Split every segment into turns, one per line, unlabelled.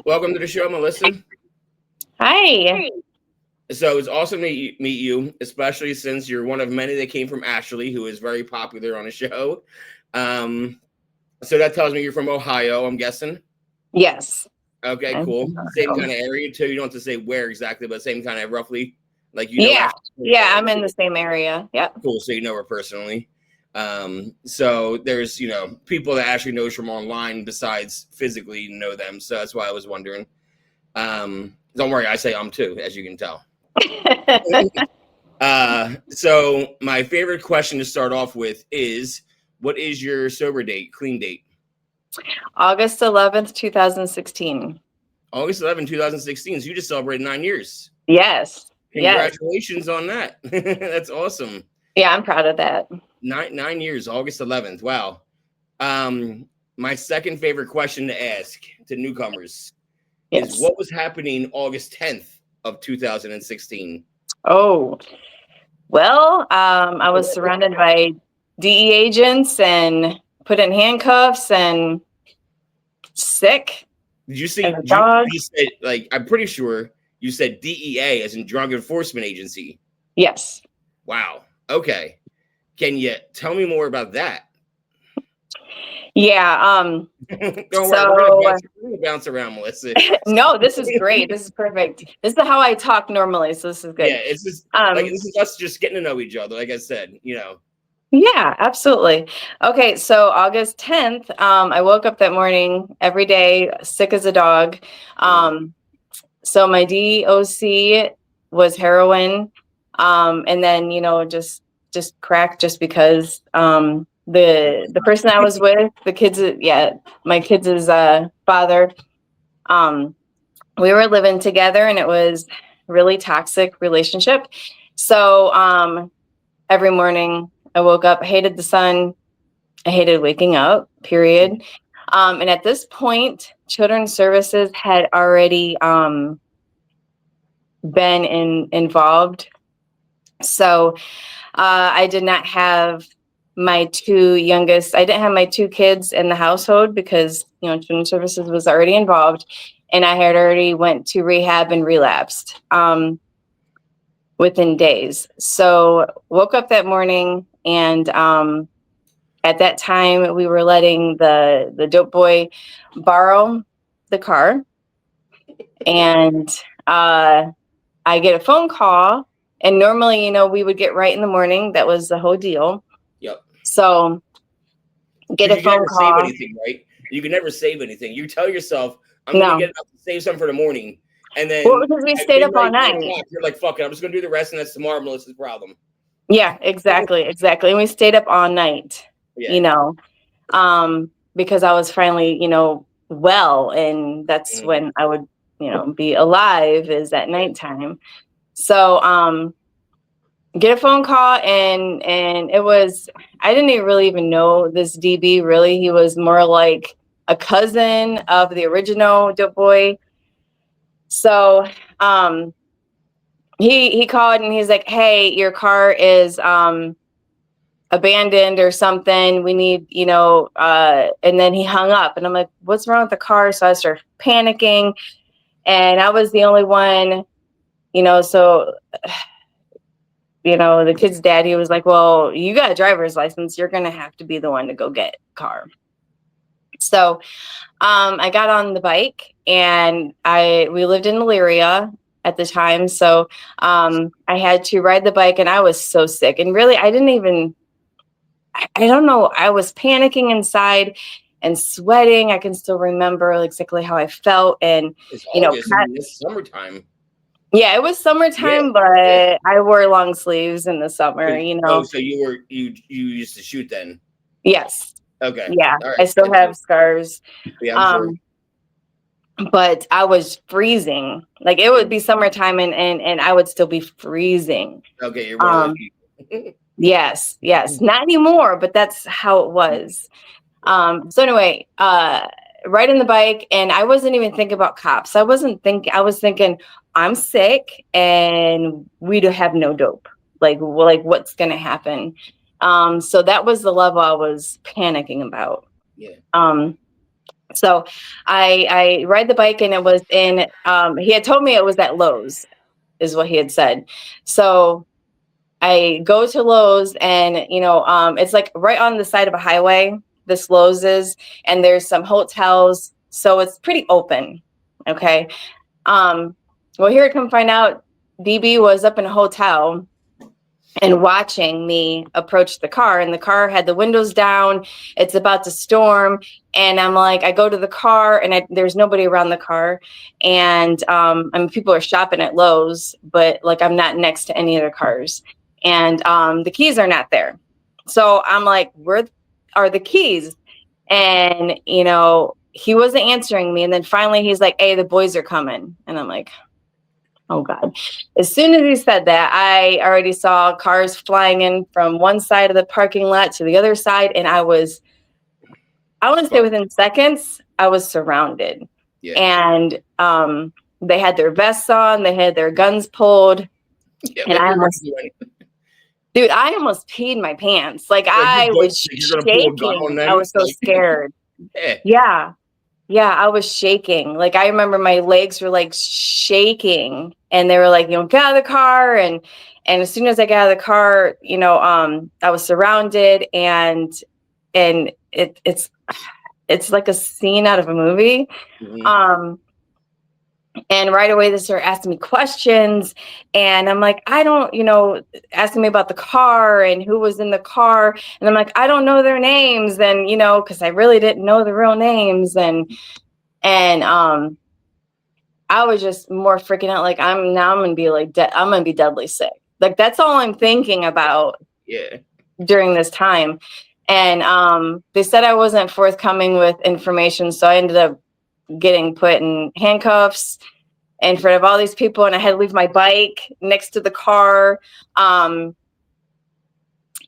Welcome to the show, Melissa.
Hi.
So it's awesome to meet you, especially since you're one of many that came from Ashley, who is very popular on the show. Um, so that tells me you're from Ohio, I'm guessing.
Yes.
Okay,
I'm
cool.
from
Same
Ohio.
kind of area too. You don't have to say where exactly, but same kind of roughly, like
Yeah.
Ashley.
Yeah, I'm in the same area. Yep.
Cool. So you know her personally. So there's people that Ashley knows from online besides physically know them. So that's why I was wondering. Don't worry, I say too, as you can tell. So my favorite question to start off with is, what is your sober date, clean date?
August 11th, 2016.
August 11, 2016. So you just celebrated 9 years.
Yes. Yes.
Congratulations on that. That's awesome.
Yeah, I'm proud of that.
9 years, August 11th. Wow. My second favorite question to ask to newcomers is, what was happening August 10th of 2016?
Oh, well, I was surrounded by DE agents and put in handcuffs and sick.
Did you see? You said, like, I'm pretty sure you said DEA as in Drug Enforcement Agency.
Yes.
Wow. Okay. Can you tell me more about that?
Yeah.
Don't worry, we're gonna bounce around, Melissa.
No, this is great. This is perfect. This is how I talk normally, so this is good.
Yeah, it's just like this is us just getting to know each other. Like I said,
Yeah, absolutely. Okay, so August 10th, I woke up that morning every day, sick as a dog. So my DOC was heroin, and then just crack, just because the person I was with, my kids' father, we were living together, and it was really toxic relationship. So every morning I woke up, I hated the sun, I hated waking up, period. And at this point, Children's Services had already been involved. So I did not have my I didn't have my two kids in the household because, Children's Services was already involved, and I had already went to rehab and relapsed within days. So woke up that morning, and at that time we were letting the dope boy borrow the car, and I get a phone call, and normally, we would get right in the morning. That was the whole deal.
Yep.
So get a phone call.
Save anything, right? You can never save anything. You tell yourself, I'm going to get enough to save some for the morning. And then
because we stayed up all night.
You're like, fuck it, I'm just going to do the rest, and that's tomorrow Melissa's problem.
Yeah, exactly. And we stayed up all night, because I was finally, well, and that's when I would, be alive, is at nighttime. So get a phone call, and it was, I didn't even know this DB really. He was more like a cousin of the original dope boy. So he called, and he's like, hey, your car is abandoned or something. We need, and then he hung up, and I'm like, what's wrong with the car? So I started panicking, and I was the only one, so the kid's dad, he was like, well, you got a driver's license, you're gonna have to be the one to go get a car. So I got on the bike, and we lived in Elyria at the time, so I had to ride the bike, and I was so sick, and really I don't know, I was panicking inside and sweating. I can still remember exactly how I felt, and
it's summertime.
Yeah, it was summertime, but I wore long sleeves in the summer,
Oh, so you used to shoot then?
Yes.
Okay.
Yeah, right. I still have scars.
Yeah, I'm sure.
But I was freezing. Like, it would be summertime, and I would still be freezing.
Okay, you're one of those people.
Yes. Not anymore, but that's how it was. So anyway, riding the bike, and I wasn't even thinking about cops. I was thinking, I'm sick, and we do have no dope. Like what's gonna happen? So that was the level I was panicking about.
Yeah.
So I ride the bike, and it was in, he had told me it was at Lowe's, is what he had said. So I go to Lowe's, and, it's like right on the side of a highway, this Lowe's is, and there's some hotels. So it's pretty open. Okay. Well, here I come find out DB was up in a hotel and watching me approach the car, and the car had the windows down. It's about to storm, and I'm like, I go to the car, and there's nobody around the car, and people are shopping at Lowe's, but like I'm not next to any other cars, and the keys are not there. So I'm like, where are the keys? And he wasn't answering me, and then finally he's like, hey, the boys are coming, and I'm like, oh God. As soon as he said that, I already saw cars flying in from one side of the parking lot to the other side. And I want to say within seconds, I was surrounded. Yeah. And they had their vests on, they had their guns pulled. Yeah, and I almost peed my pants. Like I was shaking. I was so scared. Yeah. Yeah, I was shaking. Like I remember my legs were like shaking, and they were like, get out of the car. And as soon as I got out of the car, I was surrounded, and it's like a scene out of a movie. Mm-hmm. And right away they start asking me questions, and I'm like, I don't, asking me about the car and who was in the car. And I'm like, I don't know their names. And, cause I really didn't know the real names. And I was just more freaking out. Like I'm going to be like, I'm going to be deadly sick. Like, that's all I'm thinking about during this time. And they said I wasn't forthcoming with information. So I ended up getting put in handcuffs in front of all these people, and I had to leave my bike next to the car. And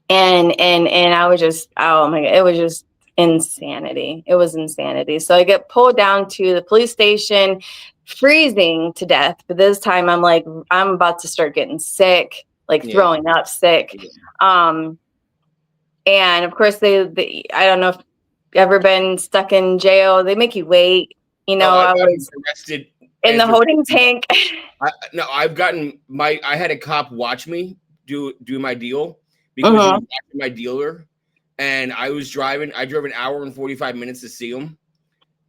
I was just, oh my God, it was just insanity. It was insanity. So I get pulled down to the police station, freezing to death. But this time I'm like, I'm about to start getting sick, like throwing up sick. And of course they I don't know if you've ever been stuck in jail. They make you wait. I was
arrested
in the holding tank.
I've gotten I had a cop watch me do my deal because he was watching my dealer, and I drove an hour and 45 minutes to see him.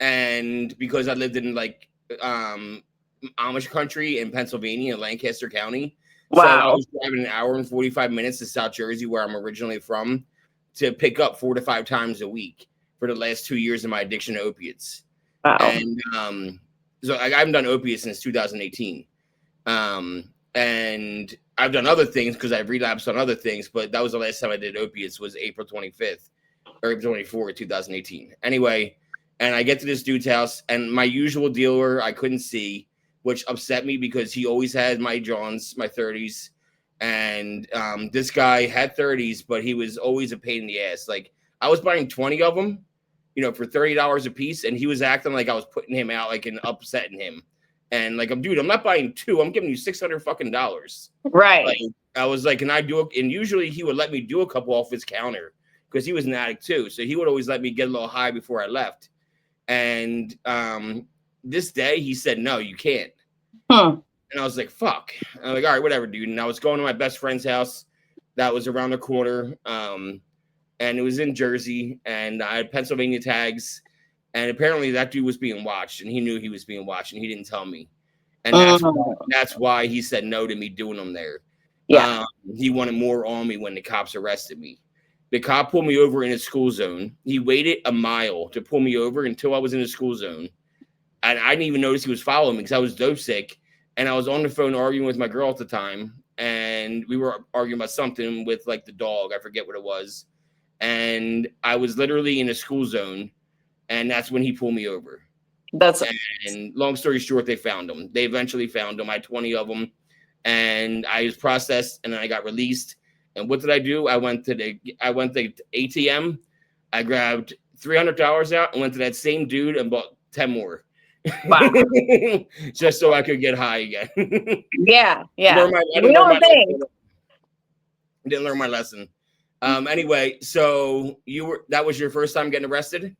And because I lived in like Amish country in Pennsylvania, in Lancaster County. Wow. So I was driving an hour and 45 minutes to South Jersey, where I'm originally from, to pick up 4 to 5 times a week for the last 2 years of my addiction to opiates. Wow. And so I haven't done opiates since 2018. And I've done other things because I've relapsed on other things, but that was the last time I did opiates, was April 25th or April 24th, 2018. Anyway, and I get to this dude's house, and my usual dealer I couldn't see, which upset me because he always had my Johns, my 30s. And this guy had 30s, but he was always a pain in the ass. Like I was buying 20 of them, for $30 a piece, and he was acting like I was putting him out, like, and upsetting him. And like, dude, I'm not buying 2. I'm giving you $600 fucking dollars. Right. Like, I was like, can I do it? And usually he would let me do a couple off his counter because he was an addict too. So he would always let me get a little high before I left. And this day he said, no, you can't. Huh. And I was like, fuck. I'm like, all right, whatever, dude. And I was going to my best friend's house that was around the corner. And it was in Jersey, and I had Pennsylvania tags, and apparently that dude was being watched, and he knew he was being watched, and he didn't tell me. And that's why he said no to me doing them there. Yeah. He wanted more on me when the cops arrested me. The cop pulled me over in a school zone. He waited a mile to pull me over until I was in the school zone. And I didn't even notice he was following me because I was dope sick. And I was on the phone arguing with my girl at the time. And we were arguing about something with like the dog. I forget what it was. And I was literally in a school zone. And that's when he pulled me over. And long story short, they found him. They eventually found him. I had 20 of them. And I was processed, and then I got released. And what did I do? I went to the ATM. I grabbed $300 out and went to that same dude and bought 10 more. Wow. Just so I could get high again.
Yeah.
Didn't learn my lesson. Anyway, so that was your first time getting arrested?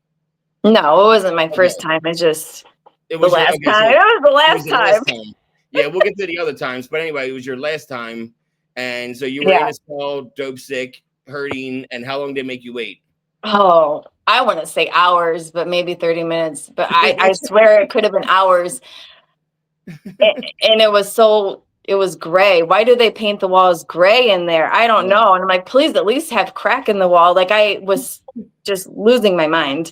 No, it wasn't my first
Okay.
time. It's just
It
the
was your
last
okay,
time.
so
It was the
it was
last
the last
time.
time. Yeah, we'll get to the other times, but anyway, it was your last time, and so you were in
Yeah.
a cell, dope sick, hurting, and how long did they make you wait?
Oh, I want to say hours, but maybe 30 minutes. But I swear it could have been hours. And it was gray. Why do they paint the walls gray in there? I don't
Yeah.
know. And I'm like, please at least have crack in the wall. Like I was just losing my mind.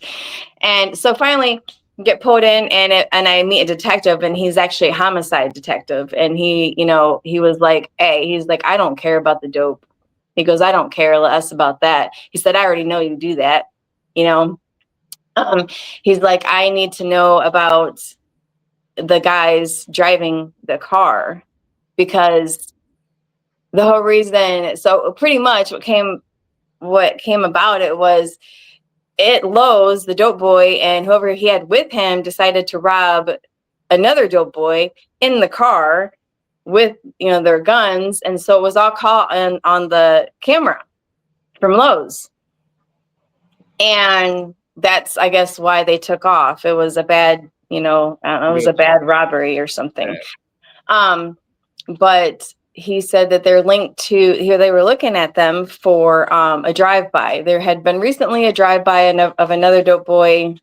And so finally get pulled in and I meet a detective and he's actually a homicide detective. And he was like, hey, he's like, I don't care about the dope. He goes, I don't care less about that. He said, I already know you do that. You know, um, he's like, I need to know about the guys driving the car because the whole reason, so pretty much what came about it was Lowe's, the dope boy, and whoever he had with him decided to rob another dope boy in the car with their guns, and so it was all caught on the camera from Lowe's, and that's I guess why they took off. It was a bad, I don't know, it was a bad robbery or something. But he said that they're linked to here. They were looking at them for a drive-by. There had been recently a drive-by of another dope boy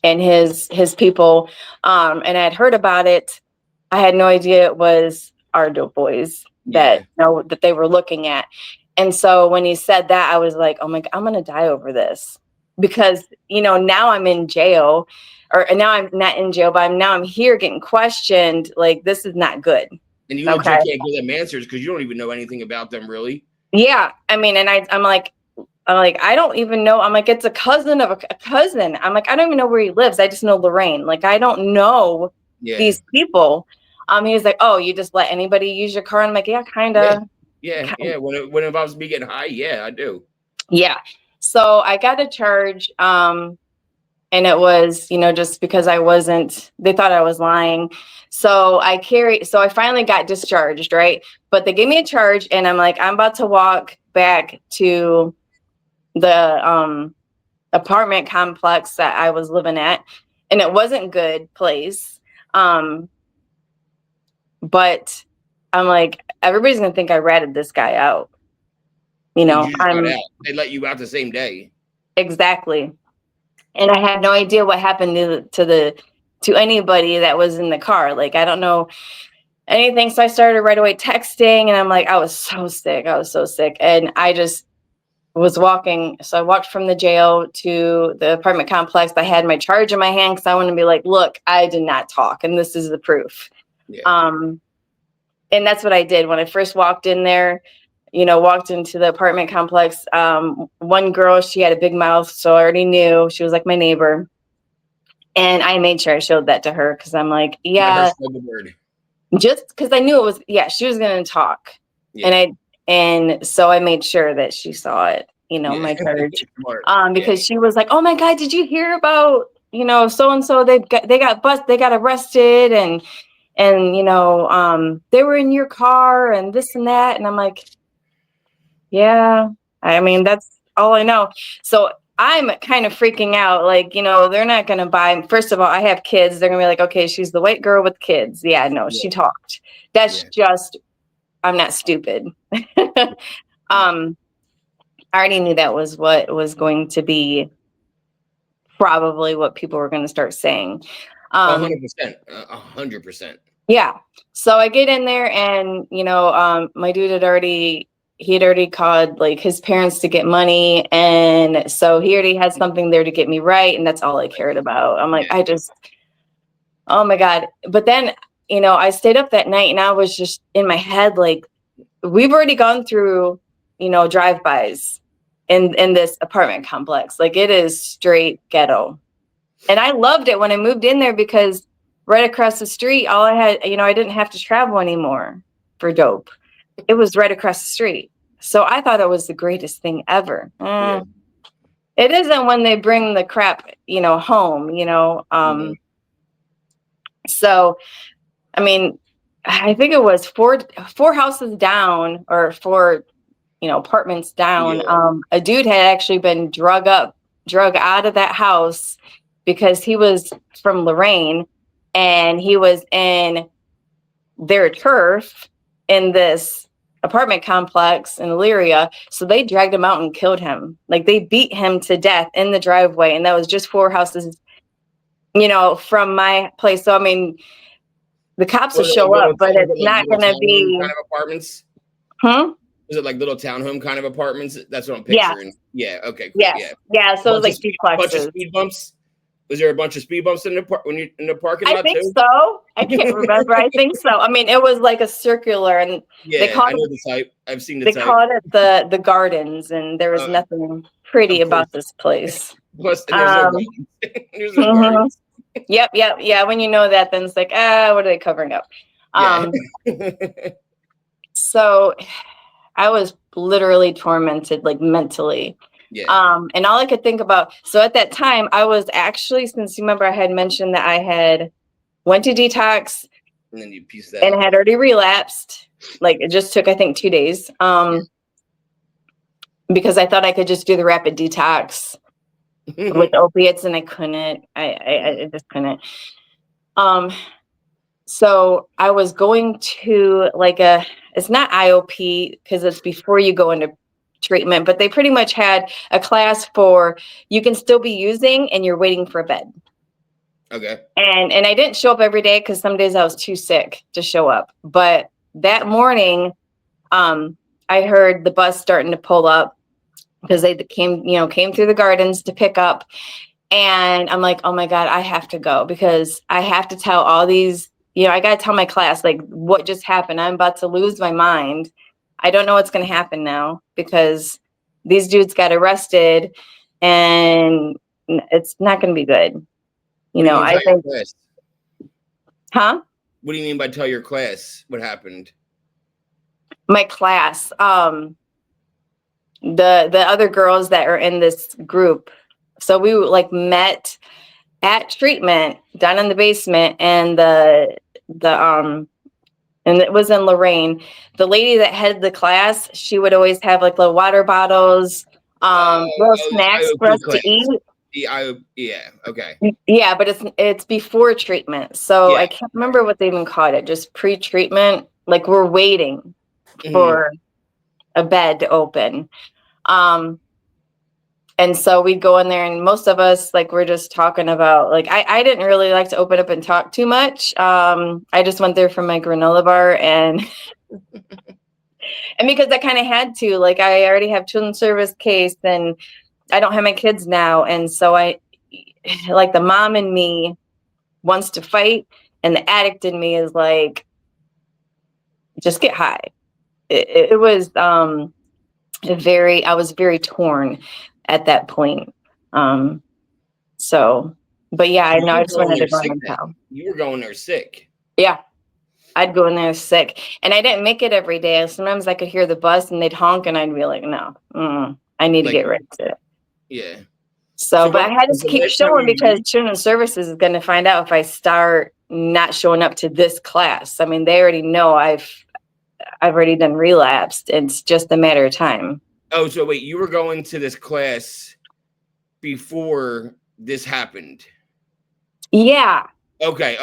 and his people, and I had heard about it. I had no idea it was our dope boys that that they were looking at. And so when he said that, I was like, oh my God, I'm gonna die over this because now I'm in jail, or now I'm not in jail, but I'm here getting questioned. Like this is not good.
And you
Okay.
legit can't give them answers because you don't even know anything about them, really.
Yeah. I mean, and I'm like, I don't even know. I'm like, it's a cousin of a cousin. I'm like, I don't even know where he lives. I just know Lorraine. Like, I don't know these people. He's like, oh, you just let anybody use your car? And I'm like, yeah, kind of.
Yeah. When it involves me getting high, yeah, I do.
Yeah. So I got a charge. And it was, just because they thought I was lying. So I finally got discharged, right? But they gave me a charge and I'm like, I'm about to walk back to the apartment complex that I was living at. And it wasn't good place. But I'm like, everybody's going to think I ratted this guy out.
You just got out. They let you out the same day.
Exactly. And I had no idea what happened to anybody that was in the car. Like, I don't know anything. So I started right away texting and I'm like, I was so sick. And I just was walking. So I walked from the jail to the apartment complex. I had my charge in my hand because I wanted to be like, look, I did not talk. And this is the proof.
Yeah.
And that's what I did when I first walked in there. Walked into the apartment complex. One girl, she had a big mouth, so I already knew she was like my neighbor. And I made sure I showed that to her because I'm like, yeah, just because I knew it was, she was going to talk. Yeah. And so I made sure that she saw it, my charge. Because she was like, oh my God, did you hear about, so-and-so, they got arrested and they were in your car and this and that. And I'm like, yeah, I mean, that's all I know. So I'm kind of freaking out. Like, they're not going to buy. First of all, I have kids. They're going to be like, okay, she's the white girl with kids. Yeah, no, she talked. That's just, I'm not stupid. I already knew that was what was going to be probably what people were going to start saying.
100%. 100%.
Yeah. So I get in there and, my dude had already called like his parents to get money. And so he already had something there to get me right. And that's all I cared about. I'm like, oh my God. But then, I stayed up that night and I was just in my head, like we've already gone through, drive-bys in this apartment complex. Like it is straight ghetto. And I loved it when I moved in there because right across the street, all I had, I didn't have to travel anymore for dope. It was right across the street. So I thought it was the greatest thing ever. It isn't when they bring the crap, home, So, I mean, I think it was four houses down or four, apartments down. A dude had actually been drug out of that house because he was from Lorraine and he was in their turf in this apartment complex in Elyria. So they dragged him out and killed him. Like they beat him to death in the driveway. And that was just 4 houses, from my place. So, I mean, the cops will show up, but it's not going to be
kind of apartments. Was it like little townhome kind of apartments? That's what I'm picturing. Yeah. Okay. Cool.
Yeah. So it was like duplexes.
Bunch of speed bumps. Was there a bunch of speed bumps in the parking lot?
I think so. I can't remember. I think so. I mean, it was like a circular, and
they call it the type. I've seen the type.
They called it the gardens, and there was nothing pretty about this place.
Plus, there's no gardens.
Yep. Yeah. When you know that, then it's like, what are they covering up? So I was literally tormented, like mentally.
Yeah.
And all I could think about, so at that time, I was actually, since you remember I had mentioned that I had went to detox
and then you pieced that
and had already relapsed. Like it just took, I think, 2 days. Because I thought I could just do the rapid detox with opiates, and I couldn't. I just couldn't. So I was going to like it's not IOP because it's before you go into treatment, but they pretty much had a class for you can still be using and you're waiting for a bed.
Okay.
And I didn't show up every day because some days I was too sick to show up. But that morning, I heard the bus starting to pull up because they came through the gardens to pick up. And I'm like, oh my God, I have to go because I have to tell all these, I got to tell my class, like what just happened. I'm about to lose my mind. I don't know what's going to happen now because these dudes got arrested and it's not going to be good. I think. Huh?
What do you mean by tell your class what happened?
My class, the other girls that are in this group. So we like met at treatment down in the basement, and and it was in Lorraine. The lady that headed the class, she would always have like little water bottles, little snacks for us to eat.
Yeah, okay.
Yeah, but it's before treatment. So I can't remember what they even called it, just pre-treatment. Like we're waiting for a bed to open. And so we'd go in there, and most of us, like, we're just talking about, like, I didn't really like to open up and talk too much. I just went there for my granola bar and because I kind of had to, like, I already have children's service case and I don't have my kids now. And so like the mom in me wants to fight and the addict in me is like, just get high. It was, I was very torn at that point. But yeah, I know I just wanted to go in town.
You were going there sick.
Yeah, I'd go in there sick, and I didn't make it every day. Sometimes I could hear the bus and they'd honk, and I'd be like, "No, I need to get rid of it."
Yeah.
So but I had to keep showing because Children's Services is going to find out if I start not showing up to this class. I mean, they already know I've already done relapsed. It's just a matter of time.
Oh, so wait, you were going to this class before this happened?
Yeah.
Okay.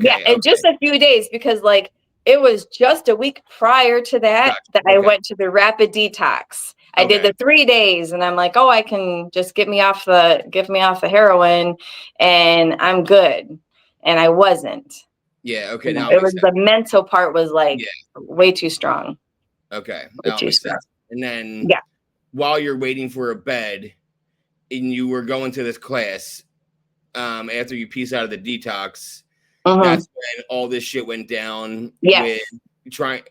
Yeah, and just a few days because like it was just a week prior to that I went to the rapid detox. I did the 3 days and I'm like, oh, I can just get me off the heroin and I'm good. And I wasn't.
Yeah, okay.
Now it was the mental part was like way too strong.
Okay. That makes sense. And then while you're waiting for a bed and you were going to this class, after you piece out of the detox, that's when all this shit went down.
Yeah.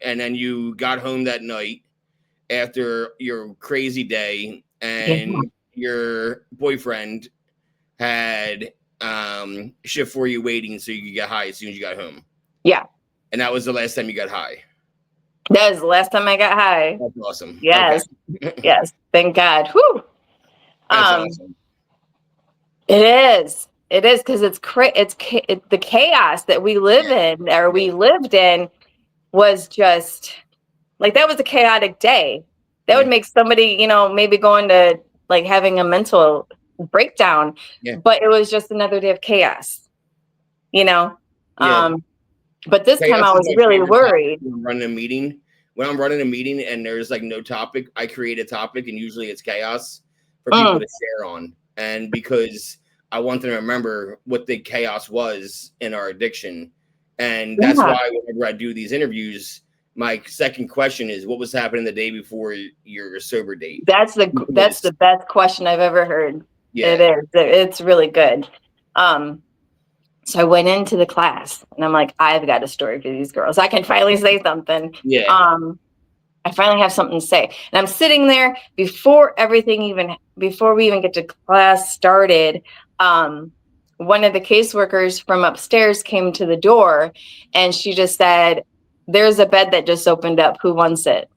And then you got home that night after your crazy day, and your boyfriend had shift for you waiting so you could get high as soon as you got home.
Yeah.
And that was the last time you got high.
That was the last time I got high.
That's awesome.
Yes. Okay. Yes. Thank God. Whew.
That's awesome.
It is because it's the chaos that we live in or we lived in was just like that was a chaotic day. That would make somebody, maybe going to like having a mental breakdown.
Yeah.
But it was just another day of chaos, you know?
Yeah.
But this time
Chaos
I
is
was
my
really
favorite topic
worried.
when I'm running a meeting. When I'm running a meeting and there's like no topic, I create a topic, and usually it's chaos for people to share on. And because I want them to remember what the chaos was in our addiction. And that's why whenever I do these interviews, my second question is, what was happening the day before your sober date?
That's the best question I've ever heard.
Yeah.
It is. It's really good. So I went into the class and I'm like, I've got a story for these girls. I can finally say something.
Yeah.
I finally have something to say. And I'm sitting there before we even get to class started. One of the caseworkers from upstairs came to the door and she just said, there's a bed that just opened up. Who wants it?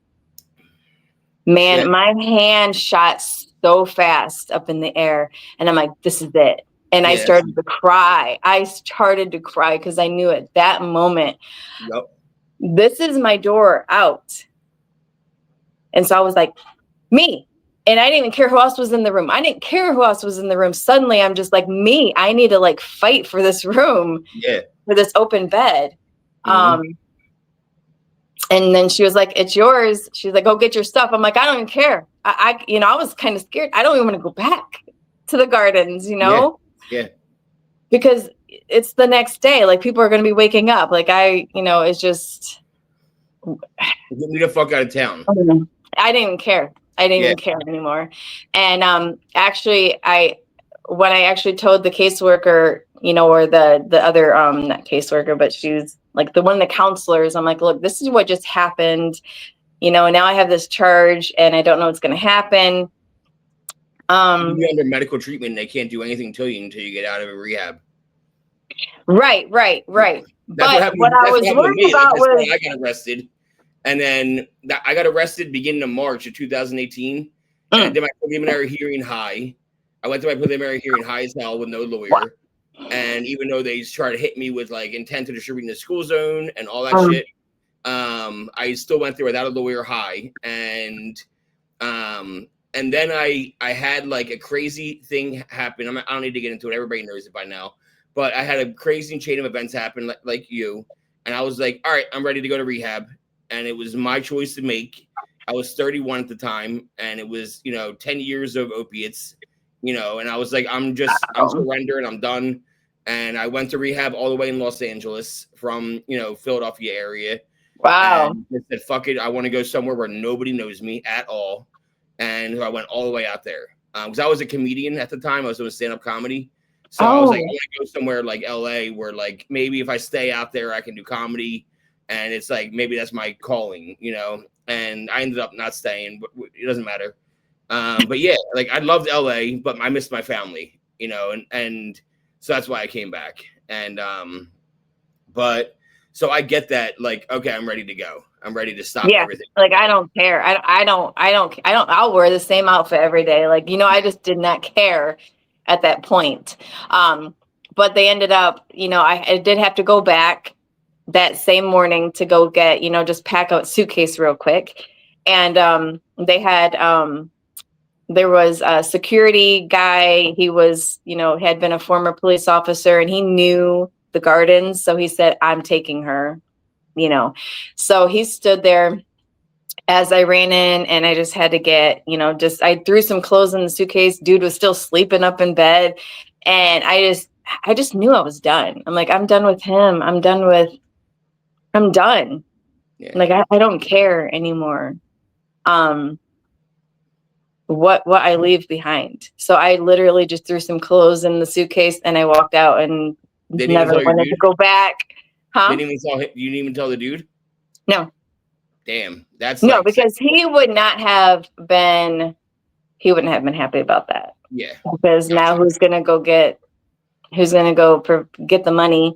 Man, my hand shot so fast up in the air and I'm like, this is it. And I started to cry. Because I knew at that moment, this is my door out. And so I was like, me. And I didn't even care who else was in the room. Suddenly I'm just like, me. I need to like fight for this room.
Yeah.
For this open bed. And then she was like, it's yours. She's like, go get your stuff. I'm like, I don't even care. I was kind of scared. I don't even want to go back to the gardens,
Yeah.
Because it's the next day. Like people are going to be waking up. Like it's just.
Get me the fuck out of town.
I didn't even care. I didn't even care anymore. And actually, when I actually told the caseworker, or the other not caseworker, but she was like the one of the counselors, I'm like, look, this is what just happened. Now I have this charge and I don't know what's going to happen.
You'll be under medical treatment. They can't do anything to you until you get out of a rehab.
Right.
But what I was worried about was I got arrested. And then I got arrested beginning of March of 2018. And I did my preliminary hearing high. I went to my preliminary hearing high as hell with no lawyer. Wow. And even though they tried to hit me with like intent to distribute in the school zone and all that shit, I still went there without a lawyer high. And then I had like a crazy thing happen. I don't need to get into it. Everybody knows it by now. But I had a crazy chain of events happen like you. And I was like, all right, I'm ready to go to rehab. And it was my choice to make. I was 31 at the time, and it was 10 years of opiates, and I was like, I'm surrendering, I'm done. And I went to rehab all the way in Los Angeles from Philadelphia area.
Wow.
And I said, fuck it, I want to go somewhere where nobody knows me at all. And I went all the way out there because I was a comedian at the time. I was doing stand-up comedy. So I was like, I want to go somewhere like LA where like maybe if I stay out there, I can do comedy. And it's like, maybe that's my calling, and I ended up not staying, but it doesn't matter. But yeah, like I loved LA, but I missed my family, and so that's why I came back. And, but so I get that, like, okay, I'm ready to go. I'm ready to stop everything.
Like, I don't care. I'll wear the same outfit every day. Like, I just did not care at that point. But they ended up, I did have to go back that same morning to go get, just pack a suitcase real quick. And they had, there was a security guy. He was, had been a former police officer and he knew the gardens. So he said, I'm taking her, So he stood there as I ran in and I just had to get, I threw some clothes in the suitcase. Dude was still sleeping up in bed. And I just knew I was done. I'm like, I'm done with him. I'm done.
Yeah.
Like, I don't care anymore. What I leave behind. So I literally just threw some clothes in the suitcase and I walked out and never wanted to go back. Huh?
You didn't even tell the dude?
No.
Damn. That's
no, because he wouldn't have been happy about that.
Yeah.
Because now who's going to go get the money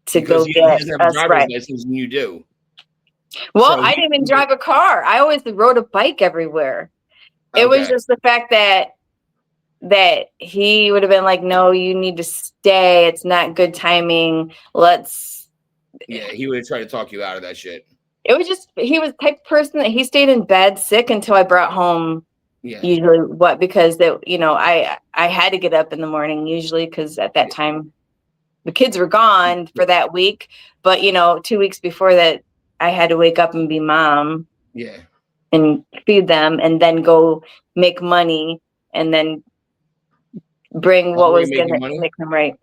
to go get us right.
License and you do.
Well, so I didn't even drive a car. I always rode a bike everywhere. Okay. It was just the fact that he would have been like, no, you need to stay. It's not good timing.
Yeah, he would have tried to talk you out of that shit.
It was just, he was the type of person that he stayed in bed sick until I brought home
Yeah.
usually because I had to get up in the morning usually because at that time the kids were gone for that week. But 2 weeks before that, I had to wake up and be mom.
Yeah.
And feed them, and then go make money, and then bring
How
what
were you
was
making
gonna
money?
make them right.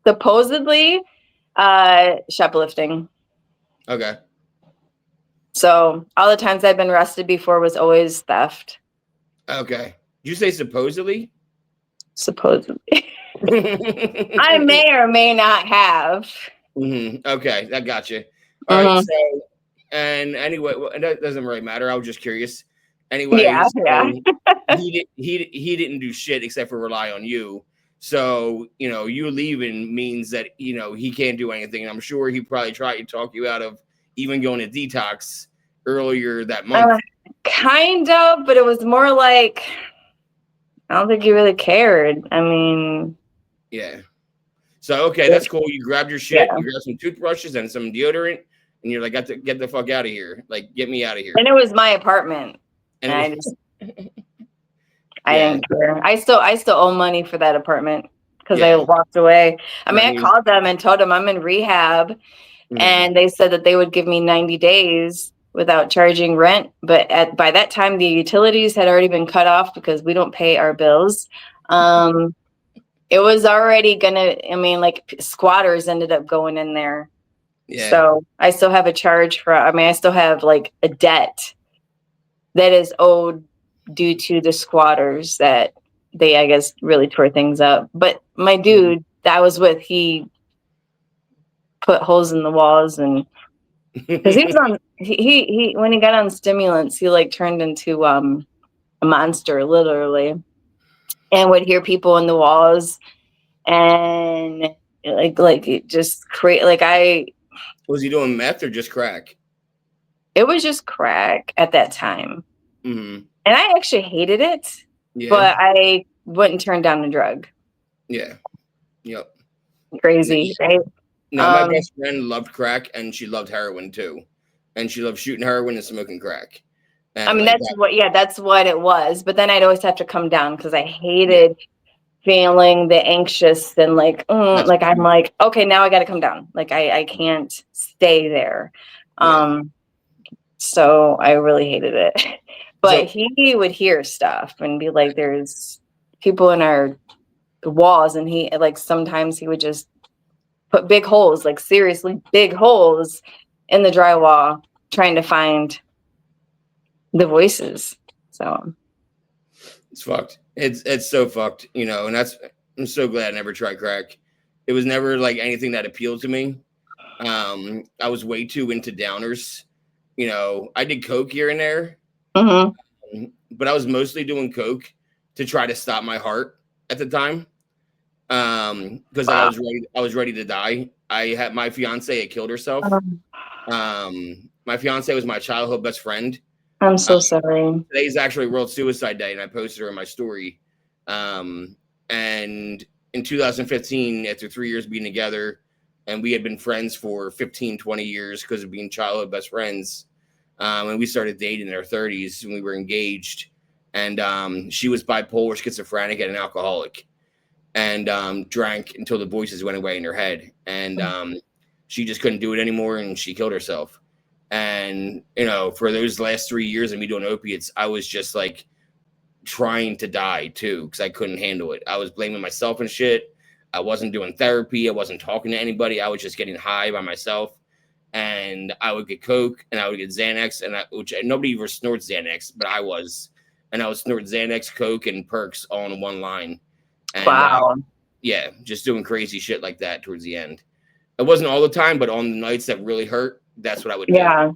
Supposedly, shoplifting.
Okay.
So all the times I've been arrested before was always theft.
Okay. Did you say supposedly?
Supposedly, I may or may not have.
Okay, I got you. All right.
Mhm.
So, and anyway, well, that doesn't really matter. I was just curious. Anyway,
Yeah, yeah.
so he didn't do shit except for rely on you. So you leaving means that he can't do anything. And I'm sure he probably tried to talk you out of even going to detox earlier that month.
Kind of, but it was more like I don't think he really cared. I mean,
Yeah. So okay, that's cool. You grabbed your shit,
yeah.
you grabbed some toothbrushes and some deodorant, and you're like, "Got to get the fuck out of here! Like, get me out of here!"
And it was my apartment,
And
and I
yeah,
didn't care. I still owe money for that apartment because I
yeah.
walked away. I mean, I
Right.
called them and told them I'm in rehab, and they said that they would give me 90 days without charging rent. But by that time, the utilities had already been cut off because we don't pay our bills. It was already gonna. I mean, like squatters ended up going in there.
Yeah.
So I still have a charge for. I mean, I still have like a debt that is owed due to the squatters that they, I guess, really tore things up. But my dude that I was with, he put holes in the walls, and because he was on, he when he got on stimulants, he like turned into a monster, literally, and would hear people in the walls, and like it just create like
Was he doing meth or just crack?
it was just crack at that time,
Mm-hmm.
and I actually hated it,
Yeah.
but I wouldn't turn down a drug.
Yeah. Yep.
Crazy, right?
No, my best friend loved crack and she loved heroin too, and she loved shooting heroin and smoking crack. And
I mean,
like
that's what it was. But then I'd always have to come down because I hated feeling the anxious and like I'm like, okay, now I got to come down. Like I can't stay there. So I really hated it. But he would hear stuff and be like, there's people in our walls, and he like sometimes he would just put big holes, like seriously big holes in the drywall, trying to find the voices. So
it's fucked. It's so fucked, and I'm so glad I never tried crack. It was never like anything that appealed to me. I was way too into downers. I did coke here and there, but I was mostly doing coke to try to stop my heart at the time. Because like I was ready to die. I had my fiance had killed herself. My fiance was my childhood best friend.
I'm so sorry.
Today's actually World Suicide Day, and I posted her in my story. And in 2015, after 3 years being together, and we had been friends for 15, 20 years because of being childhood best friends. And we started dating in our 30s, and we were engaged. And she was bipolar, schizophrenic, and an alcoholic, and drank until the voices went away in her head. And she just couldn't do it anymore, and she killed herself. And for those last 3 years of me doing opiates, I was just like trying to die too, because I couldn't handle it. I was blaming myself and shit. I wasn't doing therapy. I wasn't talking to anybody. I was just getting high by myself. And I would get coke, and I would get Xanax, which nobody ever snorts Xanax, but I was. And I would snort Xanax, coke, and perks all in one line. And
wow.
Yeah, just doing crazy shit like that towards the end. It wasn't all the time, but on the nights that really hurt, that's what I would do.
Yeah.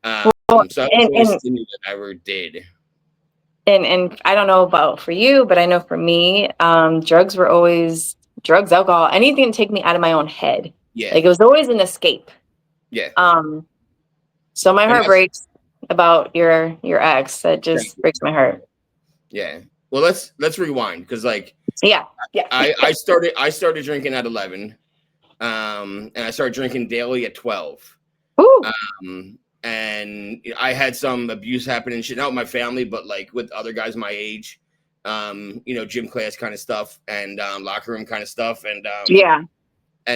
So I was always stimulated I ever did.
And I don't know about for you, but I know for me, drugs were always drugs, alcohol, anything to take me out of my own head.
Yeah.
Like it was always an escape.
Yeah.
So my heart breaks about your ex. That just breaks my heart.
Yeah. Well, let's rewind, because
yeah.
I started drinking at 11, and I started drinking daily at 12. and I had some abuse happen and shit, not with my family, but like with other guys my age, gym class kind of stuff, and locker room kind of stuff, and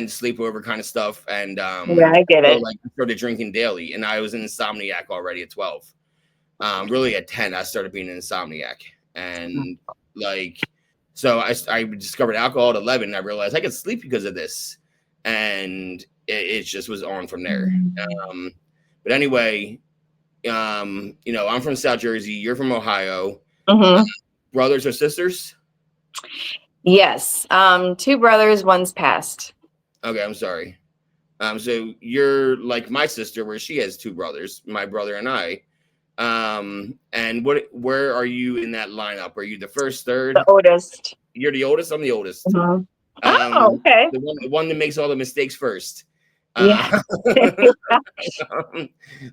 sleepover kind of stuff, and
Yeah, I get it.
like I started drinking daily, and I was an insomniac already at 12. Really at 10, I started being an insomniac, and like, so I discovered alcohol at 11, and I realized I could sleep because of this, and it just was on from there. But anyway, I'm from South Jersey. You're from Ohio. Brothers or sisters?
Yes. 2 brothers, one's passed.
Okay, I'm sorry. So you're like my sister, where she has 2 brothers, my brother and I. And where are you in that lineup? Are you the first, third?
The oldest.
You're the oldest. I'm the oldest.
Oh, okay.
The one that makes all the mistakes first.
Yeah.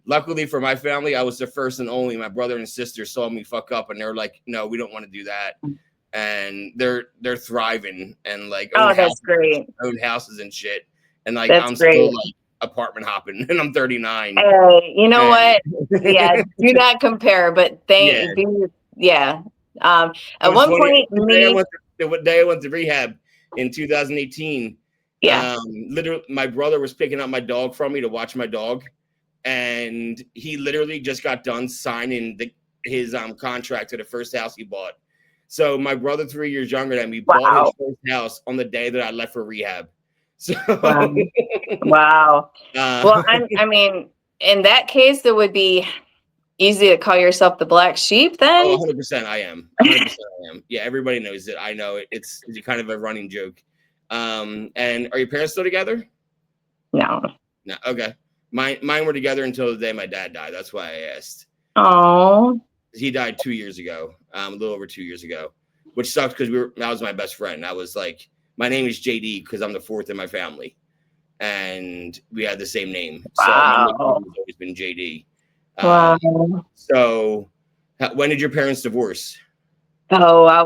Luckily for my family, I was the first and only. My brother and sister saw me fuck up, and they're like, "No, we don't want to do that." And they're thriving and like
that's great.
own houses and shit. And like
That's
I'm
great.
still like apartment hopping, and I'm 39.
Hey, you know what? Yeah, do not compare. But at one point,
the day I went to rehab in 2018. Literally, my brother was picking up my dog from me to watch my dog, and he literally just got done signing his contract to the first house he bought. So my brother, 3 years younger than me, bought his first house on the day that I left for rehab. So
wow. Well, I mean, in that case, it would be easy to call yourself the black sheep then.
100% I am. 100% I am. Yeah, everybody knows it. I know it. It's kind of a running joke. And are your parents still together?
No.
No. Okay. Mine were together until the day my dad died. That's why I asked.
Oh.
He died 2 years ago, a little over 2 years ago, which sucked because that was my best friend. I was like, my name is JD because I'm the 4th in my family, and we had the same name. So my nickname has always been JD.
Wow.
So when did your parents divorce?
Oh, I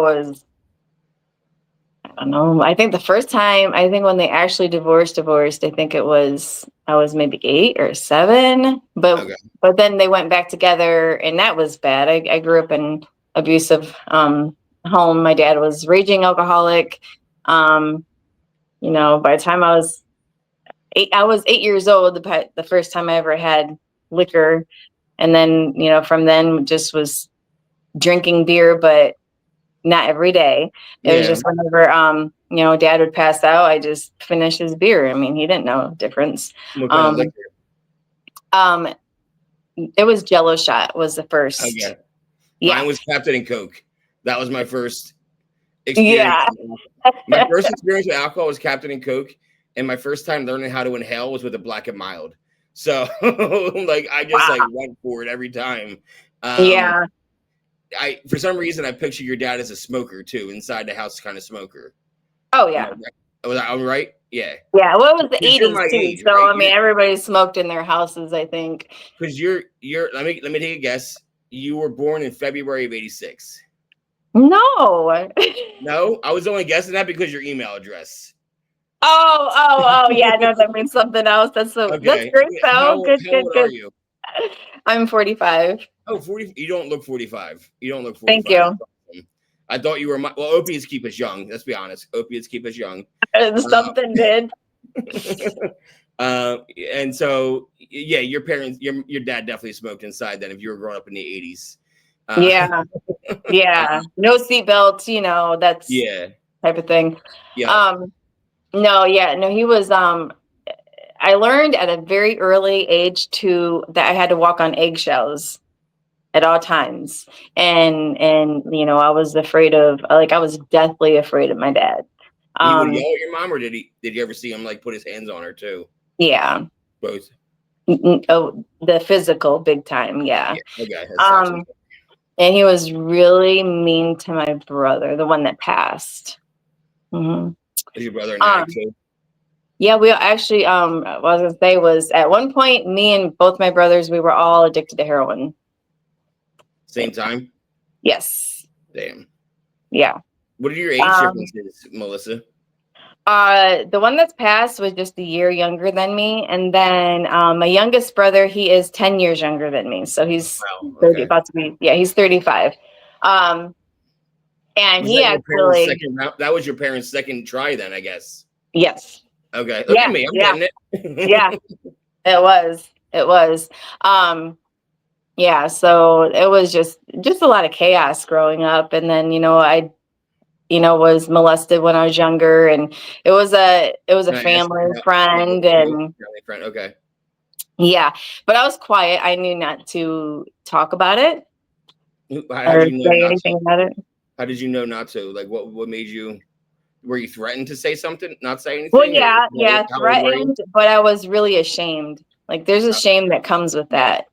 don't know. I think the first time, when they actually divorced, I think I was maybe 8 or 7, but then they went back together, and that was bad. I grew up in abusive home. My dad was raging alcoholic. By the time I was 8 years old, the first time I ever had liquor. And then, from then just was drinking beer, but not every day. It was just whenever, dad would pass out, I just finish his beer. I mean, he didn't know the difference.
What kind of liquor?
It was Jello shot was the first.
Okay.
Yeah.
Mine was Captain and Coke. That was my first experience.
Yeah.
My first experience with alcohol was Captain and Coke. And my first time learning how to inhale was with a Black and Mild. So like, I just went for it every time. For some reason, I picture your dad as a smoker too, inside the house kind of smoker.
Oh yeah.
Was I right? Yeah.
Yeah. Well, it was the 80s too.
Age,
so
right?
I mean, everybody smoked in their houses, I think.
Because you're let me take a guess. You were born in February of 86.
No.
No, I was only guessing that because your email address.
Oh, yeah. No, that means something else. That's great though. Good.
Are you?
I'm 45.
Oh, 40. You don't look 45.
Thank you.
I thought you were opiates keep us young. Let's be honest. Opiates keep us young.
Something did.
And so, yeah, your parents, your dad definitely smoked inside then if you were growing up in the 80s.
Yeah. No seatbelts, that's type of thing.
Yeah.
No, he was, I learned at a very early age that I had to walk on eggshells at all times. And I was afraid of, I was deathly afraid of my dad.
You would yell at your mom, or did you ever see him like put his hands on her too?
Yeah.
Both.
Oh, the physical big time. Yeah.
Okay.
And he was really mean to my brother, the one that passed. Mm-hmm.
Is your brother an addict too?
Yeah, we actually, what I was going to say was at one point, me and both my brothers, we were all addicted to heroin.
Same time?
Yes.
Damn.
Yeah.
What are your age differences, Melissa?
The one that's passed was just a year younger than me, and then my youngest brother, he is 10 years younger than me, so he's
Wow.
30,
Okay.
about to be, yeah, he's 35. And
Was
he
that your parents'
actually,
second round? That was your parents' second try, then, I guess.
yes,
Okay. Look
yeah,
at me. I'm
yeah,
getting
yeah,
it.
it was. Yeah, so it was just a lot of chaos growing up, and then I was molested when I was younger, and it was a
Can I ask
family
how
friend,
old are you?
and
Family friend. Okay.
yeah, but I was quiet. I knew not to talk about it
How
or
did you know
say
not to?
anything about it.
How did you know not to? Like, what made you? Were you threatened to say something, not say
Well,
anything, or
yeah, yeah,
how old were you?
threatened, but I was really ashamed. Like, there's a
Uh,
shame that comes with that,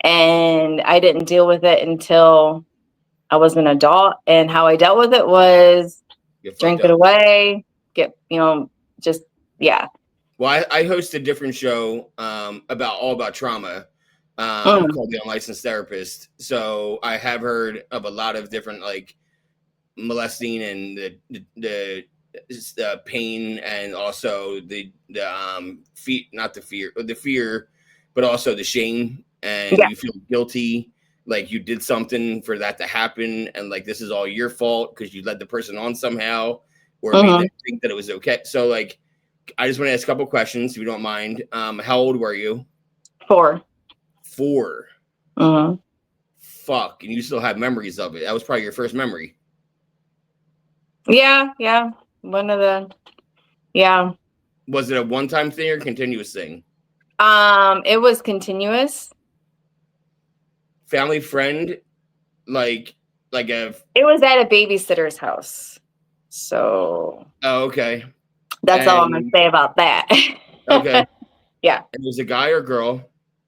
and I didn't deal with it until I was an adult. And how I dealt with it was
you fucked
drink it
up.
away, get just yeah.
Well, I host a different show about trauma
Mm,
called The Unlicensed Therapist. So I have heard of a lot of different like molesting and the pain and also the fear, not the fear, but also the shame, and
yeah.
you feel guilty like you did something for that to happen, and like this is all your fault because you led the person on somehow or made them
Hmm.
think that it was okay. So like I just want to ask a couple questions if you don't mind. How old were you?
4.
4.
Hmm.
Fuck, and you still have memories of it. That was probably your first memory.
Yeah, yeah. One of the yeah.
Was it a one-time thing or continuous thing?
It was continuous.
Family friend, like a
It was at a babysitter's house. So
oh, okay.
that's all I'm gonna
And
say about that.
okay.
Yeah,
And it was a guy or girl?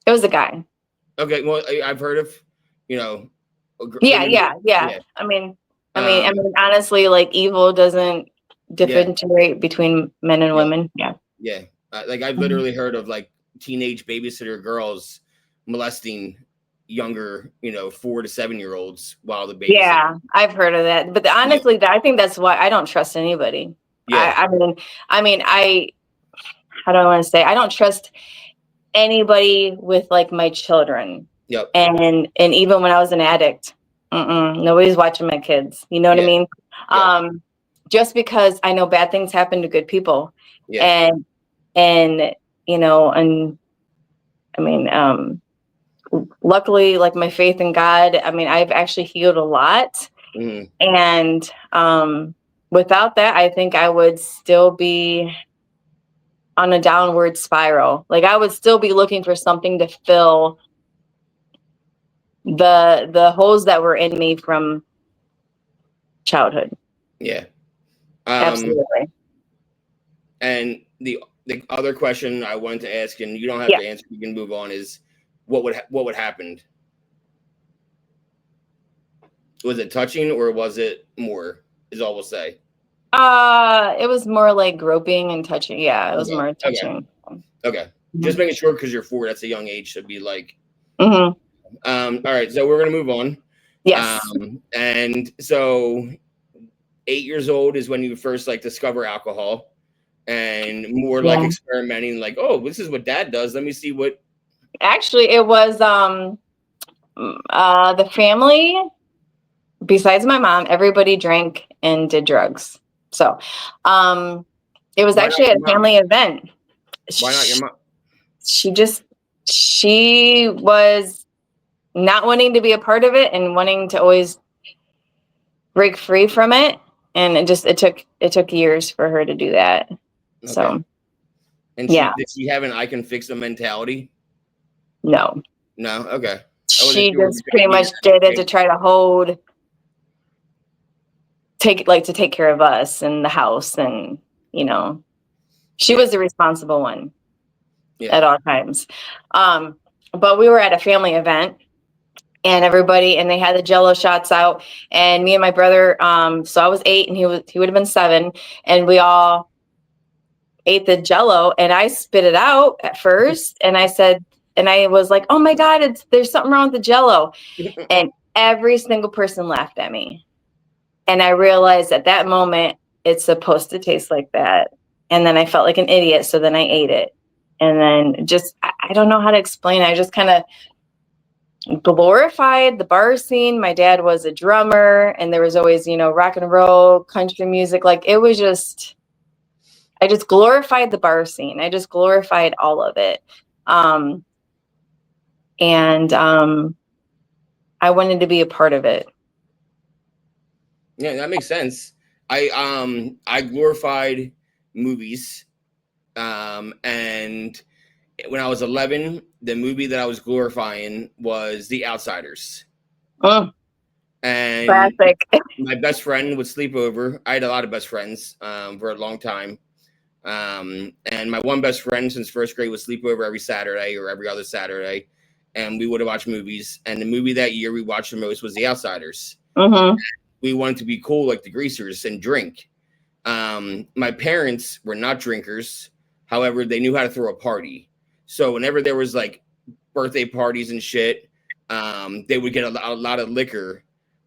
it was a guy.
Okay, well I've heard of, you know,
Yeah,
women
yeah, yeah.
yeah.
Honestly, like evil doesn't
Yeah.
differentiate between men and
Yeah.
women. Yeah.
Yeah. Like I've
Mhm.
literally heard of like teenage babysitter girls molesting younger, 4 to 7 year olds while the babysitter.
Yeah, I've heard of that. But
Yeah.
honestly, I think that's why I don't trust anybody.
Yeah.
I how do I want to say? I don't trust anybody with like my children.
Yep.
And even when I was an addict, nobody's watching my kids. You know what I
Yeah.
mean?
Yep.
Just because I know bad things happen to good people,
Yeah.
and and and I mean, luckily, like my faith in God, I've actually healed a lot,
Hmm.
and without that, I think I would still be on a downward spiral. Like I would still be looking for something to fill the holes that were in me from childhood.
Yeah. Um,
Absolutely.
and the other question I wanted to ask, and you don't have
Yeah.
to answer, you can move on, is what would happen? Was it touching or was it more? Is all we'll say.
It was more like groping and touching. Yeah, it was
Okay.
more
Okay.
touching.
Okay. Just
Mhm.
making sure because you're 4, that's a young age to be like.
Mhm.
All right, so we're gonna move on.
Yes.
And so 8 years old is when you first like discover alcohol and more like
Yeah.
experimenting, like, oh, this is what dad does. Let me see what.
Actually, it was the family besides my mom, everybody drank and did drugs. So, it was
Why not
actually at
your
a
mom?
family event.
Why not your mom?
She just she was not wanting to be a part of it and wanting to always break free from it, and it took years for her to do that.
Okay.
So
And
yeah,
did she have an I can fix the mentality?
no,
No. Okay. I wasn't
she
sure
just
because
pretty
maybe
much did it to try to take care of us and the house, and you know she
yeah.
was the responsible one
Yeah.
at all times. But we were at a family event, and they had the jello shots out, and me and my brother, so I was 8 and he would have been 7, and we all ate the jello, and I spit it out at first, and I was like, oh my god, there's something wrong with the jello, and every single person laughed at me, and I realized at that moment it's supposed to taste like that. And then I felt like an idiot. So then I ate it. And then just, I don't know how to explain it. I just kind of glorified the bar scene. My dad was a drummer, and there was always, rock and roll, country music. Like, it was just, I just glorified the bar scene. I just glorified all of it. And I wanted to be a part of it.
Yeah, that makes sense. I glorified movies. And when I was 11, the movie that I was glorifying was The Outsiders.
Oh,
And
classic.
my best friend would sleep over. I had a lot of best friends for a long time. And my one best friend since first grade would sleep over every Saturday or every other Saturday. And we would watch movies. And the movie that year we watched the most was The Outsiders.
Mm-hmm.
We wanted to be cool like the Greasers and drink. My parents were not drinkers. However, they knew how to throw a party. So whenever there was like birthday parties and shit, they would get a lot of liquor.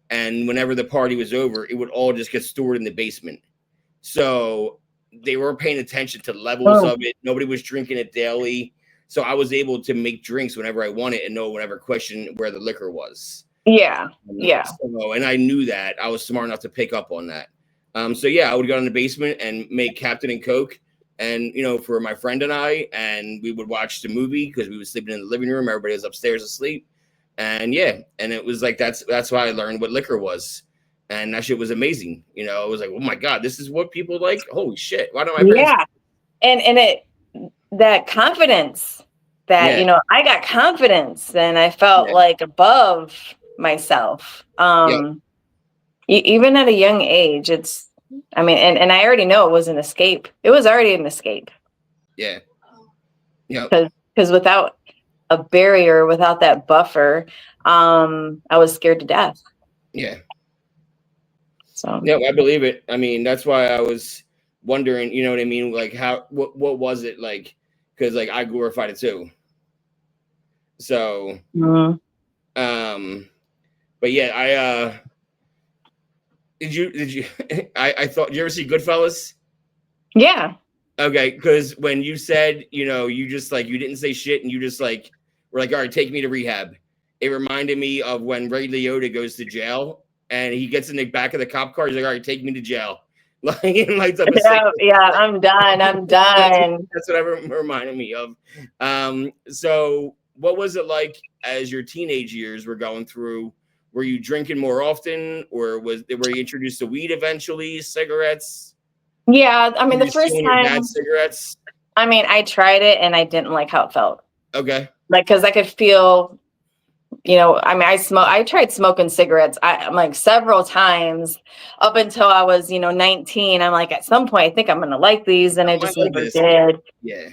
And whenever the party was over, it would all just get stored in the basement. So they weren't paying attention to levels of it. Nobody was drinking it daily. So I was able to make drinks whenever I wanted and no one ever questioned where the liquor was.
Yeah. Yeah.
So, and I knew that. I was smart enough to pick up on that. So yeah, I would go in the basement and make Captain and Coke, and for my friend and I, and we would watch the movie because we were sleeping in the living room. Everybody was upstairs asleep, and yeah, and it was like that's why I learned what liquor was, and that shit was amazing. It was like, oh my god, this is what people like. Holy shit! Why don't my parents?
Yeah, and it that confidence that I got confidence, and I felt like above myself. Even at a young age, it's, I mean, and I already know it was an escape. It was already an escape.
Yeah. Yeah.
Because without a barrier, without that buffer, I was scared to death.
Yeah.
So.
Yeah, I believe it. I mean, that's why I was wondering, you know what I mean? Like what was it like? Because like I glorified it too. So, but yeah, did you, I thought, did you ever see Goodfellas?
Yeah.
Okay. Cause when you said, you just like, you didn't say shit and you just like, were like, all right, take me to rehab. It reminded me of when Ray Liotta goes to jail and he gets in the back of the cop car. He's like, all right, take me to jail. Like, and lights up
I'm done. I'm done.
That's what it reminded me of. So what was it like as your teenage years were going through? Were you drinking more often, or were you introduced to weed eventually, cigarettes?
Yeah, I mean, the first time,
your dad's cigarettes.
I mean, I tried it and I didn't like how it felt.
Okay.
Like, because I could feel, I mean, I tried smoking cigarettes. I'm like several times up until I was, 19. I'm like, at some point, I think I'm going to like these. And I just never did.
Yeah.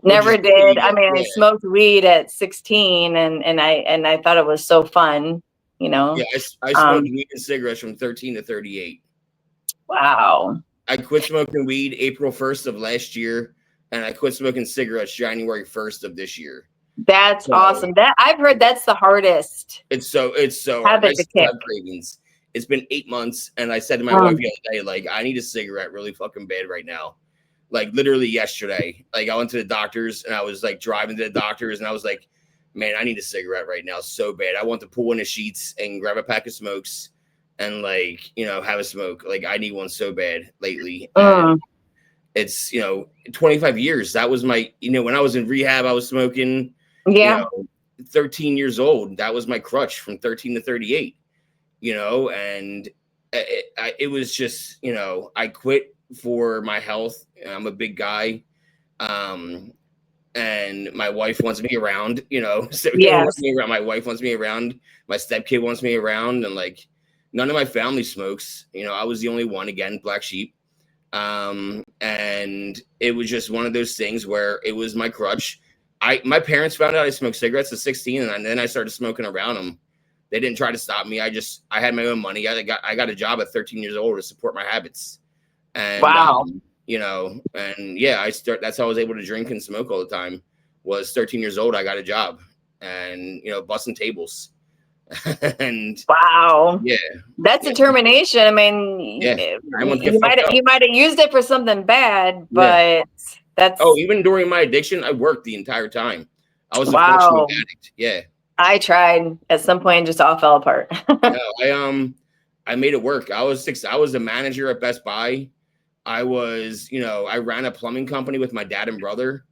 Never did. I mean, I smoked weed at 16 and I thought it was so fun,
Yeah, I smoked weed and cigarettes from 13 to 38.
Wow.
I quit smoking weed April 1st of last year, and I quit smoking cigarettes January 1st of this year.
That's awesome. That I've heard that's the hardest.
It's so hard. I still have cravings. It's been 8 months, and I said to my wife the other day, like, I need a cigarette really fucking bad right now. Like literally yesterday. Like I went to the doctor's and I was like driving to the doctor's and I was like, man, I need a cigarette right now so bad. I want to pull in the sheets and grab a pack of smokes and like, have a smoke. Like I need one so bad lately. It's, 25 years. That was my, when I was in rehab, I was smoking.
Yeah.
13 years old. That was my crutch from 13 to 38, and it was just, I quit for my health. I'm a big guy. And my wife wants me around, so my wife wants me around. My stepkid wants me around. And like, none of my family smokes, I was the only one, again, black sheep. And it was just one of those things where it was my crutch. My parents found out I smoked cigarettes at 16, and then I started smoking around them. They didn't try to stop me. I had my own money. I got a job at 13 years old to support my habits. And
wow.
And yeah, that's how I was able to drink and smoke all the time. Was 13 years old. I got a job and, busting tables. And
Wow.
yeah,
That's
yeah,
determination. I mean,
yeah. I want to get fucked up.
you might have used it for something bad,
Yeah.
but
Oh,
that's
even during my addiction, I worked the entire time. I was a functioning
wow.
addict. Yeah.
I tried at some point, just all fell apart.
No, I made it work. I was a manager at Best Buy. I was, I ran a plumbing company with my dad and brother.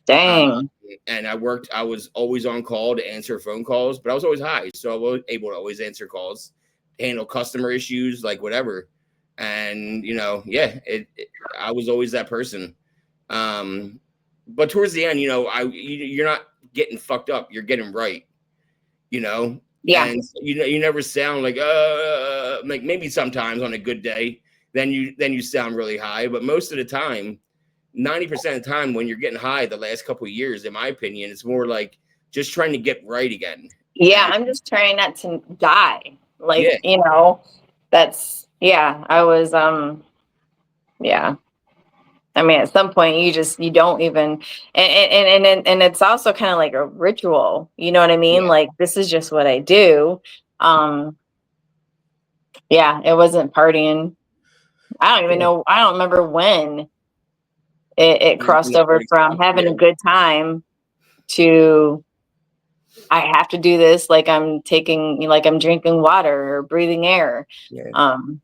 Um,
Dang.
and I was always on call to answer phone calls, but I was always high. So I was able to always answer calls, handle customer issues, like whatever. And, yeah, I was always that person. But towards the end, you're not getting fucked up. You're getting right,
Yeah.
and you never sound like maybe sometimes on a good day, then you sound really high. But most of the time, 90% of the time when you're getting high the last couple of years, in my opinion, it's more like just trying to get right again.
Yeah.
And
I'm just trying not to die. Like,
yeah,
I was, yeah. I mean, at some point you don't even, and it's also kind of like a ritual, you know what I mean?
yeah,
Like, this is just what I do. Um, yeah, it wasn't partying. I don't even
yeah.
know. I don't remember when it
When
crossed
the
over
party
from
stopped.
having
Yeah,
a good time to I have to do this like I'm drinking water or breathing air.
yeah.
Um,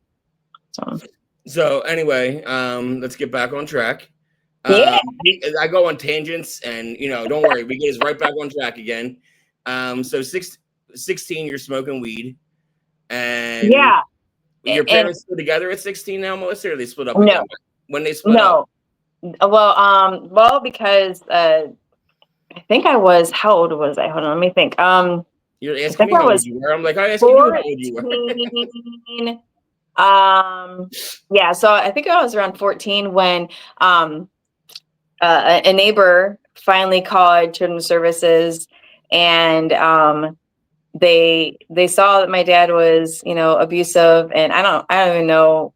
so
So anyway, let's get back on track.
yeah,
I go on tangents, and don't worry, we get us right back on track again. So 16, you're smoking weed, and
yeah,
your
and
parents still together at 16 now, Melissa, or they split up
no,
again? When they split up,
no. Because I think I was. How old was I? Hold on, let me think.
you're
I
asking
think
me
I
how old
was
you were. I'm like, I'm asking you how old you were.
14. Yeah, so I think I was around 14 when a neighbor finally called children's services, and they saw that my dad was, abusive, and I don't even know.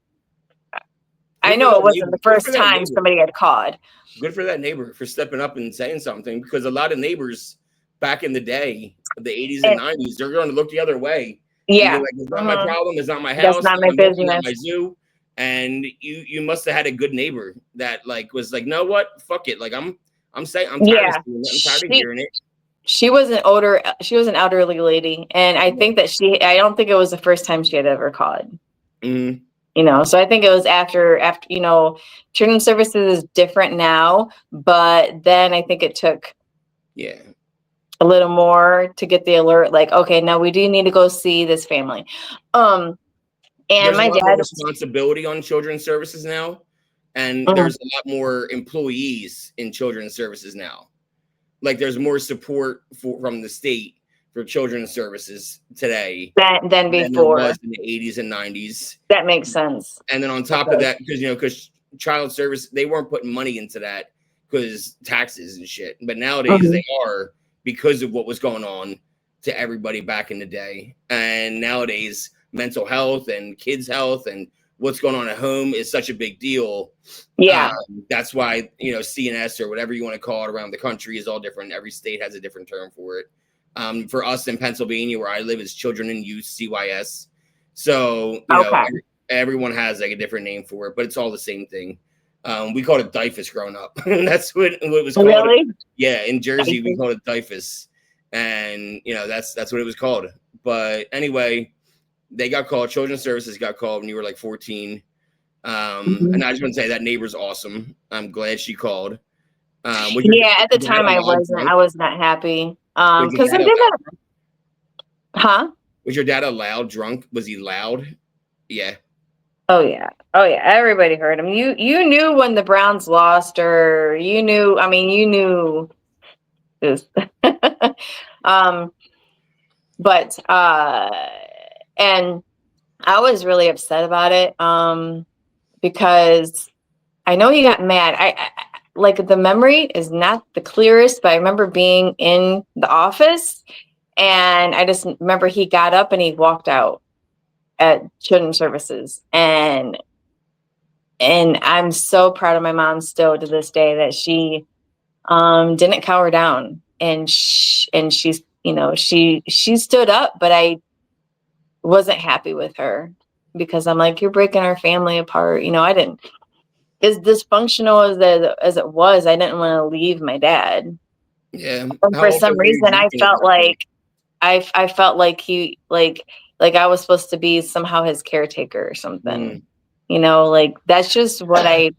I
Good for
know
that
it wasn't
neighbor.
the
Good for
first
that
time
neighbor.
somebody had called.
Good for that neighbor for stepping up and saying something, because a lot of neighbors back in the day, the 80s and
And
90s, they're going to look the other way and be
yeah,
like, it's not my problem, it's not my
that's
house,
not
not
my
my monkey, not
business.
my zoo. And you must have had a good neighbor that was like, no, what, fuck it, like I'm saying, I'm tired of
Yeah,
seeing it, I'm tired of hearing it.
she was an elderly lady, and I
Yeah.
think that I don't think it was the first time she had ever called.
Mhm.
So I think it was after children's services is different now, but then I think it took
Yeah,
a little more to get the alert, like, okay, now we do need to go see this family. And
there's a
my
lot more
dad.
responsibility on children's services now, and
Mm,
there's a lot more employees in children's services now. Like there's more support from the state for children's services today
than
than there
before.
was in the 80s and 90s.
That makes sense.
And then on top of
Okay.
that, because child service, they weren't putting money into that because taxes and shit. But nowadays
Mhm.
they are, because of what was going on to everybody back in the day. And nowadays, mental health and kids' health and what's going on at home is such a big deal.
Yeah.
That's why, CNS or whatever you want to call it around the country is all different. Every state has a different term for it. For us in Pennsylvania, where I live, is Children and Youth, CYS. So,
Okay.
everyone has like a different name for it, but it's all the same thing. We called it DIFUS growing up. That's what it was called.
Really?
Yeah, in Jersey we called it DIFUS, and that's what it was called. But anyway, they got called. Children's Services got called when you were like 14.
Mhm.
And I just want to say that neighbor's awesome. I'm glad she called.
Yeah, at the
your dad
time I
allowed
wasn't.
drunk?
I was not happy.
Was your
Because I
dad
did that.
allowed?
Huh?
Was your dad allowed drunk? Was he loud? Yeah.
Oh yeah. Oh yeah. Everybody heard him. You knew when the Browns lost, or you knew. I mean, you knew this. um, but and I was really upset about it. Because I know he got mad. I like, the memory is not the clearest, but I remember being in the office, and I just remember he got up and he walked out at children's services, and I'm so proud of my mom still to this day that she didn't cower down, and she's she stood up, but I wasn't happy with her because I'm like, you're breaking our family apart. I didn't, as dysfunctional as it was, I didn't want to leave my dad.
Yeah.
And
How
for
often
some
were you
reason, I
drinking at
felt
that point?
like I felt like he like I was supposed to be somehow his caretaker or something.
Mm.
Like that's just what I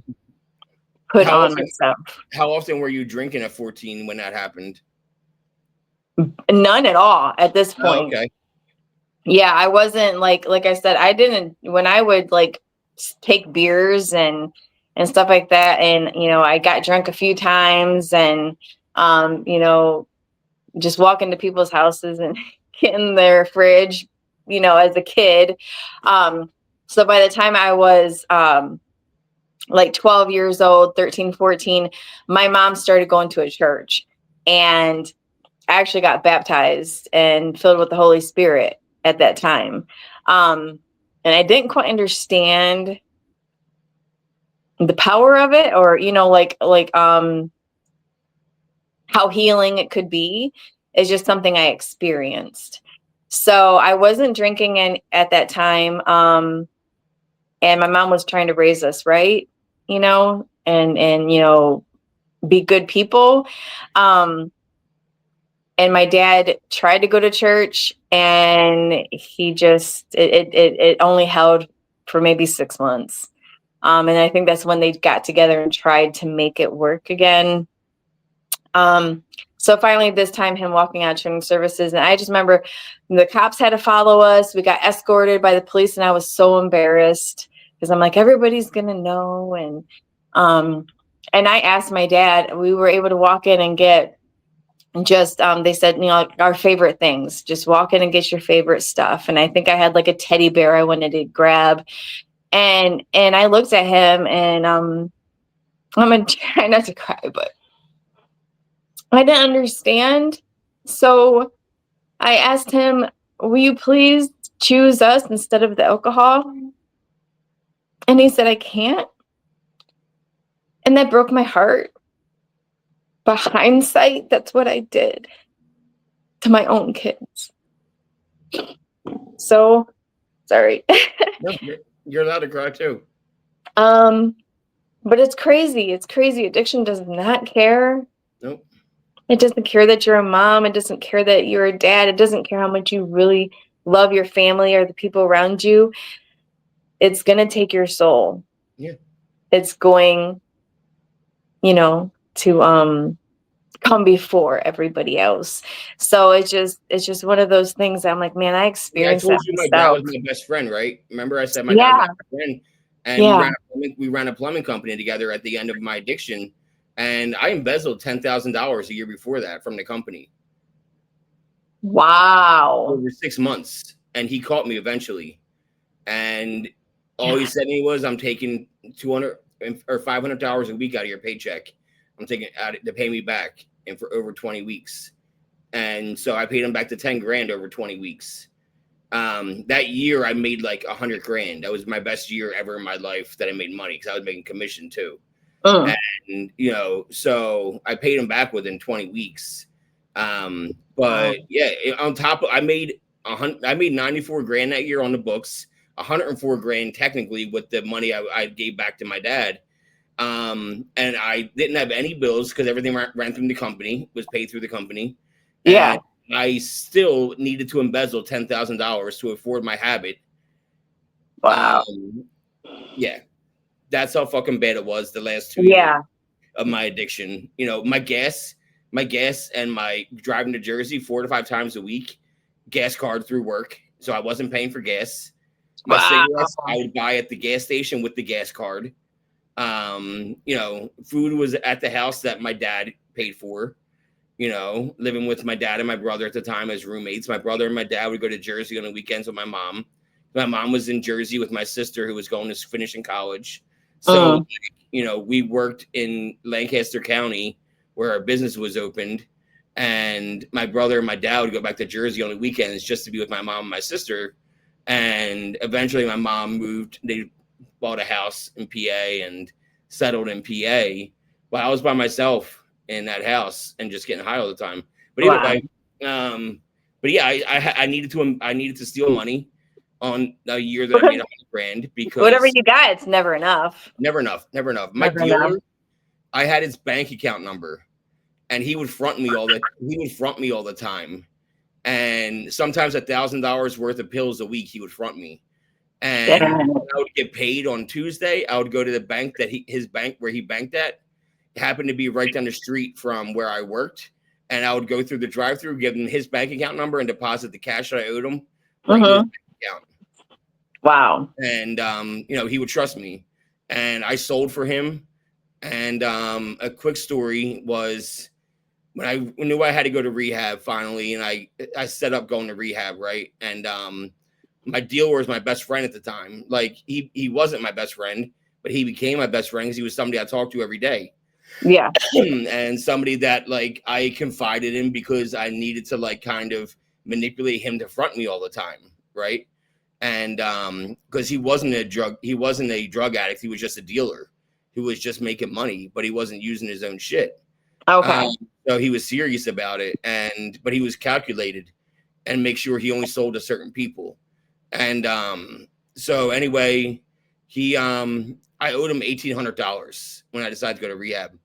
put
How
on
often?
myself.
How often were you drinking at 14 when that happened?
None at all at this
Oh,
point.
okay.
Yeah, I wasn't like I said, I didn't when I would like take beers and stuff like that, and I got drunk a few times, and um, you know, just walk into people's houses and get in their fridge, as a kid. So by the time I was like 12 years old, 13, 14, my mom started going to a church, and I actually got baptized and filled with the Holy Spirit at that time. And I didn't quite understand the power of it, or how healing it could be. Is just something I experienced. So I wasn't drinking at that time. And my mom was trying to raise us right, and be good people. Um, and my dad tried to go to church, and he just it only held for maybe 6 months. And I think that's when they got together and tried to make it work again. So finally, this time, him walking out of training services, and I just remember the cops had to follow us. We got escorted by the police, and I was so embarrassed because I'm like, everybody's gonna know. And I asked my dad. We were able to walk in and get just they said, like our favorite things. Just walk in and get your favorite stuff. And I think I had like a teddy bear I wanted to grab, and I looked at him, and I'm gonna try not to cry, but I didn't understand. So I asked him, will you please choose us instead of the alcohol? And he said, I can't. And that broke my heart. But hindsight, that's what I did to my own kids. So sorry.
No, you're allowed to cry too.
But it's crazy. It's crazy. Addiction does not care.
Nope.
It doesn't care that you're a mom. It doesn't care that you're a dad. It doesn't care how much you really love your family or the people around you. It's going to take your soul.
Yeah.
It's going, to come before everybody else. So it's just one of those things that I'm like, man, I
Yeah, I
experienced
told
that
you my dad was
myself.
my best friend, right? Remember I said my dad was my
Yeah.
best friend, and
Yeah.
we ran a plumbing company together at the end of my addiction, and I embezzled $10,000 a year before that from the company
Wow.
over 6 months, and he caught me eventually. And all he
Yeah.
said to me was, "I'm taking 200 or $500 a week out of your paycheck. I'm taking out to pay me back, and for over 20 weeks." And so I paid him back to 10 grand over 20 weeks. That year I made like 100 grand. That was my best year ever in my life that I made money because I was making commission too.
Mm.
And so I paid him back within 20 weeks.
Wow.
But yeah, on top of I made 94 grand that year on the books, 104 grand technically with the money I gave back to my dad. And I didn't have any bills because everything ran through the company, was paid through the company.
Yeah.
And I still needed to embezzle $10,000 to afford my habit.
Wow.
Um, yeah, that's how fucking bad it was the last 2 years
Yeah.
of my addiction. My gas and my driving to Jersey 4 to 5 times a week, gas card through work. So I wasn't paying for gas. My
Wow.
cigarettes I would buy at the gas station with the gas card. Food was at the house that my dad paid for. Living with my dad and my brother at the time as roommates. My brother and my dad would go to Jersey on the weekends with my mom. My mom was in Jersey with my sister who was going to finish in college. So,
Mm.
we worked in Lancaster County where our business was opened. And my brother and my dad would go back to Jersey on the weekends just to be with my mom and my sister. And eventually my mom moved. They bought a house in PA and settled in PA. But I was by myself in that house and just getting high all the time. But either
Wow.
way, but yeah, I needed to steal money. on a year that I made $100,000
Whatever
because
you got, it's never enough.
never enough, never enough. My
Never enough.
dealer, I had his bank account number, and he would front me all the time. And sometimes $1,000 worth of pills a week he would front me. And
Yeah.
when I would get paid on Tuesday, I would go to the bank that his bank where he banked at. It happened to be right down the street from where I worked. And I would go through the drive-through, give him his bank account number, and deposit the cash that I owed him right into his bank account.
Wow.
And he would trust me. And I sold for him. And a quick story was when I knew I had to go to rehab finally, and I set up going to rehab, right? And my dealer was my best friend at the time. Like he wasn't my best friend, but he became my best friend because he was somebody I talked to every day.
Yeah.
And somebody that like I confided in because I needed to like kind of manipulate him to front me all the time, right? And because he wasn't a drug addict, he was just a dealer who was just making money, but he wasn't using his own shit.
Okay.
So he was serious about it, but he was calculated and make sure he only sold to certain people. And so anyway, I owed him $1,800 when I decided to go to rehab.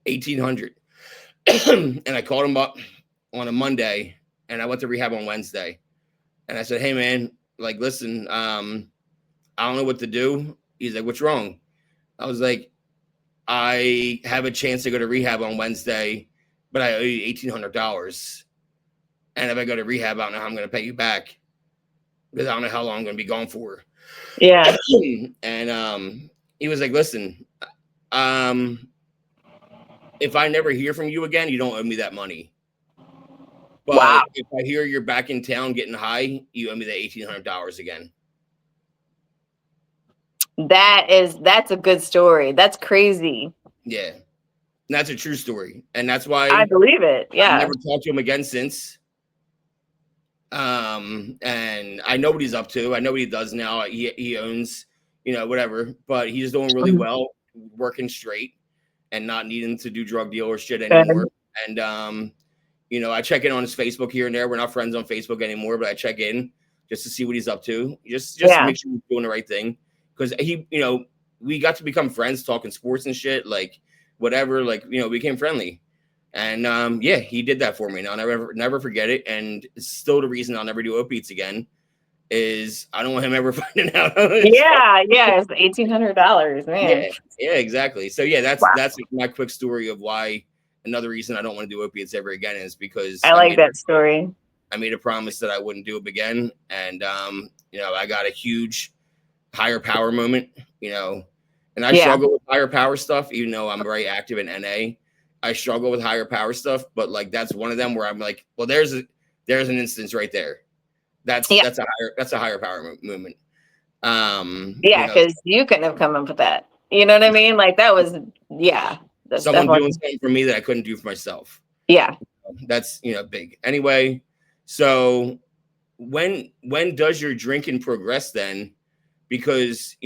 $1,800. And I called him up on a Monday, and I went to rehab on Wednesday. And I said, "Hey man, like, listen, I don't know what to do." He's like, "What's wrong?" I was like, "I have a chance to go to rehab on Wednesday, but I owe you $1,800. And if I go to rehab, I don't know how I'm going to pay you back because I don't know how long I'm going to be gone for."
Yeah.
And he was like, "Listen, if I never hear from you again, you don't owe me that money. But
Wow.
if I hear you're back in town getting high, you owe me the $1,800 again."
That's a good story. That's crazy.
Yeah. And that's a true story. And that's why
I believe it.
I've
Yeah.
never talked to him again since. And I know what he's up to. I know what he does now. He owns, whatever, but he's doing really well, working straight and not needing to do drug dealer shit anymore. And, I check in on his Facebook here and there. We're not friends on Facebook anymore, but I check in just to see what he's up to. Just to make sure he's doing the right thing. Because we got to become friends talking sports and shit, like whatever, like, we became friendly. And he did that for me. And I'll never forget it. And it's still the reason I'll never do opiates again is I don't want him ever finding out.
Yeah, it's $1,800, man.
Yeah, exactly. So that's my quick story of why another reason I don't want to do opiates ever again is because
I like that story.
I made a promise that I wouldn't do it again. And I got a huge higher power moment, and I struggle with higher power stuff, even though I'm very active in NA. I struggle with higher power stuff, but like that's one of them where I'm like, well, there's an instance right there. That's a higher power movement.
Because you couldn't have come up with that. You know what I mean? Like that was
that's someone doing something for me that I couldn't do for myself.
Yeah.
That's big. Anyway, so when does your drinking progress then? Because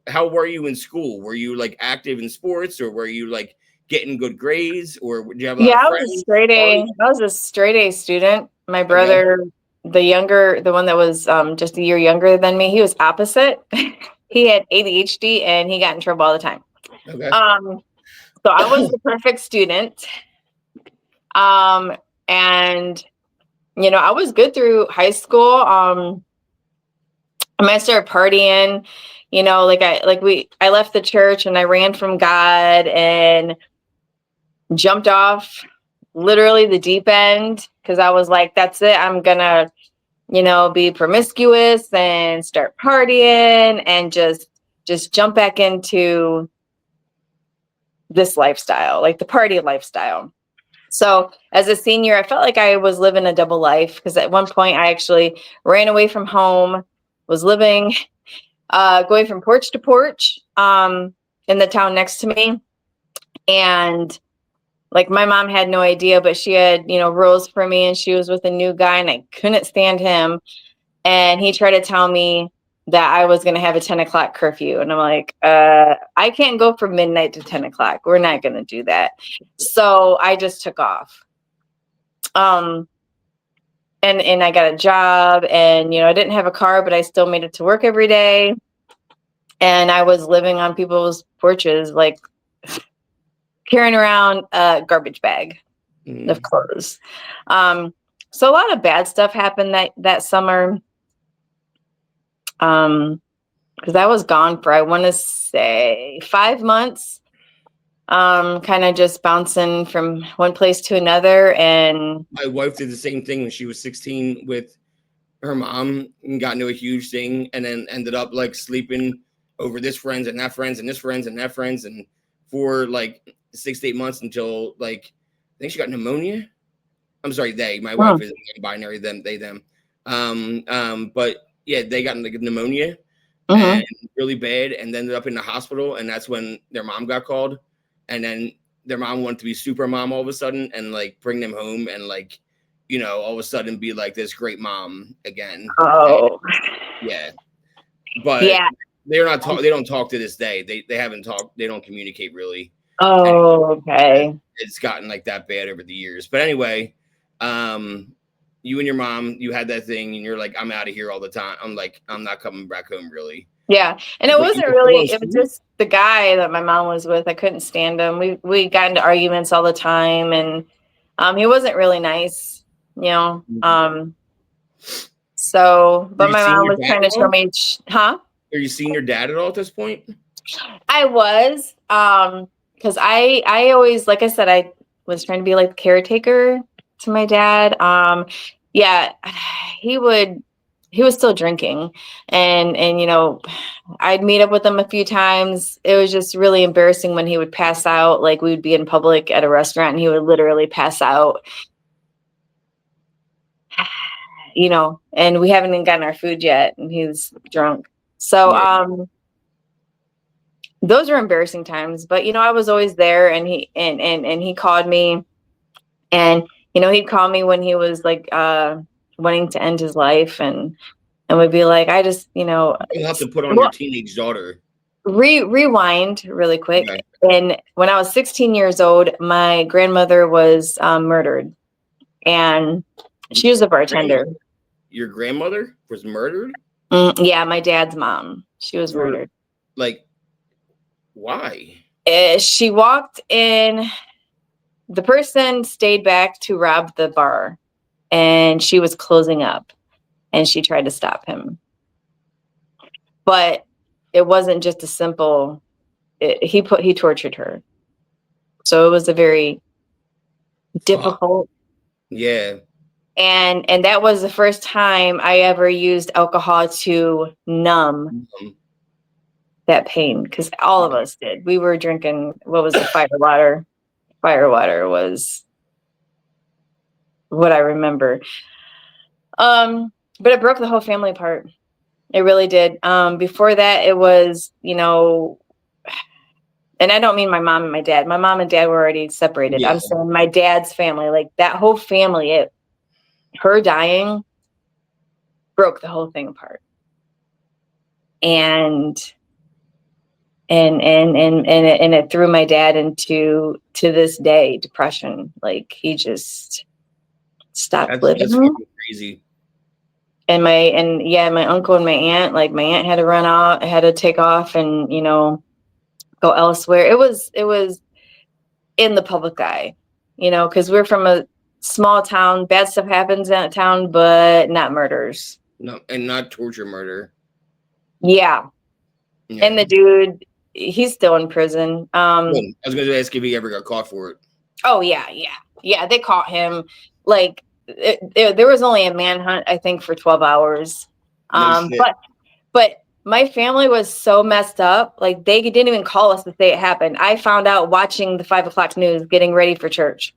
how were you in school? Were you like active in sports, or were you like getting good grades, or did you have a lot of friends?
I was a straight A student. My brother, the one that was just a year younger than me, he was opposite. He had ADHD and he got in trouble all the time.
Okay.
So I was the perfect student. And I was good through high school. I started partying, I left the church and I ran from God and jumped off literally the deep end because I was like, that's it. I'm gonna, be promiscuous and start partying and just jump back into this lifestyle, like the party lifestyle. So as a senior, I felt like I was living a double life because at one point I actually ran away from home, was living, going from porch to porch in the town next to me. And like my mom had no idea, but she had, rules for me, and she was with a new guy and I couldn't stand him. And he tried to tell me that I was going to have a 10 o'clock curfew. And I'm like, I can't go from midnight to 10 o'clock. We're not going to do that. So I just took off. and I got a job, and, I didn't have a car, but I still made it to work every day. And I was living on people's porches, like carrying around a garbage bag of clothes. So a lot of bad stuff happened that summer. Because I was gone for, I want to say, 5 months. Kind of just bouncing from one place to another. And
My wife did the same thing when she was 16 with her mom and got into a huge thing, and then ended up like sleeping over this friends and that friends and this friends and that friends, and for like 6 to 8 months until like I think she got pneumonia. I'm sorry, they. My wife is binary, them, they, them. But yeah, they got like pneumonia and really bad, and ended up in the hospital, and that's when their mom got called, and then their mom wanted to be super mom all of a sudden and like bring them home and like, all of a sudden be like this great mom again.
oh,
And, yeah, but
yeah.
they're not talk. They don't talk to this day. They haven't talked. They don't communicate really.
Oh, okay.
It's gotten like that bad over the years. But anyway, you and your mom, you had that thing, and you're like, I'm out of here all the time. I'm like, I'm not coming back home, really.
Yeah, and it
But you
wasn't
were still
really.
in
It was
school?
just the guy that my mom was with. I couldn't stand him. We got into arguments all the time, and he wasn't really nice, you know. So,
Were
but
you
my
seeing
mom
your
was
dad
trying
at
to show
all?
me, huh?
Are you seeing your dad at all at this point?
I was, because I always, like I said, I was trying to be like the caretaker to my dad. Yeah, he was still drinking, and I'd meet up with him a few times. It was just really embarrassing when he would pass out. Like, we would be in public at a restaurant, and he would literally pass out. And we haven't even gotten our food yet, and he's drunk. So,
Yeah.
those are embarrassing times, but I was always there, and he called me, and he'd call me when he was like wanting to end his life, and would be like, I just
You'll have to put on your
well,
teenage daughter.
rewind really quick.
Okay.
And when I was 16 years old, my grandmother was murdered, and she was a bartender.
Your grandmother was murdered?
Yeah, my dad's mom. She was
For
murdered.
like, why?
She walked in. The person stayed back to rob the bar, and she was closing up, and she tried to stop him. But it wasn't just a simple, he tortured her. So it was a very
Fuck.
difficult.
Yeah.
And that was the first time I ever used alcohol to numb that pain, because all of us did. We were drinking, what was it, fire water. Fire water was what I remember. But it broke the whole family apart. It really did. Before that, it was, and I don't mean my mom and my dad. My mom and dad were already separated.
Yeah.
I'm saying my dad's family, like that whole family, her dying broke the whole thing apart. And it threw my dad into, to this day, depression. Like, he just stopped living.
That's fucking crazy.
And my uncle and my aunt, like my aunt had to run out, had to take off and, go elsewhere. It was in the public eye, because we're from a small town. Bad stuff happens in that town, but not murders.
No, and not torture murder.
Yeah.
Yeah.
And the dude, he's still in prison.
I was going to ask if he ever got caught for it.
Oh yeah. They caught him. Like, there was only a manhunt, I think, for 12 hours.
No shit.
But my family was so messed up. Like, they didn't even call us to say it happened. I found out watching the 5 o'clock news, getting ready for church.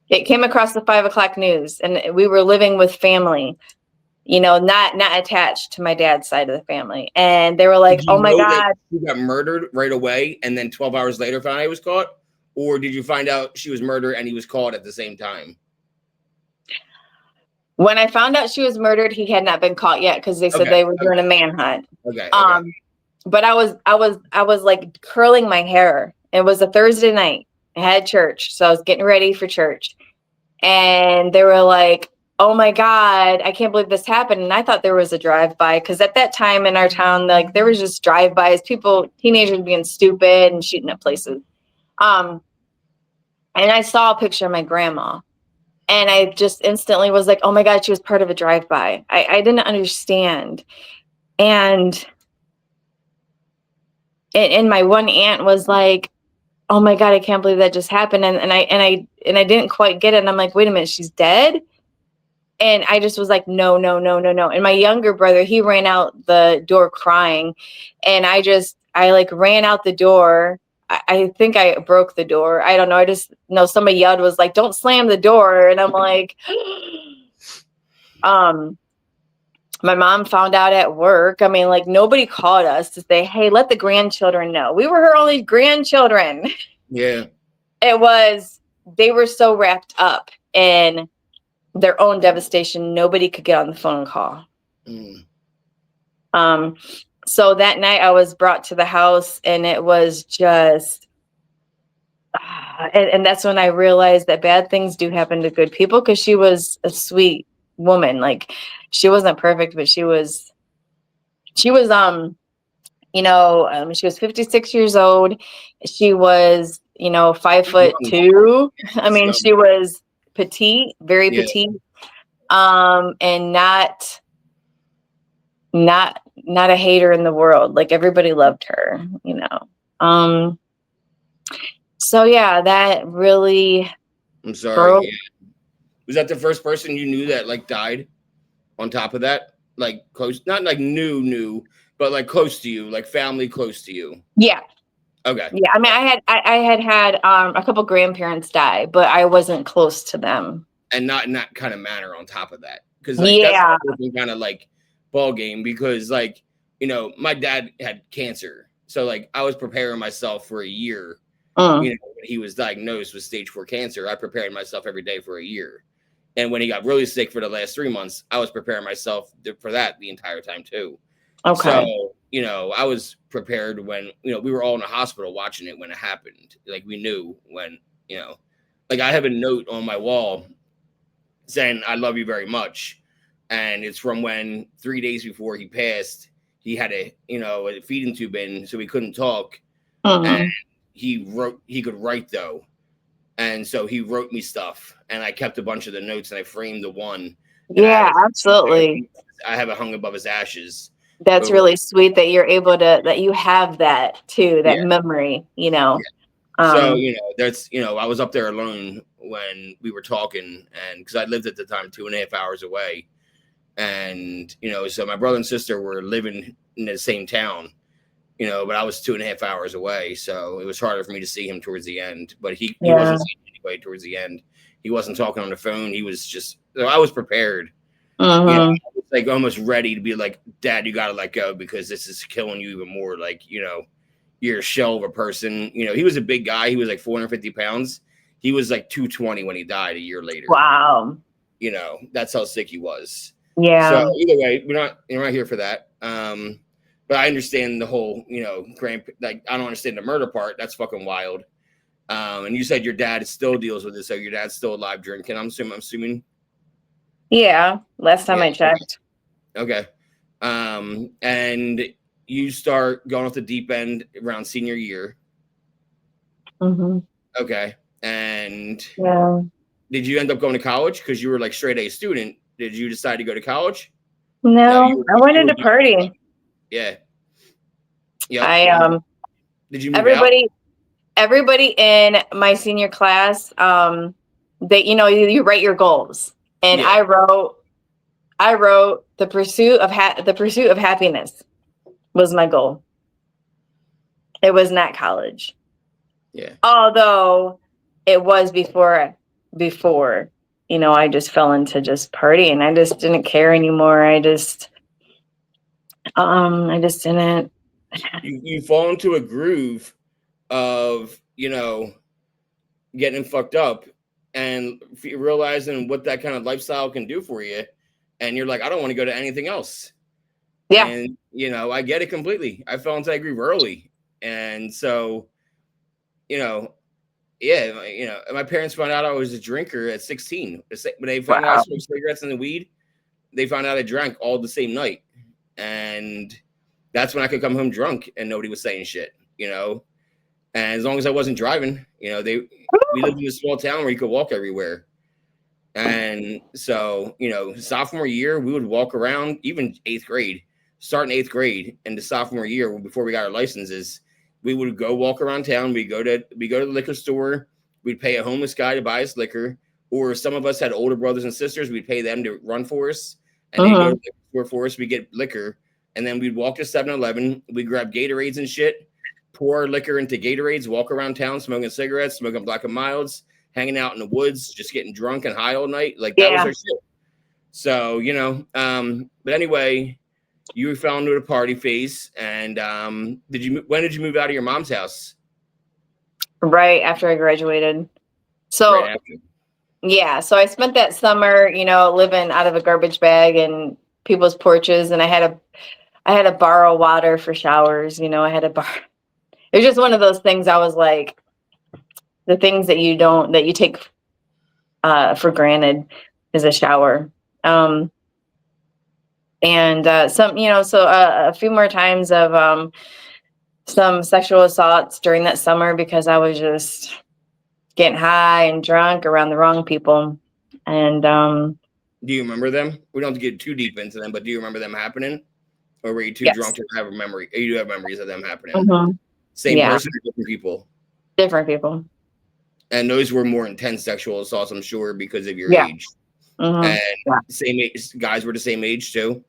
It came across the 5 o'clock news, and we were living with family, not attached to my dad's side of the family. And they were like,
Did you
oh my
know
God.
that she got murdered right away, and then 12 hours later found out he was caught? Or did you find out she was murdered and he was caught at the same time?
When I found out she was murdered, he had not been caught yet, because they said they were doing a manhunt.
Okay.
But I was like curling my hair. It was a Thursday night. I had church, so I was getting ready for church, and they were like, oh my God, I can't believe this happened. And I thought there was a drive-by because at that time in our town, like there was just drive-bys, people, teenagers being stupid and shooting at places. And I saw a picture of my grandma and I just instantly was like, oh my God, she was part of a drive-by. I didn't understand. And my one aunt was like, oh my God, I can't believe that just happened. And I didn't quite get it. And I'm like, wait a minute, she's dead? And I just was like, no, no, no, no, no. And my younger brother, he ran out the door crying. And I like ran out the door. I think I broke the door. I don't know. I just know somebody yelled, was like, don't slam the door. And I'm like, my mom found out at work. I mean, like nobody called us to say, hey, let the grandchildren know. We were her only grandchildren.
Yeah.
They were so wrapped up in their own devastation. Nobody could get on the phone and call. So that night I was brought to the house and it was just, and that's when I realized that bad things do happen to good people. Cause she was a sweet woman. Like she wasn't perfect, but she was, she was 56 years old. She was, 5'2". I mean, she was petite, very petite. And not a hater in the world. Like everybody loved her, So yeah, that really.
I'm sorry. Yeah. Was that the first person you knew that like died on top of that? Like close, not like new, but like close to you, like family close to you.
Yeah.
Okay.
Yeah. I mean, I had a couple grandparents die, but I wasn't close to them.
And not in that kind of manner on top of that. Because like that's a kind of like ball game because like, my dad had cancer. So like I was preparing myself for a year. When he was diagnosed with stage 4 cancer, I prepared myself every day for a year. And when he got really sick for the last 3 months, I was preparing myself for that the entire time too.
Okay.
So, I was prepared when, we were all in the hospital watching it when it happened. Like we knew when, like I have a note on my wall saying, I love you very much. And it's from when 3 days before he passed, he had a feeding tube in, so he couldn't talk. And he could write though. And so he wrote me stuff and I kept a bunch of the notes and I framed the one.
Yeah, absolutely.
I have it hung above his ashes.
That's really sweet that you're able that you have that too, that memory,
Yeah. So, that's, I was up there alone when we were talking and because I lived at the time 2.5 hours away. And, so my brother and sister were living in the same town. But I was 2.5 hours away, so it was harder for me to see him towards the end. But he wasn't seeing anybody towards the end. He wasn't talking on the phone. He was just. I was prepared. I was like almost ready to be like, Dad, you got to let go because this is killing you even more. Like, you're a shell of a person. He was a big guy. He was like 450 pounds. He was like 220 when he died a year later.
Wow.
That's how sick he was.
Yeah.
So either way, you're not here for that. But I understand the whole, like I don't understand the murder part. That's fucking wild. And you said your dad still deals with it, so your dad's still alive drinking. I'm assuming.
Yeah, last time I checked.
Okay. And you start going off the deep end around senior year. Okay. And did you end up going to college because you were like straight A student? Did you decide to go to college?
No, I wanted to party.
Yeah. Yeah. Did you move
everybody in my senior class, they, you write your goals, and I wrote the pursuit of happiness was my goal. It was not college.
Yeah.
Although it was before, I just fell into just partying. I just didn't care anymore. I just didn't.
You fall into a groove of, getting fucked up and realizing what that kind of lifestyle can do for you. And you're like, I don't want to go to anything else.
Yeah.
And, I get it completely. I fell into that groove early. And so, Yeah, my parents found out I was a drinker at 16. When they found out I
Wow.
smoked cigarettes and the weed, they found out I drank all the same night. And that's when I could come home drunk and nobody was saying shit, And as long as I wasn't driving, we lived in a small town where you could walk everywhere. And so, sophomore year, we would walk around, even 8th grade, starting 8th grade, and the sophomore year before we got our licenses, we would go walk around town. We go to the liquor store. We'd pay a homeless guy to buy us liquor, or some of us had older brothers and sisters. We'd pay them to run for us, and they'd go to the liquor store for us. We get liquor, and then we'd walk to 7-Eleven. We'd grab Gatorades and shit, pour our liquor into Gatorades, walk around town smoking cigarettes, smoking Black and Milds, hanging out in the woods, just getting drunk and high all night. Like that was our shit. So, but anyway, you fell into the party phase. And when did you move out of your mom's house?
Right after I graduated. So,
right after.
Yeah. So I spent that summer, living out of a garbage bag and people's porches. And I had to borrow water for showers. I had to borrow. It was just one of those things. I was like, the things that you take for granted is a shower. And a few more times of some sexual assaults during that summer because I was just getting high and drunk around the wrong people. And
do you remember them? We don't have to get too deep into them, but do you remember them happening? Or were you too drunk to have a memory? You do have memories of them happening.
Mm-hmm.
Same person or different people?
Different people.
And those were more intense sexual assaults, I'm sure, because of your age.
Mm-hmm.
And same age, guys were the same age too?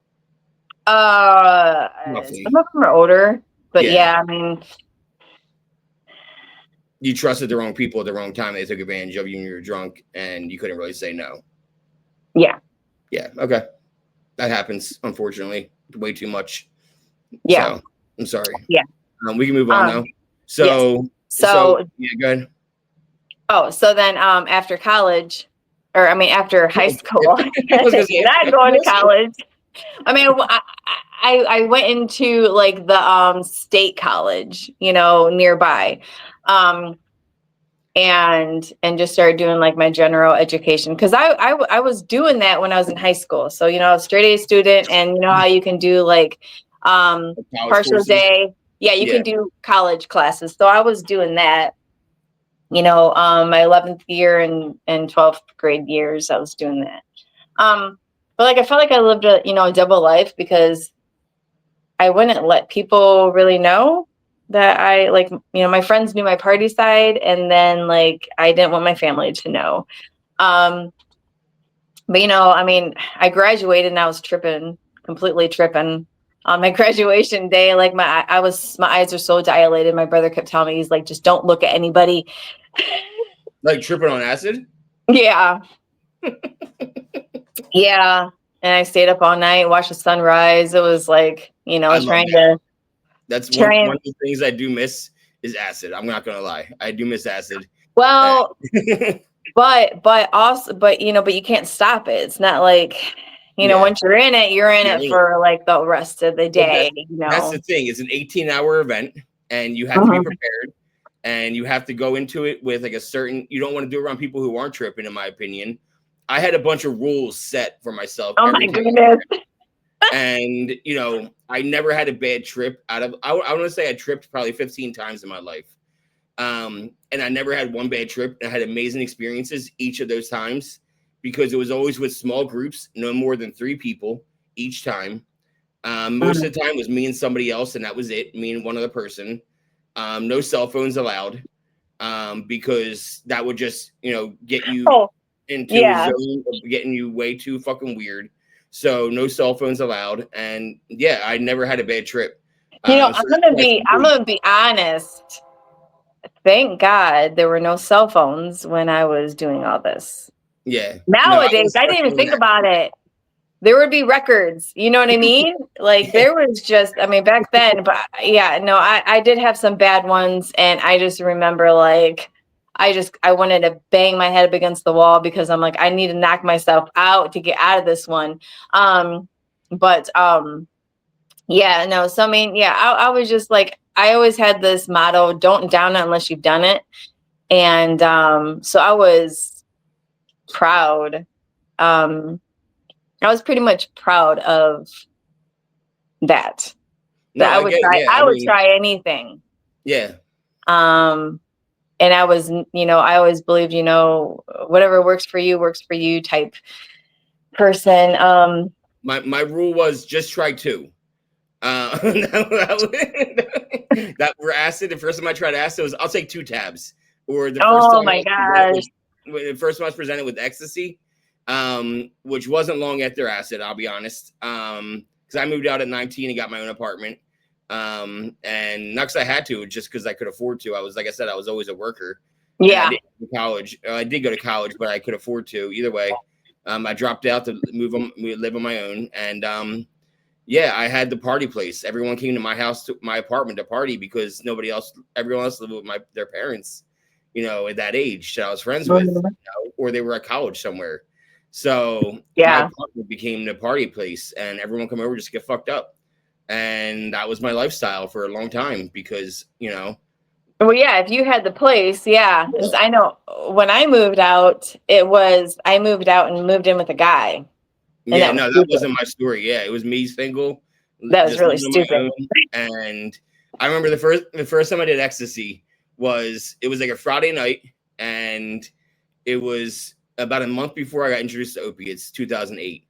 Some of them are older, but I mean,
you trusted the wrong people at the wrong time. They took advantage of you when you were drunk and you couldn't really say no.
Yeah.
Yeah. Okay. That happens, unfortunately, way too much.
Yeah.
So, I'm sorry.
Yeah.
We can move on now. So yeah, go ahead.
Oh, so then after college, after high school, not going to college. I mean, I went into like the state college, nearby, and just started doing like my general education because I was doing that when I was in high school. So I was straight A student, and you know how you can do like partial day. Yeah, you can do college classes. So I was doing that. My 11th year and 12th grade years, I was doing that. But like I felt like I lived a double life because I wouldn't let people really know that I my friends knew my party side, and then like I didn't want my family to know. But I graduated and I was completely tripping on my graduation day. Like my eyes are so dilated. My brother kept telling me, he's like, just don't look at anybody.
Like tripping on acid?
Yeah. Yeah. And I stayed up all night, watched the sunrise. It was like,
That's one of the things I do miss is acid. I'm not gonna lie. I do miss acid.
Well, but you can't stop it. It's not like, once you're in it for like the rest of the day.
That's the thing. It's an 18-hour event and you have to be prepared. And you have to go into it with like you don't want to do it around people who aren't tripping, in my opinion. I had a bunch of rules set for myself.
Oh my goodness.
And, I never had a bad trip I want to say I tripped probably 15 times in my life. And I never had one bad trip. I had amazing experiences each of those times because it was always with small groups, no more than 3 people each time. Most of the time was me and somebody else, and that was it, me and one other person. No cell phones allowed because that would just, get you into a zone of getting you way too fucking weird. So no cell phones allowed. And yeah, I never had a bad trip.
I'm gonna be honest. Thank God there were no cell phones when I was doing all this.
Yeah.
Nowadays, I didn't even think about it. There would be records, you know what I mean? Like there was just, back then, but yeah, no, I did have some bad ones. And I just remember like, I wanted to bang my head up against the wall because I'm like, I need to knock myself out to get out of this one. I was just like, I always had this motto, don't down it unless you've done it. And so I was proud. I was pretty much proud of that.
No,
That I
I
would
get it.
try.
Yeah,
I
I
would
mean,
try anything.
yeah.
And I was, I always believed, whatever works for you type person.
My rule was just try two. That were acid. The first time I tried acid was I'll take 2 tabs. Or the first
Oh
time
my gosh.
when the first one I was presented with ecstasy, which wasn't long after acid, I'll be honest. Because I moved out at 19 and got my own apartment. And not because I had to, just because I could afford to. I was, like I said, I was always a worker.
Yeah.
I didn't go to college. I did go to college, but I could afford to. Either way, I dropped out to live on my own, and yeah, I had the party place. Everyone came to my house, to my apartment to party because everyone else lived with their parents, at that age that I was friends with, or they were at college somewhere. So my apartment became the party place, and everyone come over just to get fucked up. And that was my lifestyle for a long time because,
Well, yeah, if you had the place, yeah. 'Cause I know when I moved out, I moved out and moved in with a guy. And
yeah,
that was
no, that
stupid.
wasn't my story. Yeah, it was me single,
That was
just
really
living on my
stupid.
own. And I remember the first time I did ecstasy it was like a Friday night, and it was about a month before I got introduced to opiates, 2008.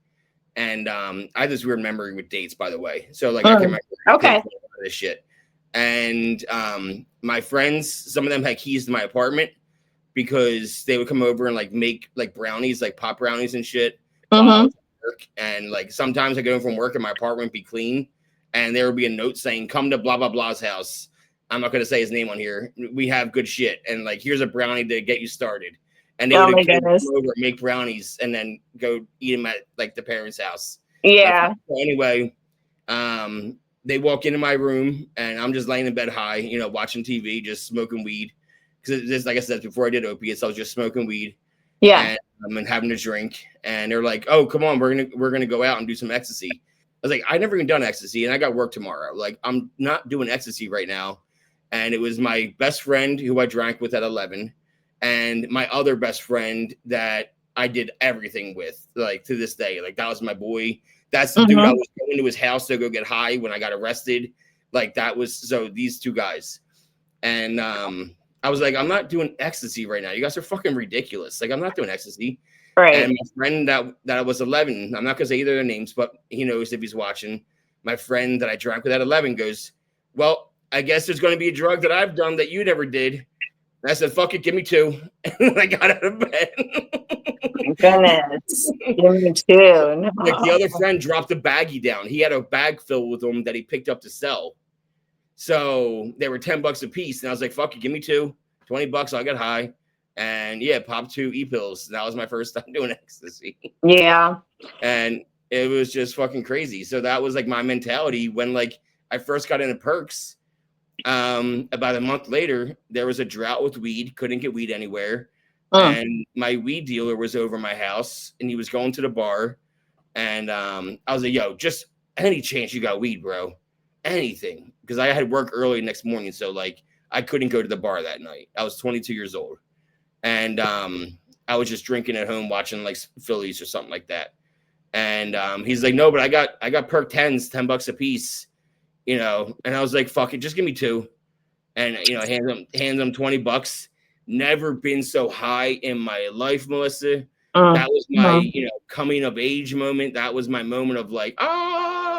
And I had this weird memory with dates, by the way. So like I can remember
Okay.
this shit. And my friends, some of them had keys to my apartment because they would come over and like make like brownies, like pop brownies and shit while I was at work. And like sometimes I go home from work and my apartment would be clean, and there would be a note saying, "Come to blah blah blah's house." I'm not going to say his name on here. We have good shit, and like here's a brownie to get you started. And they would come over, make brownies, and then go eat them at like the parents' house.
Yeah.
So anyway, they walk into my room, and I'm just laying in bed high, watching TV, just smoking weed. Because just like I said before, I did opiates, I was just smoking weed.
Yeah.
And having a drink. And they're like, "Oh, come on, we're gonna go out and do some ecstasy." I was like, "I never even done ecstasy, and I got work tomorrow. Like, I'm not doing ecstasy right now." And it was my best friend who I drank with at 11, and my other best friend that I did everything with, like to this day. Like that was my boy. That's the dude I was going to his house to go get high when I got arrested. Like that was so these 2 guys. And I was like, "I'm not doing ecstasy right now. You guys are fucking ridiculous. Like I'm not doing ecstasy."
Right.
And my friend that was 11, I'm not gonna say either of their names, but he knows if he's watching. My friend that I drank with at 11 goes, "Well, I guess there's going to be a drug that I've done that you never did." And I said, "Fuck it, give me 2." And I got out of bed.
Goodness. Give me 2. No.
Like the other friend dropped a baggie down. He had a bag filled with them that he picked up to sell. So they were $10 a piece. And I was like, "Fuck it, give me 2, $20. I'll get high." And yeah, popped 2 e-pills. That was my first time doing ecstasy.
Yeah.
And it was just fucking crazy. So that was like my mentality when like I first got into perks. About a month later, there was a drought with weed, couldn't get weed anywhere. And my weed dealer was over my house, and he was going to the bar. And I was like, "Yo, just any chance you got weed, bro? Anything." Because I had work early next morning. So like I couldn't go to the bar that night. I was 22 years old. And I was just drinking at home, watching like Phillies or something like that. And he's like, "No, but I got perk 10s, $10 a piece." And I was like, "Fuck it, just give me 2." And hand them $20. Never been so high in my life, Melissa. That was my coming of age moment. That was my moment of like,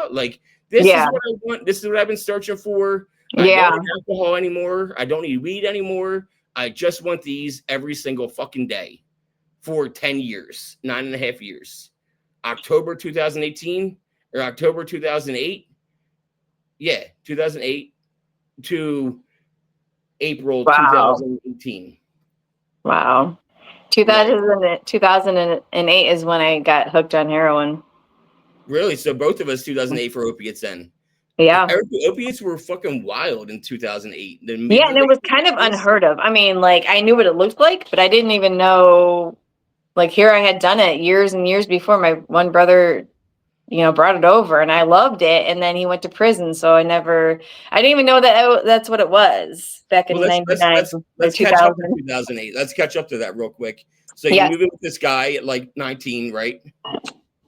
like this is what I want. This is what I've been searching for. I don't need alcohol anymore. I don't need weed anymore. I just want these every single fucking day for 10 years, 9.5 years. October 2018 or October 2008. Yeah, 2008 to April 2018.
Wow. 2008 is when I got hooked on heroin.
Really? So both of us 2008 for opiates then.
Yeah.
Opiates were fucking wild in 2008.
Yeah, and it was kind of unheard of. I mean, like I knew what it looked like, but I didn't even know. Like here I had done it years and years before. My one brother brought it over, and I loved it. And then he went to prison. So I didn't even know that that's what it was back in
Well,
99 or
let's catch up to
2000.
2008. Let's catch up to that real quick. So you
Yeah.
move in with this guy at like 19, right?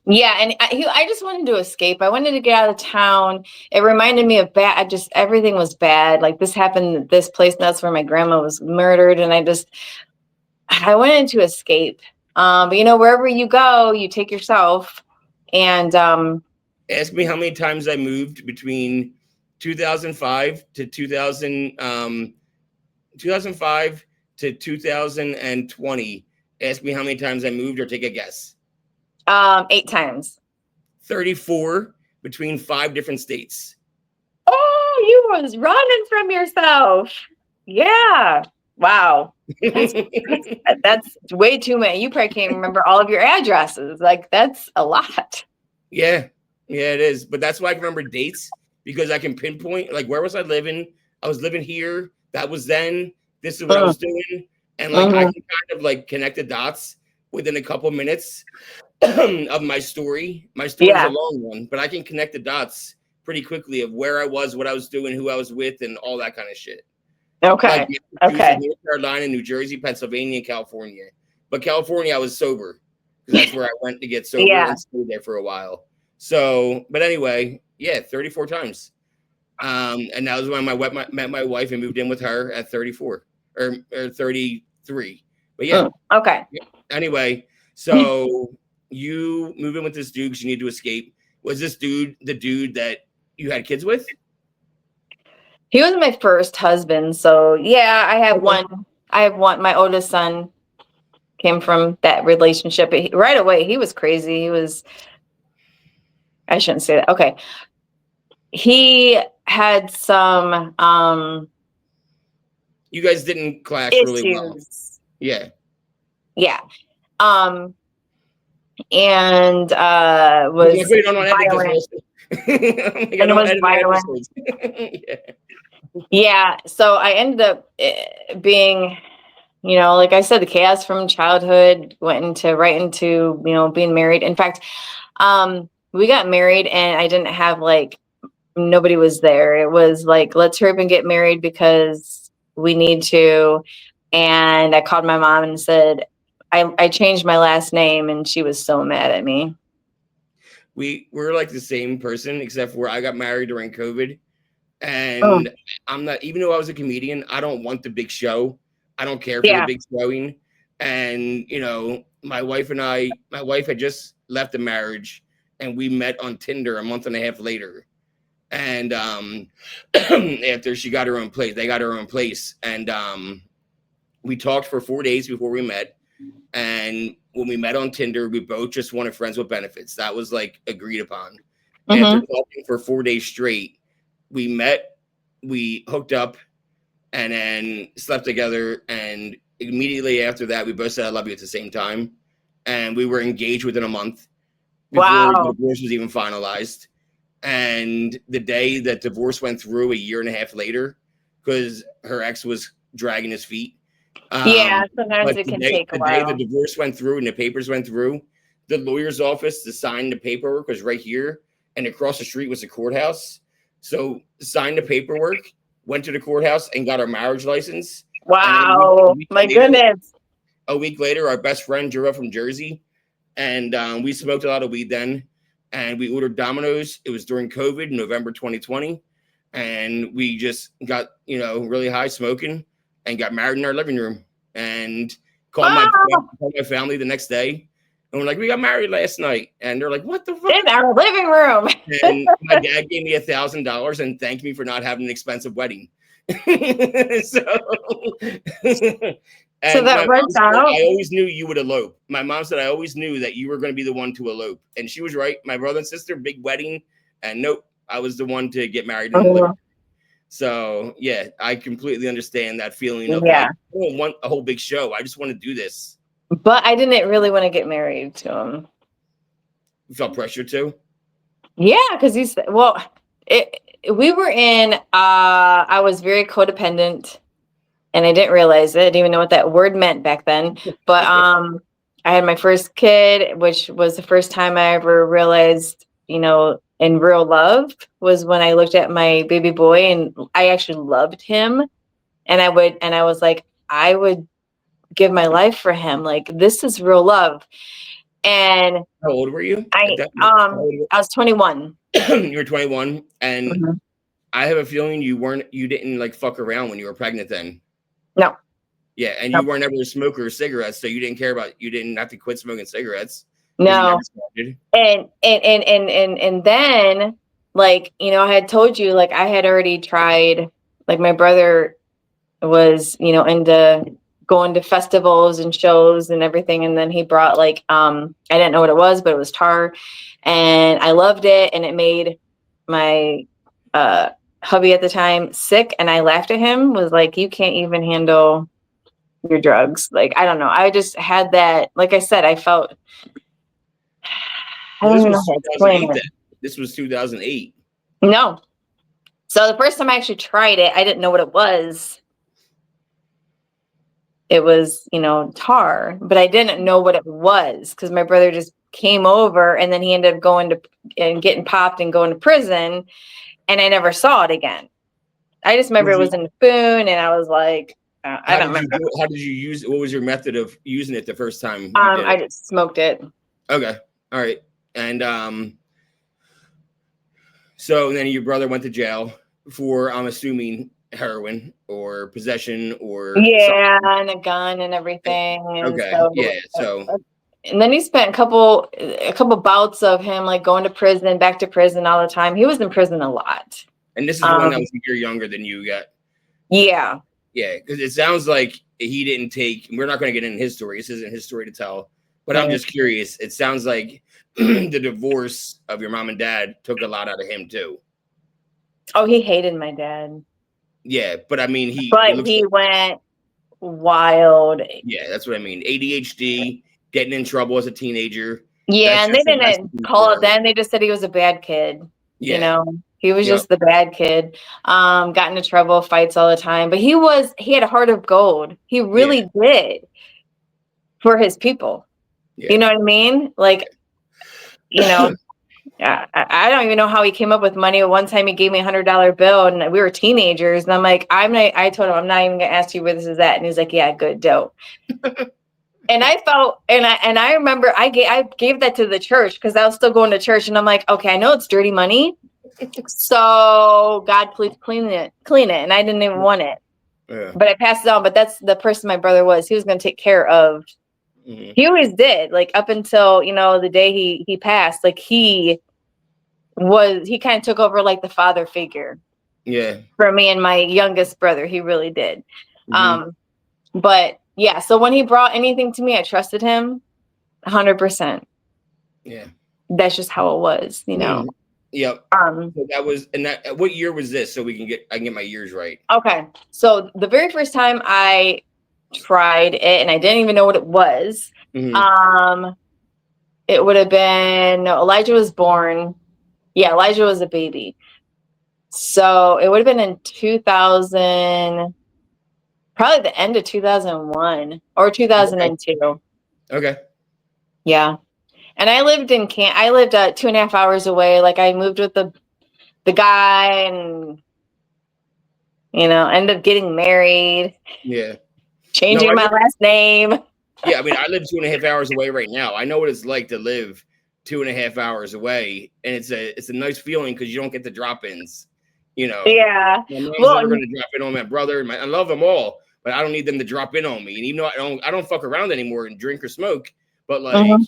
Yeah. And I just wanted to escape. I wanted to get out of town. It reminded me of bad. Everything was bad. Like this happened at this place. And that's where my grandma was murdered. And I wanted to escape. But wherever you go, you take yourself. And
Ask me how many times I moved between 2005 to 2005 to 2020. Ask me how many times I moved, or take a guess.
8 times.
34 between 5 different states.
Oh, you was running from yourself. Yeah. Wow. That's way too many. You probably can't remember all of your addresses. Like, that's a lot.
Yeah, it is. But that's why I can remember dates, because I can pinpoint, like, where was I living? I was living here. That was then. This is what I was doing. And like, I can kind of like connect the dots within a couple minutes of my story. My story is a long one, but I can connect the dots pretty quickly of where I was, what I was doing, who I was with, and all that kind of shit.
Okay.
Like, North Carolina, New Jersey, Pennsylvania, and California. But California, I was sober, because that's where I went to get sober and stayed there for a while. So, but anyway, 34 times. And that was when I met my wife and moved in with her at 34 or 33. But yeah.
Okay.
Anyway, so you move in with this dude because you need to escape. Was this dude the dude that you had kids with?
He was my first husband. So yeah, I have one. My oldest son came from that relationship. Right away, he was crazy. I shouldn't say that. Okay. He had some
you guys didn't clash
issues.
Really well. Yeah.
Yeah. And was violent. And was violent. Yeah. So I ended up being, like I said, the chaos from childhood went right into being married. In fact, we got married and I didn't have nobody was there. It was like, let's hurry up and get married because we need to. And I called my mom and said, I changed my last name, and she was so mad at me.
We're like the same person, except for I got married during COVID. And I'm not, even though I was a comedian, I don't want the big show. I don't care for the big showing. And, my wife had just left the marriage, and we met on Tinder a month and a half later. And after she got her own place, they got her own place. And we talked for 4 days before we met. And when we met on Tinder, we both just wanted friends with benefits. That was like agreed upon. After talking for 4 days straight, we met, we hooked up, and then slept together. And immediately after that, we both said, I love you at the same time. And we were engaged within a month before the divorce was even finalized. And the day that divorce went through a year and a half later, because her ex was dragging his feet.
Sometimes it can take a while.
The day the divorce went through and the papers went through, the lawyer's office to sign the paperwork was right here, and across the street was the courthouse. So signed the paperwork, went to the courthouse, and got our marriage license.
Wow, my goodness.
A week later, our best friend drove up from Jersey, and we smoked a lot of weed then, and we ordered Domino's. It was during COVID, November 2020, and we just got, really high smoking and got married in our living room, and called my family the next day. And we're like, we got married last night. And they're like, what the fuck?
In our living room.
And my dad gave me $1,000 and thanked me for not having an expensive wedding. So that worked out. I always knew you would elope. My mom said, I always knew that you were going to be the one to elope. And she was right. My brother and sister, big wedding. And nope, I was the one to get married in the living room. So yeah, I completely understand that feeling of I don't want a whole big show. I just want to do this.
But I didn't really want to get married to him.
You felt pressure too?
Yeah, because we were in, I was very codependent, and I didn't realize it. I didn't even know what that word meant back then. But I had my first kid, which was the first time I ever realized, in real love was when I looked at my baby boy and I actually loved him. And I was like, I would give my life for him. Like, this is real love. And
How old were you
I
at that point?
I was 21.
You were 21, and
Mhm.
I have a feeling you didn't like fuck around when you were pregnant then.
No.
Yeah, and you weren't ever a smoker of cigarettes, so you didn't have to quit smoking cigarettes.
No. And then, like, I had told you, like, I had already tried, like, my brother was, into going to festivals and shows and everything. And then he brought, like, I didn't know what it was, but it was tar, and I loved it. And it made my hubby at the time sick. And I laughed at him, was like, you can't even handle your drugs. Like, I don't know. I just had that, like I said, I felt, I
Well,
don't
this
even know
was
how to explain
2008
it.
then. This was 2008.
No. So the first time I actually tried it, I didn't know what it was. It was, tar, but I didn't know what it was because my brother just came over and then he ended up going to and getting popped and going to prison, and I never saw it again. I just remember it was in the spoon, and I was like, I don't remember.
How did you use it? What was your method of using it the first time you did
I
it?
just smoked it.
Okay. All right. And so then your brother went to jail for, I'm assuming, heroin or possession or
Yeah,
something.
and a gun and everything. And
Okay.
so,
Yeah. So
and then he spent a couple bouts of him like going to prison, back to prison all the time. He was in prison a lot.
and this is the one that was a year younger than you got.
Yeah.
Yeah, because it sounds like he didn't take. We're not going to get into his story. This isn't his story to tell. But I'm just curious. It sounds like the divorce of your mom and dad took a lot out of him too.
Oh, he hated my dad.
Yeah, but I mean,
But he went wild.
Yeah, that's what I mean. ADHD, getting in trouble as a teenager.
Yeah, and they didn't call it then. They just said he was a bad kid.
Yeah.
He was just the bad kid. Got into trouble, fights all the time. But he had a heart of gold. He really did for his people.
Yeah.
You know what I mean? Like, I don't even know how he came up with money. One time he gave me $100 bill and we were teenagers. And I'm like, I told him, I'm not even going to ask you where this is at. And he's like, yeah, good, dope. And I felt, and I remember I gave that to the church because I was still going to church. And I'm like, okay, I know it's dirty money. So God, please clean it. And I didn't even want it, but I passed it on. But that's the person my brother was. He was going to take care of. Mm-hmm. He always did, like up until, the day he passed, like he kind of took over like the father figure.
Yeah.
For me and my youngest brother, he really did. Mm-hmm. But yeah, so when he brought anything to me, I trusted him 100%.
Yeah.
That's just how it was,
Yep. So that was, what year was this? So I can get my years right.
Okay. So the very first time I tried it, and I didn't even know what it was. Mm-hmm. It would have been, Elijah was born. Yeah, Elijah was a baby. So it would have been in 2000, probably the end of 2001 or 2002.
Okay.
Yeah. And I lived 2.5 hours away. Like I moved with the guy and, ended up getting married.
Yeah.
Changing my last name.
Yeah. I mean, I live 2.5 hours away right now. I know what it's like to live 2.5 hours away. And it's a nice feeling because you don't get the drop-ins,
Yeah.
My mom's never going to drop in on my brother. I love them all, but I don't need them to drop in on me. And even though I don't fuck around anymore and drink or smoke, but like,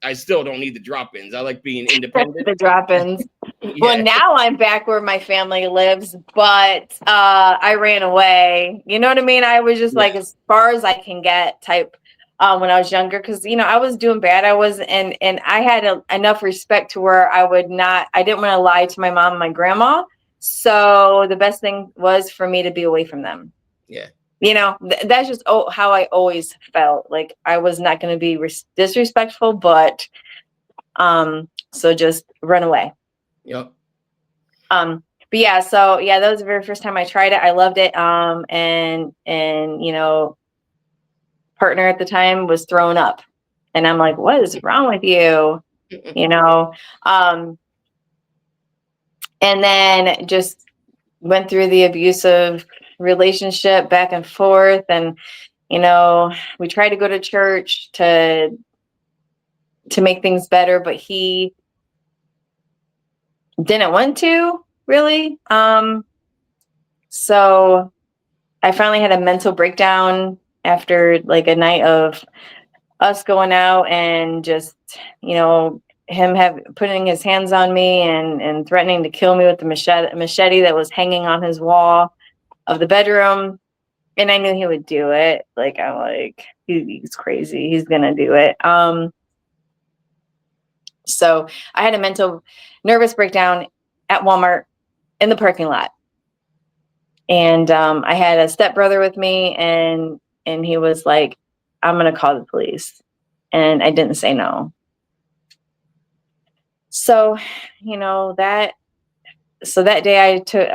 I still don't need the drop-ins. I like being independent.
The drop-ins. Yeah. Well, now I'm back where my family lives, but I ran away. You know what I mean? I was just like as far as I can get type when I was younger, because I was doing bad. I was and I had enough respect to where I didn't want to lie to my mom and my grandma. So the best thing was for me to be away from them.
Yeah.
That's just how I always felt. Like I was not going to be disrespectful, but so just run away.
Yep.
But yeah, so yeah, that was the very first time I tried it. I loved it. And partner at the time was throwing up, and I'm like, what is wrong with you? And then just went through the abusive relationship back and forth. And, we tried to go to church to make things better, but he didn't want to really. So I finally had a mental breakdown after like a night of us going out and just, him putting his hands on me and threatening to kill me with the machete that was hanging on his wall of the bedroom. And I knew he would do it. Like, I'm like, he's crazy. He's going to do it. So I had a mental nervous breakdown at Walmart in the parking lot. And I had a stepbrother with me, and he was like, I'm going to call the police. And I didn't say no. So, that day I took,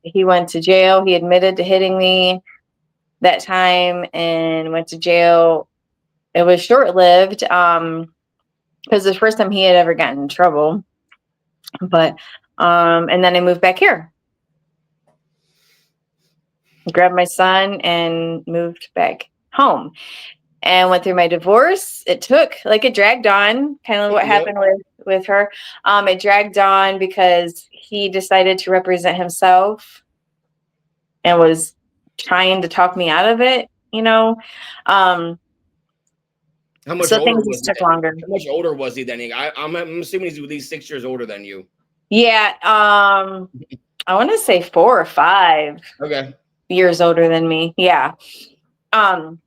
he went to jail. He admitted to hitting me that time and went to jail. It was short-lived because the first time he had ever gotten in trouble. But, and then I moved back here. Grabbed my son and moved back home and went through my divorce. It dragged on, kind of what happened with her. It dragged on because he decided to represent himself and was trying to talk me out of it,
How much
so
older
things
was
just took longer.
How much older was he than you? I'm assuming he's at least 6 years older than you.
Yeah. I want to say 4 or 5 years older than me. Yeah. And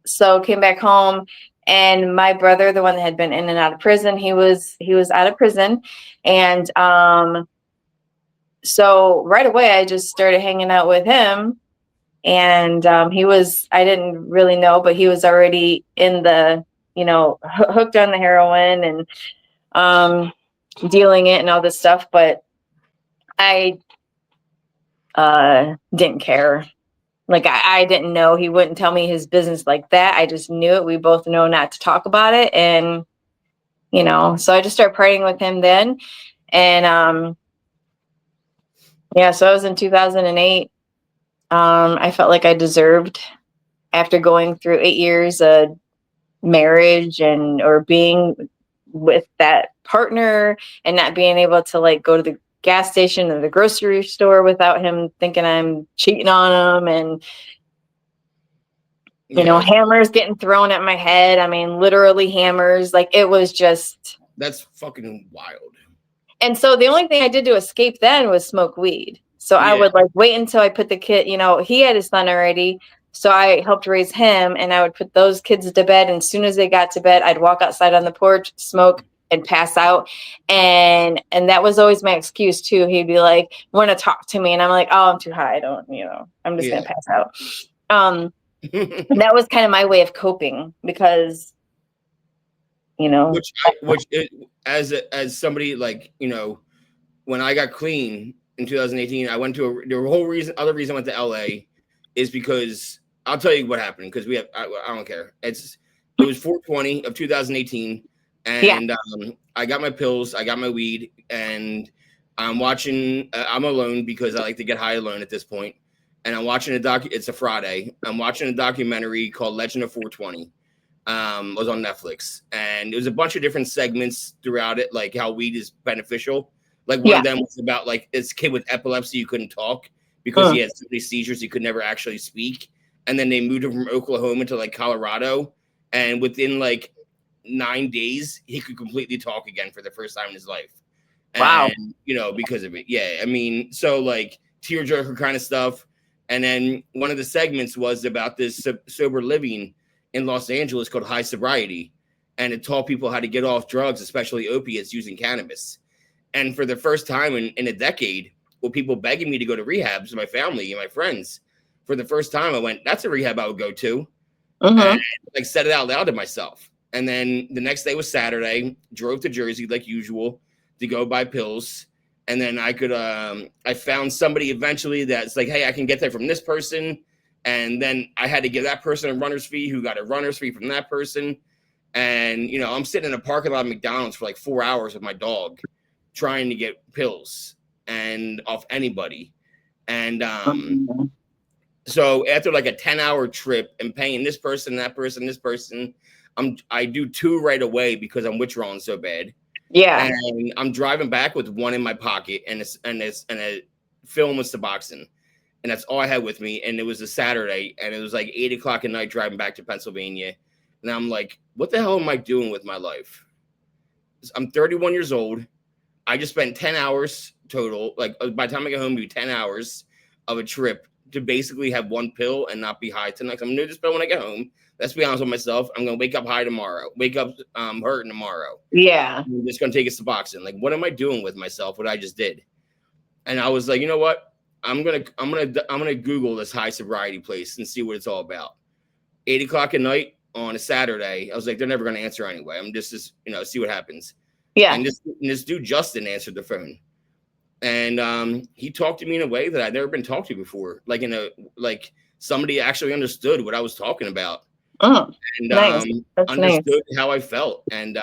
so came back home, and my brother, the one that had been in and out of prison, he was out of prison. And so right away I just started hanging out with him. And I didn't really know, but he was already in the, hooked on the heroin and dealing it and all this stuff. But I didn't care. Like, I didn't know. He wouldn't tell me his business like that. I just knew it. We both know not to talk about it. And, so I just started partying with him then. And so I was in 2008. I felt like I deserved, after going through 8 years of marriage or being with that partner and not being able to like go to the gas station or the grocery store without him thinking I'm cheating on him, and hammers getting thrown at my head. I mean, literally hammers. Like, it was just,
that's fucking wild.
And so the only thing I did to escape then was smoke weed. So I would like wait until I put the kid, he had his son already. So I helped raise him, and I would put those kids to bed. And as soon as they got to bed, I'd walk outside on the porch, smoke, and pass out. And that was always my excuse too. He'd be like, want to talk to me? And I'm like, oh, I'm too high. I don't, I'm just going to pass out. That was kind of my way of coping because,
as somebody like, when I got clean in 2018, I went to the other reason I went to LA is because I'll tell you what happened. Cause I don't care. It was 4/20 of 2018. And I got my pills, I got my weed, and I'm watching, I'm alone because I like to get high alone at this point. And I'm watching it's a Friday. I'm watching a documentary called Legend of 420. It was on Netflix, and it was a bunch of different segments throughout it, like how weed is beneficial. Like one of them was about like this kid with epilepsy who couldn't talk because he had so many seizures he could never actually speak. And then they moved him from Oklahoma to like Colorado, and within like 9 days he could completely talk again for the first time in his life.
Wow.
And because of it. Yeah, I mean, so like tearjerker kind of stuff. And then one of the segments was about this sober living in Los Angeles called High Sobriety. And it taught people how to get off drugs, especially opiates, using cannabis. And for the first time in a decade, with people begging me to go to rehabs, my family and my friends, for the first time, I went, that's a rehab I would go to. And I, like, said it out loud to myself. And then the next day was Saturday, drove to Jersey like usual to go buy pills. And then I found somebody eventually that's like, hey, I can get there from this person. And then I had to give that person a runner's fee who got a runner's fee from that person. And, you know, I'm sitting in a parking lot of McDonald's for like 4 hours with my dog trying to get pills and off anybody. And so after like a 10-hour trip and paying this person, that person, this person, I do 2 right away because I'm withdrawing so bad.
Yeah.
And I'm driving back with 1 in my pocket and a film with Suboxone. And that's all I had with me. And it was a Saturday, and it was like 8 o'clock at night driving back to Pennsylvania. And I'm like, what the hell am I doing with my life? I'm 31 years old. I just spent 10 hours total. Like by the time I get home, it'll be 10 hours of a trip to basically have 1 pill and not be high tonight. I'm gonna do this pill when I get home. Let's be honest with myself. I'm gonna wake up high tomorrow. Wake up hurting tomorrow.
Yeah.
I'm just gonna take a Suboxone. Like, what am I doing with myself? What I just did? And I was like, you know what? I'm gonna Google this high sobriety place and see what it's all about. 8 o'clock at night on a Saturday. I was like, they're never gonna answer anyway. I'm just you know, see what happens.
Yeah.
And this dude Justin answered the phone, and he talked to me in a way that I'd never been talked to before. Like somebody actually understood what I was talking about,
and
nice. Understood
nice.
how I felt. And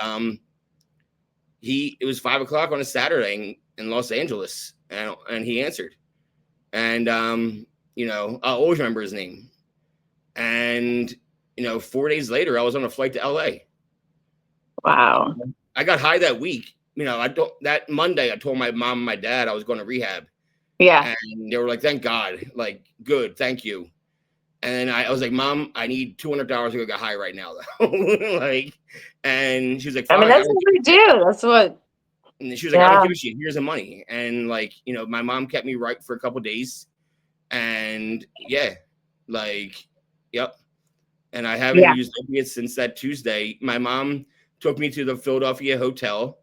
it was 5 o'clock on a Saturday in Los Angeles, and he answered. And you know, I'll always remember his name. And you know, 4 days later, I was on a flight to LA.
Wow.
I got high that week. You know, that Monday, I told my mom and my dad I was going to rehab.
Yeah.
And they were like, thank God. Like, good, thank you. And then I was like, Mom, I need $200 to go get high right now, though. Like, and she was like,
I mean, that's what we do. That's what.
And she was like, I don't give a shit. Here's the money. And like, you know, my mom kept me right for a couple of days. And yeah, like, yep. And I haven't used opiates since that Tuesday. My mom took me to the Philadelphia hotel,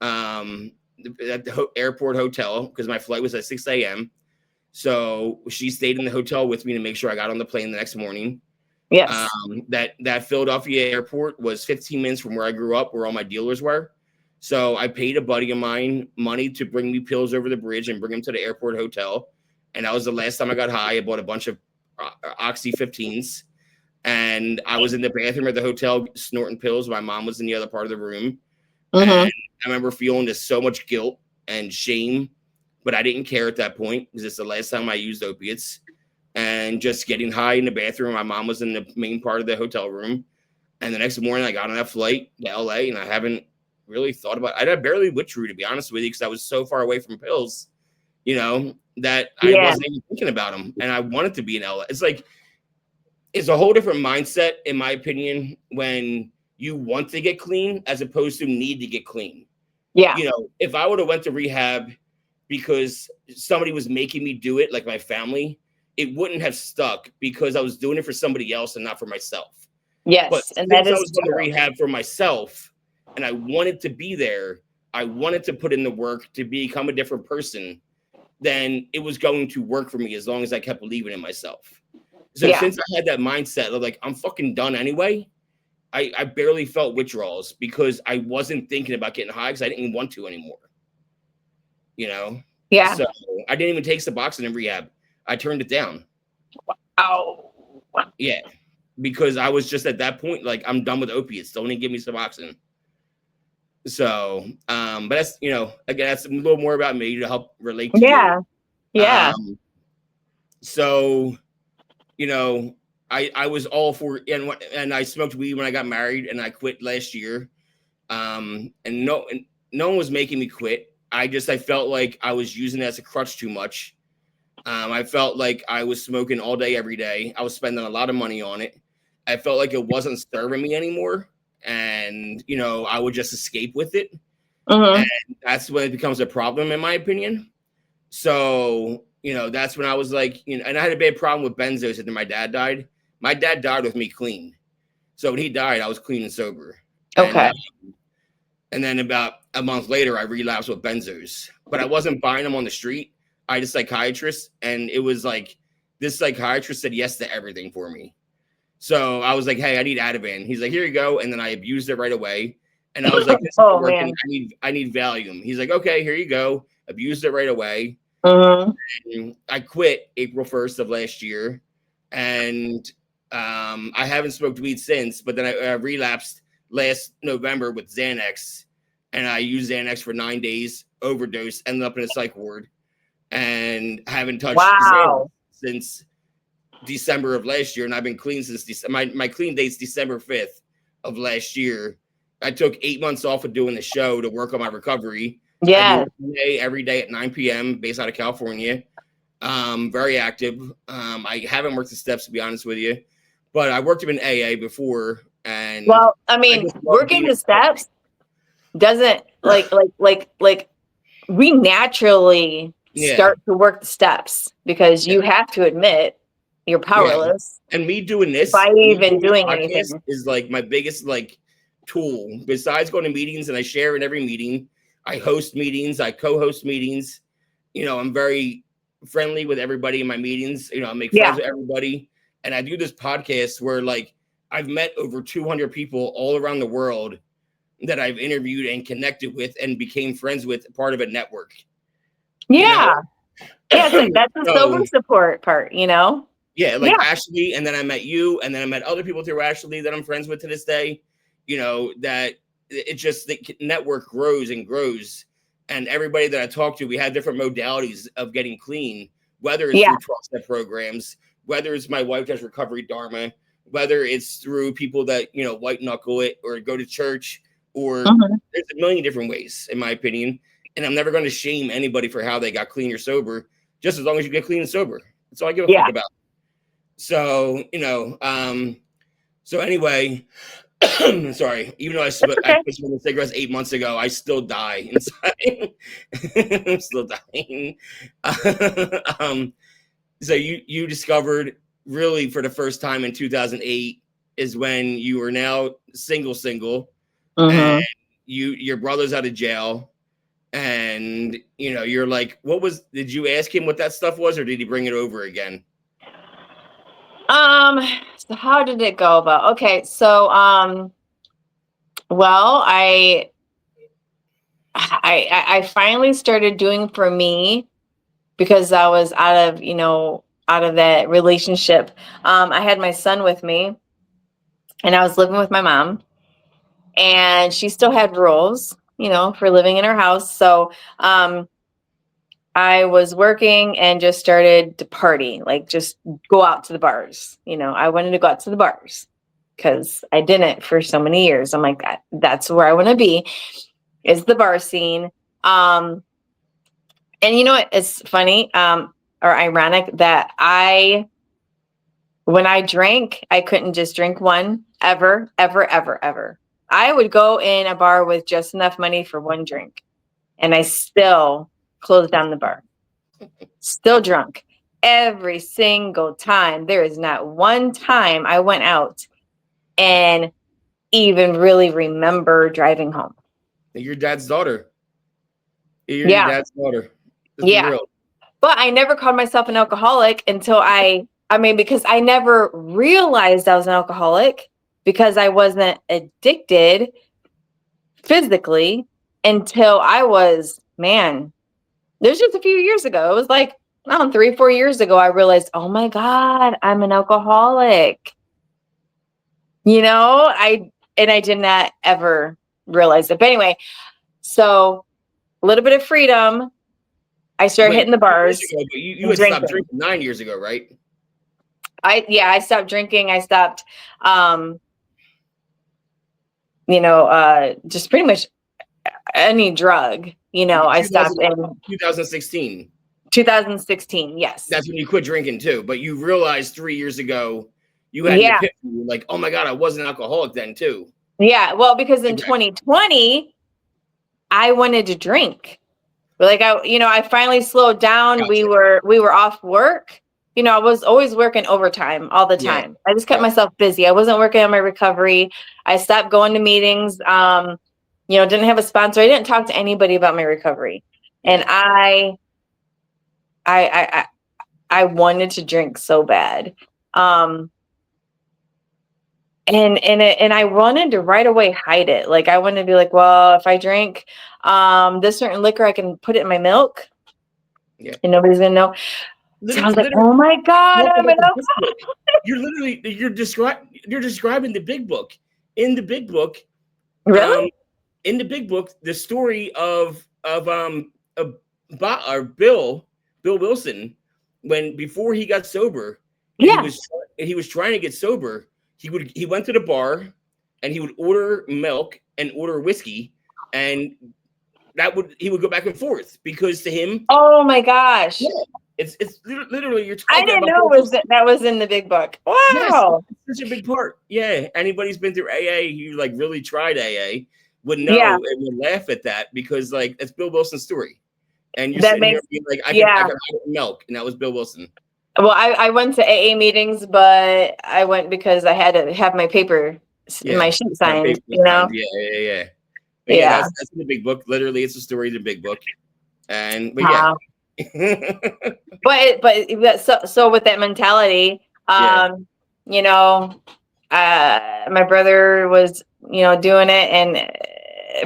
at the airport hotel, because my flight was at 6 a.m. So she stayed in the hotel with me to make sure I got on the plane the next morning.
Yes.
That Philadelphia airport was 15 minutes from where I grew up, where all my dealers were. So I paid a buddy of mine money to bring me pills over the bridge and bring him to the airport hotel. And that was the last time I got high. I bought a bunch of Oxy 15s. And I was in the bathroom at the hotel snorting pills. My mom was in the other part of the room. And I remember feeling just so much guilt and shame, but I didn't care at that point because it's the last time I used opiates. And just getting high in the bathroom. My mom was in the main part of the hotel room. And the next morning I got on that flight to LA, and I haven't really thought about it. I barely withdrew, to be honest with you, because I was so far away from pills, you know, that I wasn't even thinking about them. And I wanted to be in LA. It's like, it's a whole different mindset, in my opinion, when you want to get clean as opposed to need to get clean.
Yeah.
You know, if I would have went to rehab because somebody was making me do it, like my family, it wouldn't have stuck because I was doing it for somebody else and not for myself.
Yes.
But
And
since
that
I
is
was going to rehab for myself and I wanted to be there, I wanted to put in the work to become a different person, then it was going to work for me as long as I kept believing in myself. So since I had that mindset of like, I'm fucking done anyway, I barely felt withdrawals because I wasn't thinking about getting high because I didn't want to anymore. You know?
Yeah.
So I didn't even take Suboxone in rehab. I turned it down.
Oh.
Yeah. Because I was just at that point, like, I'm done with opiates. Don't even give me Suboxone. So, but that's, you know, again, that's a little more about me to help relate to you.
Yeah.
So, you know, I was all for, and I smoked weed when I got married, and I quit last year. And no one was making me quit. I felt like I was using it as a crutch too much. I felt like I was smoking all day, every day. I was spending a lot of money on it. I felt like it wasn't serving me anymore. And, you know, I would just escape with it. And that's when it becomes a problem, in my opinion. So, you know, that's when I was like, you know, and I had a bad problem with benzos after my dad died. My dad died with me clean. So when he died, I was clean and sober.
Okay.
And then about a month later, I relapsed with benzos. But I wasn't buying them on the street. I had a psychiatrist, and it was like this psychiatrist said yes to everything for me. So I was like, hey, I need Ativan. He's like, here you go. And then I abused it right away. And I was like, this isn't working. Man. I need Valium. He's like, okay, here you go. Abused it right away. And I quit April 1st of last year. And I haven't smoked weed since, but then I relapsed last November with Xanax, and I used Xanax for 9 days, overdose, ended up in a psych ward, and haven't touched Xanax since December of last year, and I've been clean since my clean date's December 5th of last year. I took 8 months off of doing the show to work on my recovery.
Yeah.
Every day at 9 p.m. based out of California. Very active. I haven't worked the steps, to be honest with you, but I worked them in AA before. And
well, I mean, working the steps doesn't like we naturally start to work the steps because you have to admit you're powerless.
Yeah. And me doing this
by even doing anything
is like my biggest like tool besides going to meetings, and I share in every meeting. I host meetings, I co-host meetings. You know, I'm very friendly with everybody in my meetings. You know, I make friends with everybody. And I do this podcast where like I've met over 200 people all around the world that I've interviewed and connected with and became friends with, part of a network.
Yeah. You know? Yeah, so that's the sober support part, you know?
Yeah, like Ashley, and then I met you, and then I met other people through Ashley that I'm friends with to this day. You know, that it just, the network grows and grows. And everybody that I talk to, we have different modalities of getting clean, whether it's through 12-step programs, whether it's my wife does recovery Dharma, whether it's through people that, you know, white knuckle it or go to church, or there's a million different ways, in my opinion. And I'm never going to shame anybody for how they got clean or sober, just as long as you get clean and sober. That's all I give a fuck about. So, you know, so anyway, sorry, even though I smoked cigarettes 8 months ago, I still die inside. I'm still dying. So you discovered really for the first time in 2008 is when you were now single, and your brother's out of jail, and you know you're like, did you ask him what that stuff was, or did he bring it over again?
So how did it go about? Okay, so well, I finally started doing for me because I was out of that relationship. I had my son with me, and I was living with my mom, and she still had rules, you know, for living in her house. So I was working and just started to party, like just go out to the bars. You know, I wanted to go out to the bars because I didn't for so many years. I'm like, that's where I want to be, is the bar scene. And you know what? It's funny or ironic that when I drank, I couldn't just drink one ever. I would go in a bar with just enough money for one drink, and I still closed down the bar. Still drunk every single time. There is not one time I went out and even really remember driving home.
Your dad's daughter. Your dad's daughter.
Let's be real. But I never called myself an alcoholic until because I never realized I was an alcoholic because I wasn't addicted physically until I was, there's just a few years ago. It was like, 3-4 years ago, I realized, oh my God, I'm an alcoholic. You know, I did not ever realize it. But anyway, so a little bit of freedom. I started hitting the bars.
You had stopped drinking 9 years ago, right?
I stopped drinking. I stopped, just pretty much any drug. You know, I stopped in
2016.
2016, yes.
That's when you quit drinking too. But you realized 3 years ago you had an epiphany, like, oh my God, I was an alcoholic then too.
Yeah, well, because in 2020, I wanted to drink. Like I finally slowed down. Gotcha. We were off work. You know, I was always working overtime all the time. I just kept myself busy. I wasn't working on my recovery. I stopped going to meetings. Didn't have a sponsor. I didn't talk to anybody about my recovery. And I wanted to drink so bad. And I wanted to right away hide it. Like I wanted to be like, well, if I drink this certain liquor, I can put it in my milk. Yeah. And nobody's gonna know. So I was like, oh my God, I'm an alcoholic.
You're describing the big book. In the big book,
Really?
In the big book, the story of Bill Wilson, when before he got sober, and
Yeah.
he was trying to get sober, he went to the bar and he would order milk and order whiskey, and he would go back and forth because to him,
Oh my gosh.
yeah, it's literally you're
I
talking
didn't
about
know it was that was in the big book.
yes,
Wow.
it's such a big part. Yeah, anybody's been through AA who like really tried AA would
Yeah.
know and would laugh at that because like it's Bill Wilson's story, and you're
That
sitting here
makes
being like, I
yeah.
can milk, and that was Bill Wilson.
Well, I went to AA meetings, but I went because I had to have my paper, my sheet
Yeah,
signed,
paper
you know?
signed. Yeah. But yeah,
Yeah.
that's in the big book. Literally, it's a story in the big book, but yeah.
Wow. So with that mentality,
Yeah.
you know, my brother was, doing it, and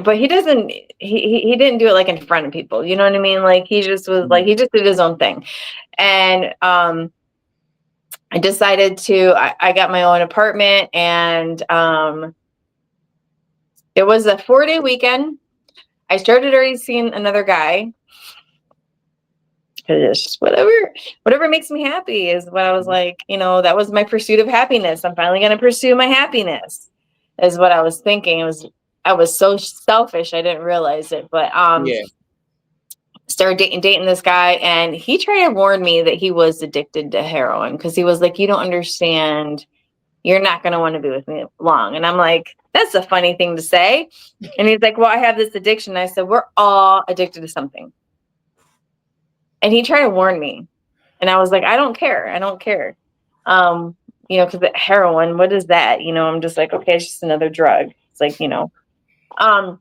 but he doesn't he didn't do it like in front of people, you know what I mean? Like he just was like he just did his own thing. And I decided I got my own apartment, and it was a 4-day weekend. I started already seeing another guy. It's just whatever makes me happy is what I was like, that was my pursuit of happiness. I'm finally going to pursue my happiness is what I was thinking. I was so selfish. I didn't realize it, but,
Yeah.
started dating this guy, and he tried to warn me that he was addicted to heroin. Cause he was like, you don't understand. You're not going to want to be with me long. And I'm like, that's a funny thing to say. And he's like, well, I have this addiction. I said, we're all addicted to something. And he tried to warn me. And I was like, I don't care. I don't care. Because the heroin, what is that? I'm just like, okay, it's just another drug. It's like, I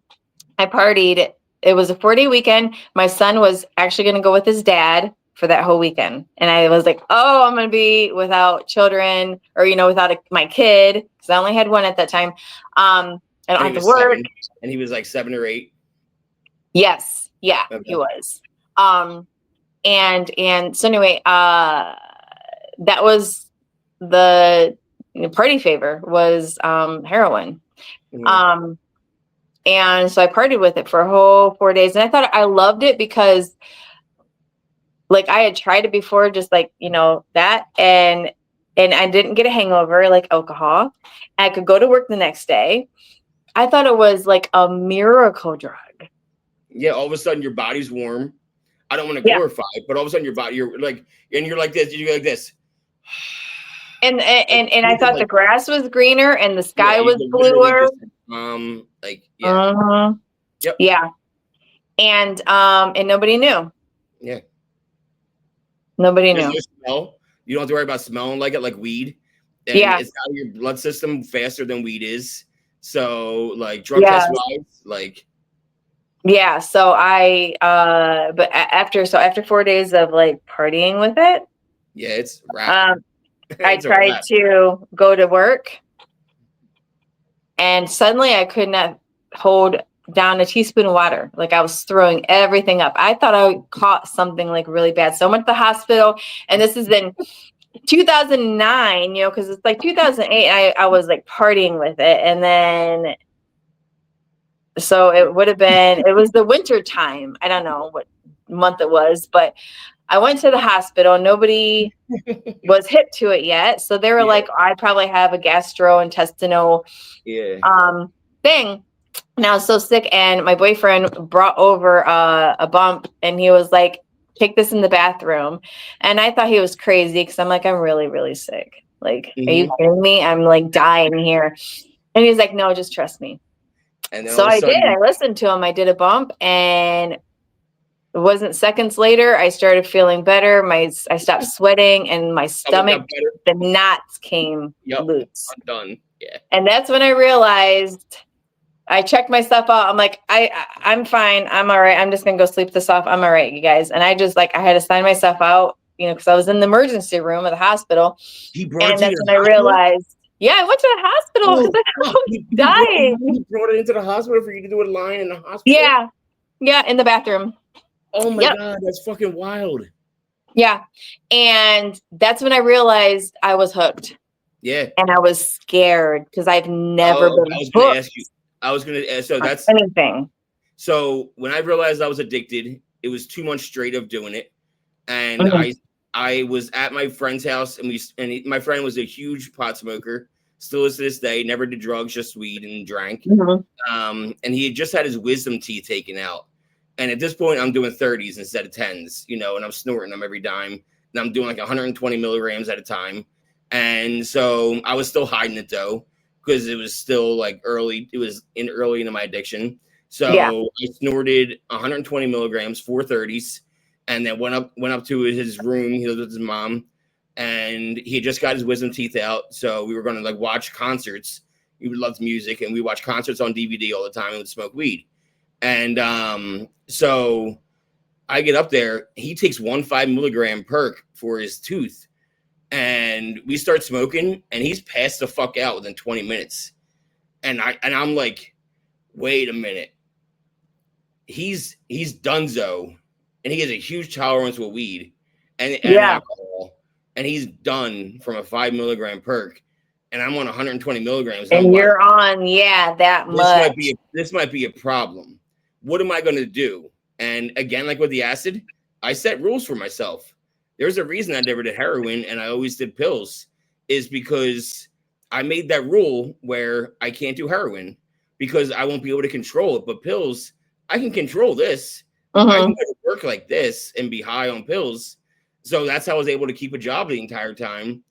partied. It was a 4-day weekend. My son was actually going to go with his dad for that whole weekend. And I was like, oh, I'm going to be without children or, without my kid. Because I only had one at that time. I don't have to work.
7, and he was like 7 or 8.
Yes. Yeah, okay. He was. And so anyway, that was the party favor was heroin. Mm-hmm. And so I partied with it for a whole 4 days. And I thought I loved it because like I had tried it before, just like, that. And I didn't get a hangover like alcohol. I could go to work the next day. I thought it was like a miracle drug.
Yeah. All of a sudden your body's warm. I don't want to glorify it, but all of a sudden your body, you're like this, you go like this.
And I thought the grass was greener and the sky was bluer.
Yep.
Yeah. And nobody knew.
Yeah.
Nobody knew.
No smell. You don't have to worry about smelling like it, like weed. And it's out of your blood system faster than weed is. So like drug test wise, like.
Yeah. So but after 4 days of like partying with it.
Yeah, it's rap.
I tried to go to work, and suddenly I could not hold down a teaspoon of water. Like I was throwing everything up. I thought I caught something like really bad. So I went to the hospital, and this is in 2009, because it's like 2008. I was like partying with it. And then, so it was the winter time. I don't know what month it was, but I went to the hospital. Nobody was hip to it yet. So they were like, I probably have a gastrointestinal thing. And I was so sick. And my boyfriend brought over a bump, and he was like, take this in the bathroom. And I thought he was crazy because I'm like, I'm really, really sick. Like, are you kidding me? I'm like dying here. And he's like, no, just trust me. And so I did. I listened to him. I did a bump, and it wasn't seconds later, I started feeling better. I stopped sweating, and my stomach, the knots came loose.
I'm done. Yeah.
And that's when I realized, I checked myself out. I'm like, I'm fine. I'm all right. I'm just going to go sleep this off. I'm all right, you guys. And I just I had to sign myself out, because I was in the emergency room of the hospital. And that's when I realized, I went to the hospital because I was dying.
You brought it into the hospital for you to do a line in the hospital?
Yeah. Yeah, in the bathroom.
Oh my God, that's fucking wild.
Yeah. And that's when I realized I was hooked.
Yeah.
And I was scared because I've never been hooked.
I was gonna. So that's
anything.
so when I realized I was addicted, it was 2 months straight of doing it, and
Mhm.
I was at my friend's house, and my friend was a huge pot smoker, still is to this day. Never did drugs, just weed and drank.
Mhm.
And he had just had his wisdom teeth taken out. And at this point, I'm doing 30s instead of 10s, you know, and I'm snorting them every dime. And I'm doing like 120 milligrams at a time. And so I was still hiding it though, because it was still like early. It was early into my addiction.
Yeah.
So I snorted 120 milligrams, 430s, and then went up to his room. He lived with his mom, and he just got his wisdom teeth out. So we were going to like watch concerts. He loved music, and we watched concerts on DVD all the time and would smoke weed. And so I get up there. He takes 1 5 milligram perk for his tooth, and we start smoking, and he's passed the fuck out within 20 minutes. And I'm like, wait a minute. He's donezo, and he has a huge tolerance with weed and alcohol, and he's done from a 5 milligram perk, and I'm on 120 milligrams.
And
I'm
you're
like,
on, that much.
this might be a problem. What am I going to do? And again, like with the acid, I set rules for myself. There's a reason I never did heroin and I always did pills, is because I made that rule where I can't do heroin because I won't be able to control it. But pills, I can control this. I can go to work like this and be high on pills. So that's how I was able to keep a job the entire time,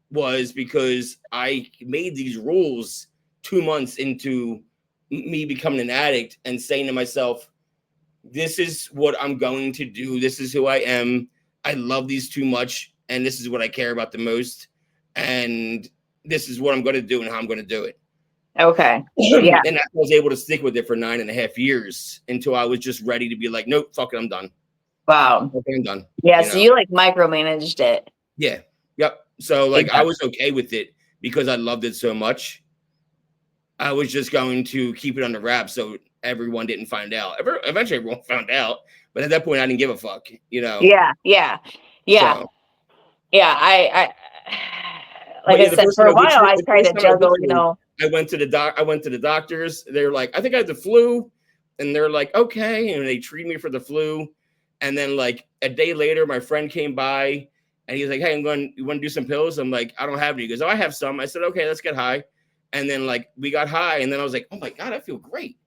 was because I made these rules 2 months into me becoming an addict and saying to myself, this is what I'm going to do. This is who I am. I love these too much. And this is what I care about the most. And this is what I'm going to do and how I'm going to do it.
Okay. Yeah.
And I was able to stick with it for 9.5 years until I was just ready to be like, nope, fuck it, I'm done.
Wow.
Okay, I'm done.
Yeah. So you like micromanaged it.
Yeah. Yep. So like I was okay with it because I loved it so much. I was just going to keep it under wraps so everyone didn't find out. Eventually everyone found out, but at that point I didn't give a fuck, you know.
Yeah. So. Yeah. I like I said, for a while I tried to juggle, you know.
I went to the doctors. They were like, I think I had the flu. And they're like, okay. And they treated me for the flu. And then like a day later, my friend came by and he's like, hey, you want to do some pills? I'm like, I don't have any. He goes, oh, I have some. I said, okay, let's get high. And then like we got high, and then I was like, oh my God, I feel great.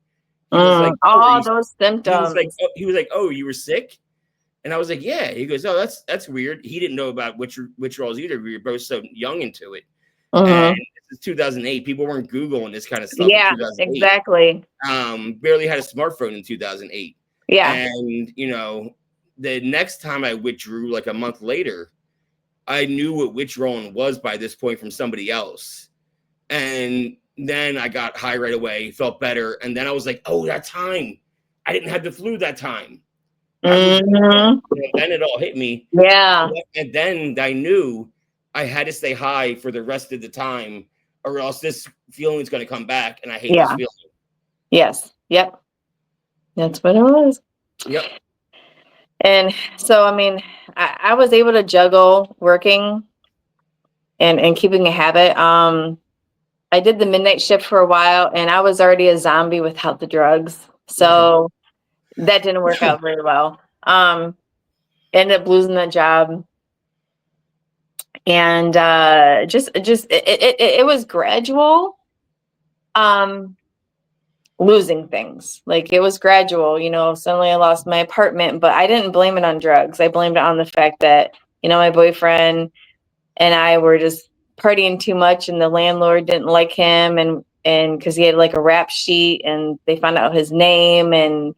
He was like, all those symptoms.
He was like, oh, you were sick? And I was like, yeah. He goes, oh, that's weird. He didn't know about withdrawals either. We were both so young into it. And this is 2008. People weren't Googling this kind of stuff.
Yeah, exactly.
Barely had a smartphone in 2008.
Yeah.
And, you know, the next time I withdrew, like a month later, I knew what withdrawing was by this point from somebody else. And then I got high right away, felt better. And then I was like, oh, that time. I didn't have the flu that time. And then it all hit me.
Yeah.
And then I knew I had to stay high for the rest of the time, or else this feeling is going to come back. And I hate this feeling.
Yes. Yep. That's what it was.
Yep.
And so, I mean, I was able to juggle working and keeping a habit. I did the midnight shift for a while, and I was already a zombie without the drugs. So that didn't work out very well. Ended up losing that job. And it was gradual. Losing things. Like it was gradual, you know, suddenly I lost my apartment, but I didn't blame it on drugs. I blamed it on the fact that, you know, my boyfriend and I were just partying too much, and the landlord didn't like him, and because he had like a rap sheet, and they found out his name, and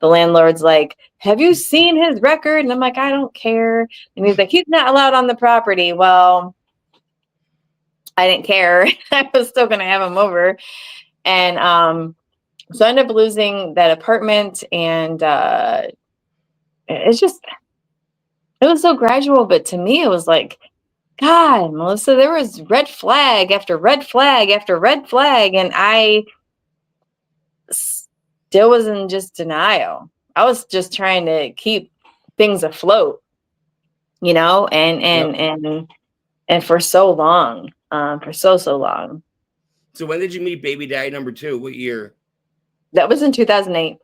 the landlord's like, have you seen his record? And I'm like, I don't care. And he's like, he's not allowed on the property. Well, I didn't care. I was still gonna have him over. And so I ended up losing that apartment, and it was so gradual, but to me it was like, God, Melissa, there was red flag after red flag after red flag, and I still was in just denial. I was just trying to keep things afloat, you know, and for so long, for so long.
So when did you meet baby daddy number 2? What year?
That was in 2008.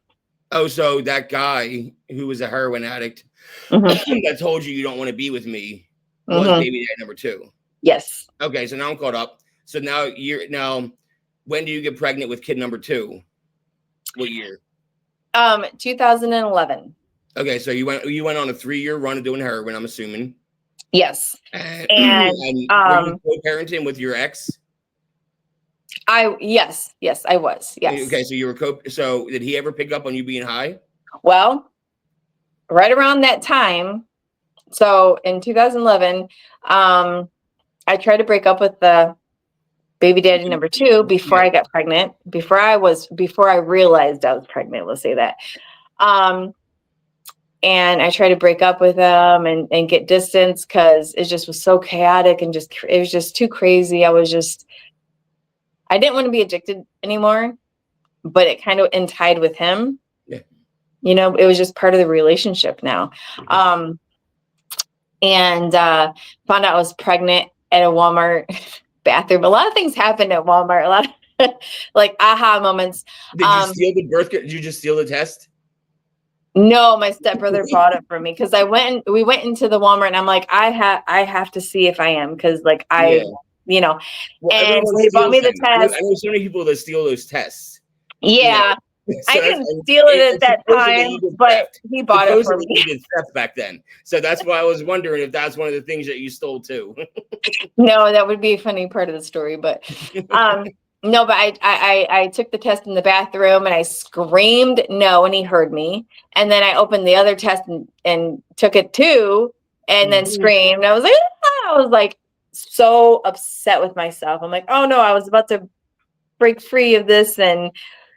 Oh, so that guy who was a heroin addict
Mm-hmm.
that told you don't want to be with me was
Mm-hmm.
baby dad number 2.
Yes.
Okay, so now I'm caught up. So now when do you get pregnant with kid number 2? What year?
2011.
Okay, so you went on a 3-year run of doing heroin, I'm assuming.
Yes.
And,
And
were you co-parenting with your ex?
yes, I was. Yes.
Okay, so you were so did he ever pick up on you being high?
Well, right around that time, so in 2011, I tried to break up with the baby daddy number 2 before I got pregnant, before I realized I was pregnant, let's say that. And I tried to break up with him and get distance because it just was so chaotic and it was just too crazy. I didn't want to be addicted anymore, but it kind of tied with him.
Yeah.
You know, it was just part of the relationship now. And found out I was pregnant at a Walmart bathroom. A lot of things happened at Walmart. A lot of like aha moments.
Did you steal the birth? Did you just steal the test?
No, my stepbrother bought it for me because we went into the Walmart and I'm like, I have to see if I am because like you know,
well,
and so he bought me the test.
I know so many people that steal those tests.
Yeah.
So
I didn't steal it at that time, but he bought it for me.
You did theft back then. So that's why I was wondering if that's one of the things that you stole too.
No, that would be a funny part of the story, but no, but I took the test in the bathroom and I screamed no, and he heard me. And then I opened the other test and took it too, and then screamed. I was like, ah! I was like so upset with myself. I'm like, oh no, I was about to break free of this, and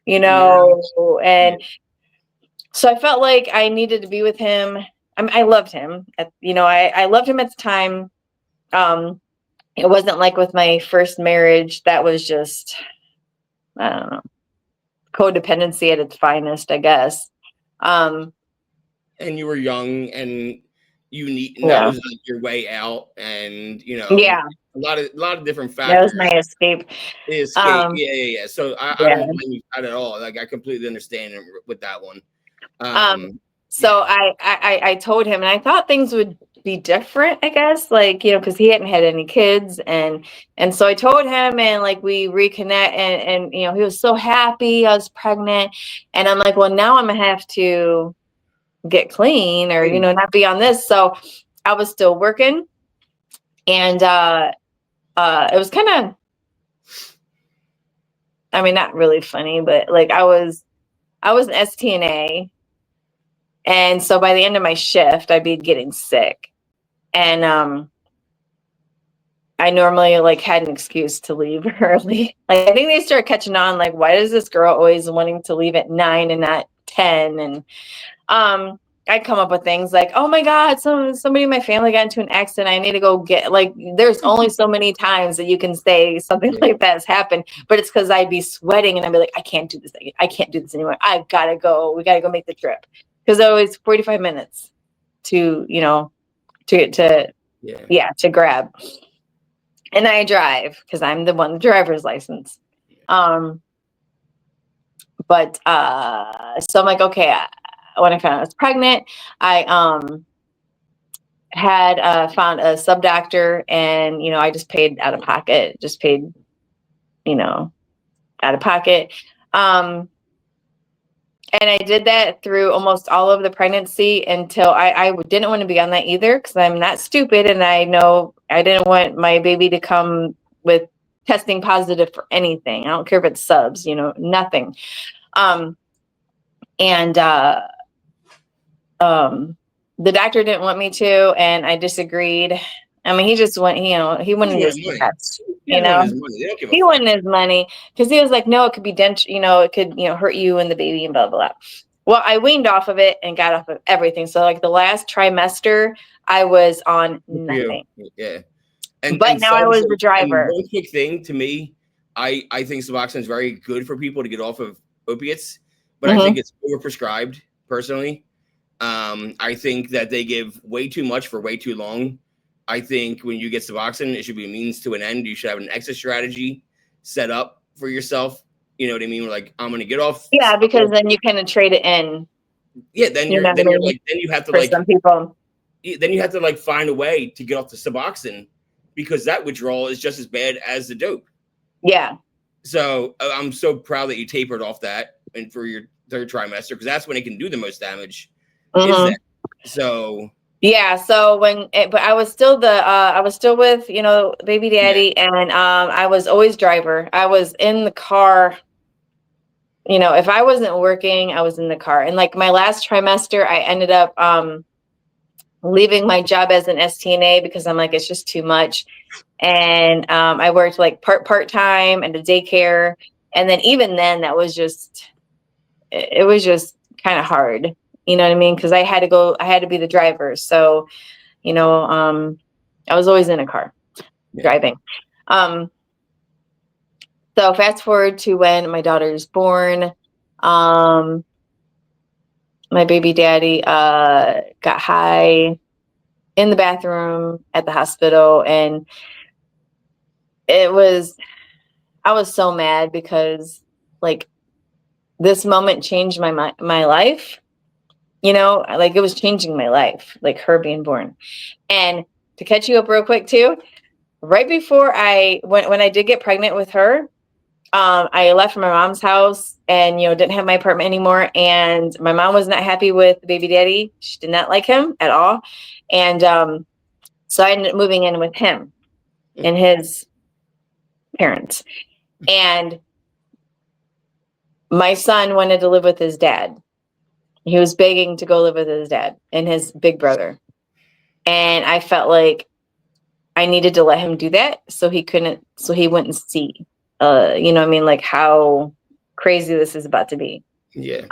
and so I felt like I needed to be with him. I loved him. I loved him at the time. It wasn't like with my first marriage. That was just, I don't know, codependency at its finest, I guess.
And you were young and that was like your way out, and a lot of different factors.
That was my escape.
Yeah. So I don't blame you at all. Like I completely understand with that one.
So I told him, and I thought things would be different, I guess, like, because he hadn't had any kids, and so I told him, and like we reconnect, and he was so happy I was pregnant, and I'm like, well, now I'm gonna have to get clean or not be on this. So I was still working, and it was kind of, I mean, not really funny, but like I was an STNA. And so by the end of my shift, I'd be getting sick. And I normally like had an excuse to leave early. Like I think they started catching on, like, why is this girl always wanting to leave at 9 and not 10? And I'd come up with things like, oh my God, somebody in my family got into an accident. I need to go get, like, there's only so many times that you can say something like that has happened, but it's because I'd be sweating and I'd be like, I can't do this. I can't do this anymore. I've got to go. We got to go make the trip. Because it was 45 minutes to grab. And I drive because I'm the one, the driver's license. But so I'm like, okay, when I found out I was pregnant, I had found a sub doctor, and I just paid out of pocket, out of pocket. And I did that through almost all of the pregnancy until I didn't want to be on that either, because I'm not stupid, and I know I didn't want my baby to come with testing positive for anything. I don't care if it's subs, nothing. The doctor didn't want me to, and I disagreed. I mean, he just went, he wanted his pets, he wanted his money, because he was like, no, it could be it could, hurt you and the baby and blah, blah, blah. Well, I weaned off of it and got off of everything. So like the last trimester, I was on nothing.
Yeah.
But now I was the driver.
One quick thing to me, I think Suboxone is very good for people to get off of opiates, but I think it's overprescribed personally. I think that they give way too much for way too long. I think when you get Suboxone, it should be a means to an end. You should have an exit strategy set up for yourself You know what I mean? Like, I'm gonna get off.
Yeah, because then you kind of trade it in.
Yeah, then
You know what I
you're
mean?
like, then you have to
For
like,
some people.
then you have to like find a way to get off the Suboxone, because that withdrawal is just as bad as the dope.
Yeah.
So I'm so proud that you tapered off that and for your third trimester, because that's when it can do the most damage. Is that so?
Yeah. So but I was still I was still with, baby daddy, and I was always driver. I was in the car. If I wasn't working, I was in the car. And like my last trimester, I ended up leaving my job as an STNA because I'm like, it's just too much. And I worked like part-time at a daycare. And then even then, that was just, it was just kind of hard. You know what I mean? Because I had to be the driver. So, I was always in a car driving. So fast forward to when my daughter is born. My baby daddy got high in the bathroom at the hospital, and I was so mad because like this moment changed my life. Like it was changing my life, like her being born. And to catch you up real quick too, right before when I did get pregnant with her, I left from my mom's house and, didn't have my apartment anymore. And my mom was not happy with baby daddy. She did not like him at all. And so I ended up moving in with him and his parents. And my son wanted to live with his dad. He was begging to go live with his dad and his big brother. And I felt like I needed to let him do that so he wouldn't see, like how crazy this is about to be.
Yeah.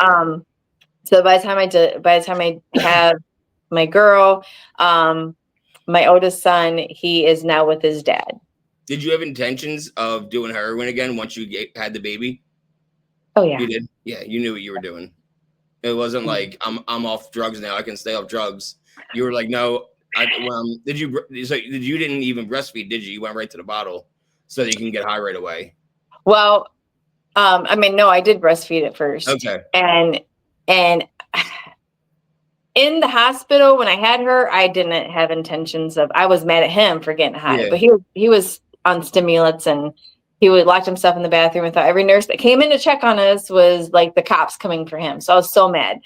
So by the time I have my girl, my oldest son, he is now with his dad.
Did you have intentions of doing heroin again once you had the baby?
Oh yeah.
You did? Yeah, you knew what you were doing. It wasn't like I'm off drugs now, I can stay off drugs. You were like, no. Did you didn't even breastfeed, did you? You went right to the bottle so that you can get high right away.
Well, no, I did breastfeed at first.
Okay.
And in the hospital when I had her, I didn't have intentions I was mad at him for getting high, but he was on stimulants, and he would lock himself in the bathroom. And thought every nurse that came in to check on us was like the cops coming for him. So I was so mad.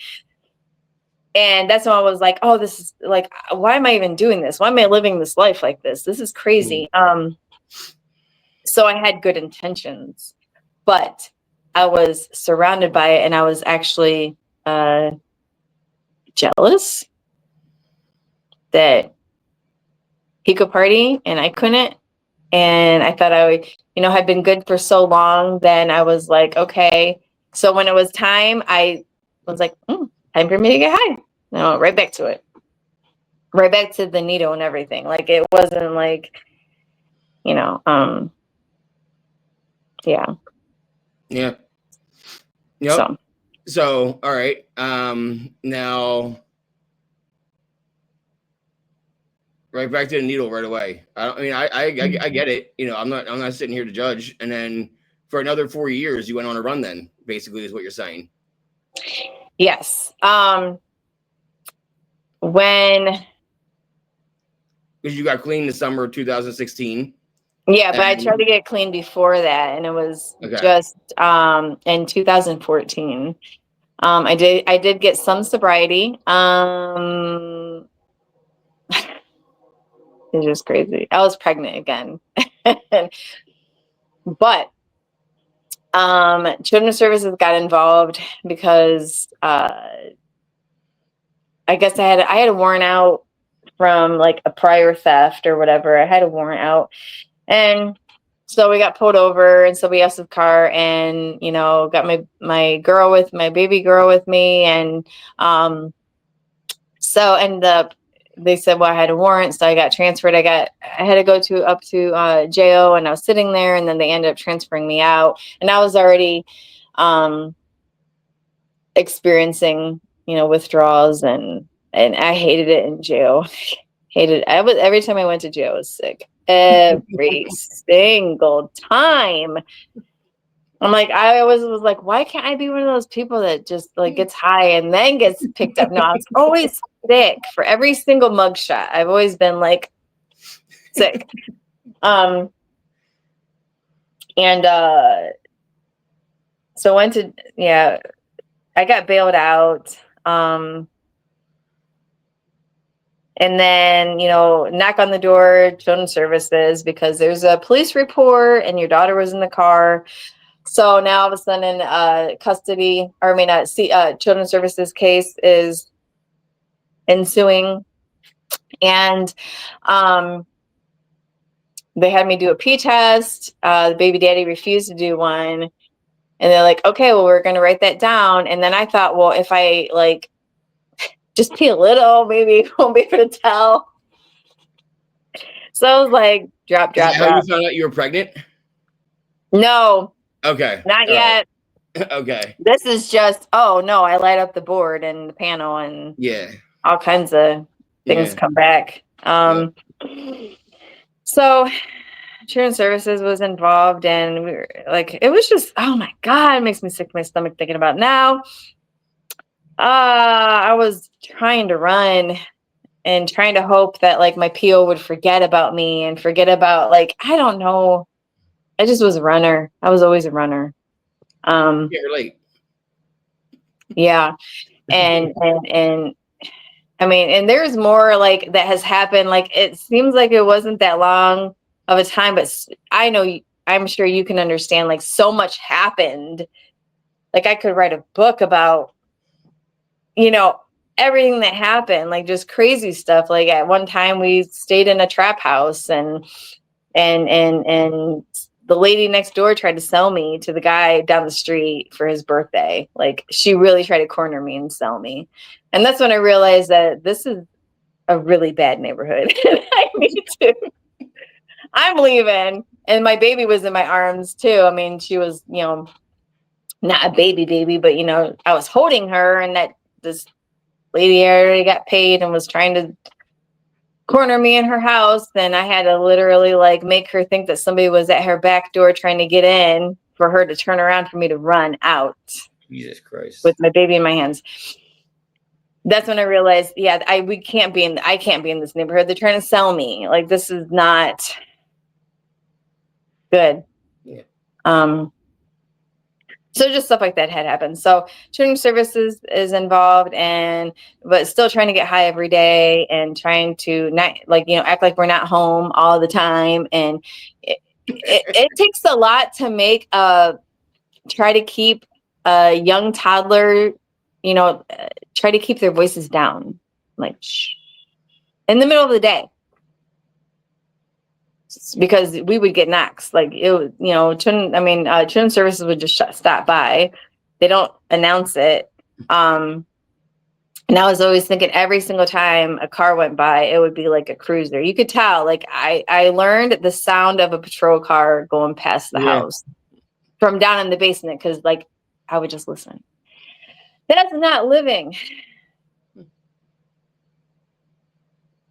And that's when I was like, oh, this is like, why am I even doing this? Why am I living this life like this? This is crazy. So I had good intentions, but I was surrounded by it, and I was actually jealous that he could party and I couldn't. And I thought I had been good for so long. Then I was like, okay. So when it was time, I was like, time for me to get high. No, right back to it. Right back to the needle and everything. Like it wasn't like, yeah.
Yeah. Yep. So all right. Now right back to the needle right away. I get it. I'm not sitting here to judge. And then for another 4 years, you went on a run. Then basically is what you're saying.
Yes. When
because you got clean the summer of 2016.
Yeah, but I tried to get clean before that, and it was just in 2014. I did get some sobriety. It's just crazy. I was pregnant again. But Children's Services got involved because I guess I had a warrant out from like a prior theft or whatever. I had a warrant out, and so we got pulled over, and so we asked the car, and got my baby girl with me, and they said, well, I had a warrant, so I got transferred. I had to go up to jail, and I was sitting there, and then they ended up transferring me out, and I was already experiencing withdrawals, and I hated it in jail. Every time I went to jail, I was sick. Every single time. I'm like, I always was like, why can't I be one of those people that just like gets high and then gets picked up? No, I was always sick for every single mugshot. I've always been like sick. And so I went to, yeah, I got bailed out. And then, knock on the door, children's services, because there's a police report and your daughter was in the car. So now all of a sudden, custody, or I mean, children's services case is ensuing. And they had me do a pee test. The baby daddy refused to do one. And they're like, okay, well, we're going to write that down. And then I thought, well, if I like just pee a little, maybe I won't be able to tell. So I was like, drop.
How you found out you were pregnant?
No.
Okay.
Not yet.
Right. Okay.
This is just, oh no, I light up the board and the panel and all kinds of things come back. So Children's Services was involved, and we were like, it was just, oh my God, it makes me sick to my stomach thinking about it now. I was trying to run and trying to hope that like my PO would forget about me and forget about like, I don't know. I just was a runner. I was always a runner.
You're late.
Yeah. And I mean, and there's more like that has happened. Like, it seems like it wasn't that long of a time, but I know, I'm sure you can understand, like so much happened. Like I could write a book about, everything that happened, like just crazy stuff. Like at one time we stayed in a trap house and the lady next door tried to sell me to the guy down the street for his birthday. Like she really tried to corner me and sell me. And that's when I realized that this is a really bad neighborhood. I need to, I'm leaving. And my baby was in my arms too. I mean, she was, not a baby, but I was holding her, and that this lady already got paid and was trying to corner me in her house. And I had to literally like make her think that somebody was at her back door trying to get in for her to turn around for me to run out.
Jesus Christ.
With my baby in my hands. That's when I realized, I can't be in this neighborhood. They're trying to sell me. Like, this is not good.
Yeah.
So just stuff like that had happened. So Children's Services is involved, but still trying to get high every day and trying to not act like we're not home all the time. And it takes a lot to make try to keep a young toddler, try to keep their voices down, like shh, in the middle of the day. Because we would get knocks, like it was, Children's Services would just stop by. They don't announce it. And I was always thinking every single time a car went by, it would be like a cruiser. You could tell, like I learned the sound of a patrol car going past the house from down in the basement. Cause like, I would just listen. That's not living.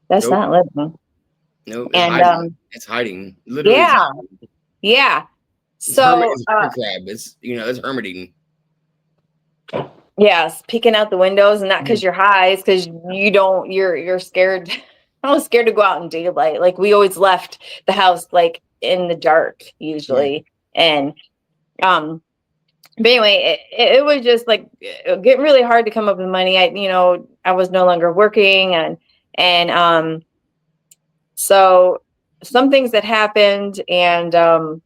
That's not living.
No, it's hiding. It's hiding. Literally.
Yeah. So
it's crab. It's it's hermiting.
Yes, peeking out the windows, and not because you're high, it's because you're scared. I was scared to go out in daylight. Like we always left the house like in the dark usually. And but anyway, it was just like getting really hard to come up with money. I was no longer working, and so some things that happened, and the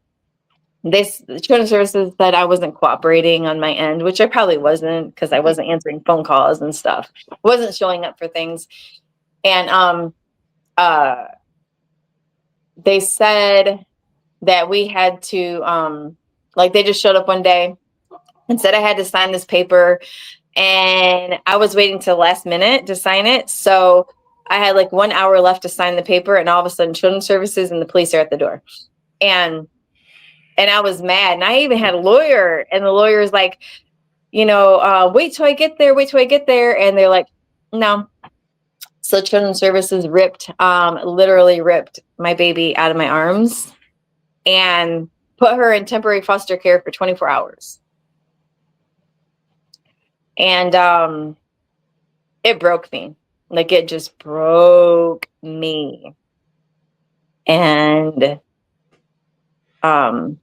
Children's Services said I wasn't cooperating on my end, which I probably wasn't, because I wasn't answering phone calls and stuff. Wasn't showing up for things. And they said that we had to they just showed up one day and said I had to sign this paper, and I was waiting till the last minute to sign it. So I had like 1 hour left to sign the paper, and all of a sudden Children's Services and the police are at the door. And I was mad, and I even had a lawyer, and the lawyer is like, wait till I get there. And they're like, no. So Children's Services literally ripped my baby out of my arms and put her in temporary foster care for 24 hours. And it broke me. Like, it just broke me. And all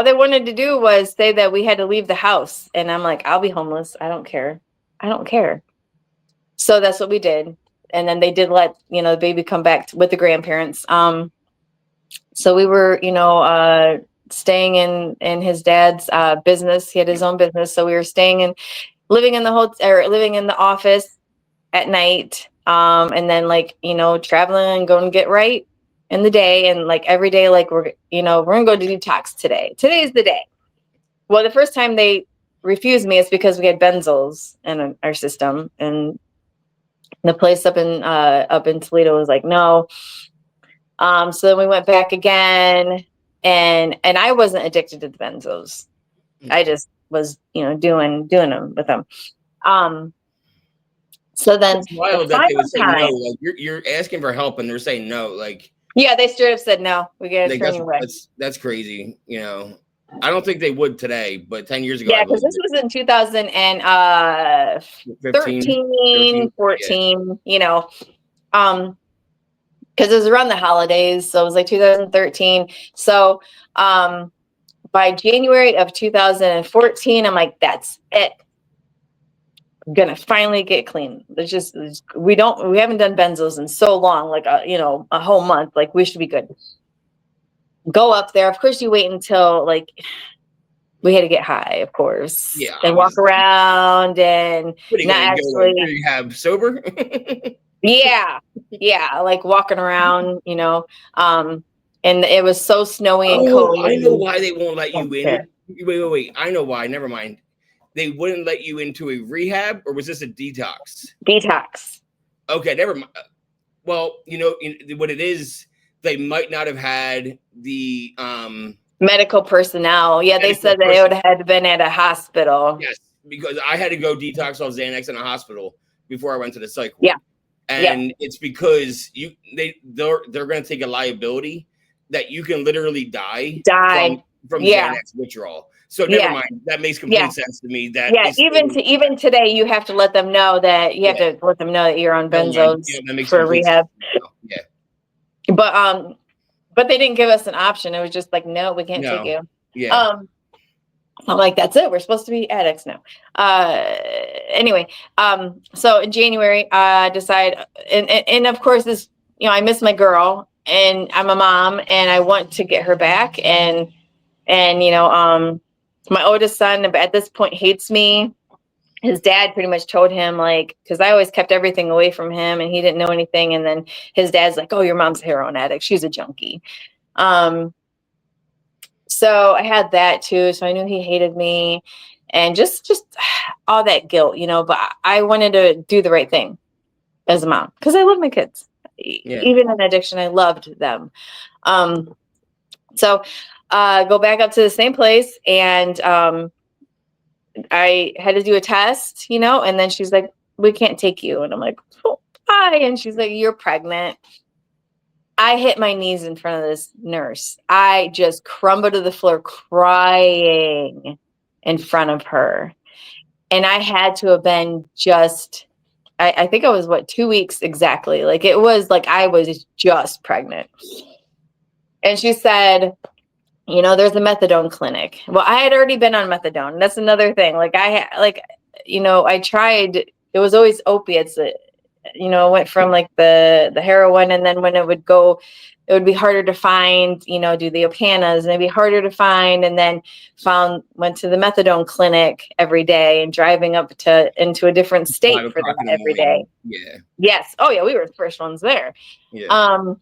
they wanted to do was say that we had to leave the house. And I'm like, I'll be homeless. I don't care. I don't care. So that's what we did. And then they did let, the baby come back with the grandparents. So we were, staying in his dad's business. He had his own business. So we were living in the hotel, or living in the office at night. And then traveling and going to get right in the day. And every day, we're going to go to detox today. Today's the day. Well, the first time they refused me, it's because we had benzos in our system. And the place up in Toledo was like, no. So then we went back again, and I wasn't addicted to the benzos. I just was, doing them with them. So then
it's wild that they would say no. Like, you're asking for help and they're saying no. Like,
yeah, they straight up said no. We gotta turn you away.
That's crazy. I don't think they would today, but 10 years ago.
Yeah, because this was in 2013, 14. Yeah. Because it was around the holidays, so it was 2013. So by January of 2014, I'm like, that's it. I'm gonna finally get clean. We haven't done benzos in so long, a whole month. Like, we should be good. Go up there. Of course, you wait until we had to get high, of course.
Yeah.
And walk around and not actually
rehab sober.
Yeah. Walking around, and it was so snowy and cold.
I know why they won't let you in. Wait. I know why. Never mind. They wouldn't let you into a rehab, or was this a detox?
Detox.
Okay, never mind. Well, what it is, they might not have had the
medical personnel. Yeah, they said that it would have been at a hospital.
Yes, because I had to go detox off Xanax in a hospital before I went to the psych ward.
Yeah.
And it's because they're going to take a liability that you can literally die from Xanax withdrawal. So never mind. That makes complete sense to me.
Even today, you have to let them know that to let them know that you're on benzos for rehab.
Yeah.
But they didn't give us an option. It was just like, no, we can't take you.
Yeah.
I'm like, that's it. We're supposed to be addicts now. Anyway, so in January, I decide, and of course, this, I miss my girl, and I'm a mom, and I want to get her back, and my oldest son at this point hates me. His dad pretty much told him, because I always kept everything away from him, and he didn't know anything. And then his dad's like, oh, your mom's a heroin addict. She's a junkie. So I had that too. So I knew he hated me, and just all that guilt, but I wanted to do the right thing as a mom, because I love my kids. Even in addiction, I loved them. So go back up to the same place, and I had to do a test, and then she's like, we can't take you. And I'm like, oh, why? And she's like, you're pregnant. I hit my knees in front of this nurse. I just crumbled to the floor crying in front of her. And I had to have been I think I was 2 weeks exactly. It was I was just pregnant. And she said, there's a methadone clinic. Well, I had already been on methadone. That's another thing. I tried, it was always opiates. Went from the heroin, and then when it would go, it would be harder to find, do the Opanas, and it'd be harder to find, and then went to the methadone clinic every day, and driving up into a different state for them every day.
Yeah.
Yes. Oh yeah. We were the first ones there.
Yeah.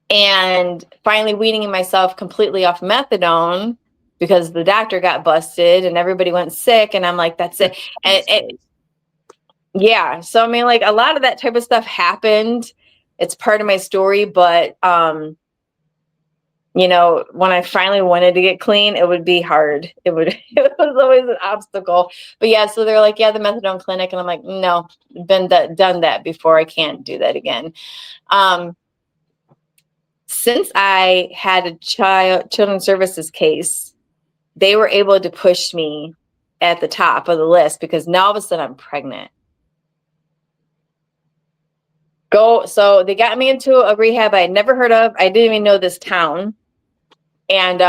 And finally weaning myself completely off methadone because the doctor got busted and everybody went sick. And I'm like, that's it. And yeah. So, I mean, a lot of that type of stuff happened. It's part of my story, but, when I finally wanted to get clean, it would be hard. It was always an obstacle, but yeah. So they're like, yeah, the methadone clinic. And I'm like, no, done that before. I can't do that again. since I had a children's services case, they were able to push me at the top of the list because now all of a sudden I'm pregnant. So they got me into a rehab I had never heard of. I didn't even know this town. And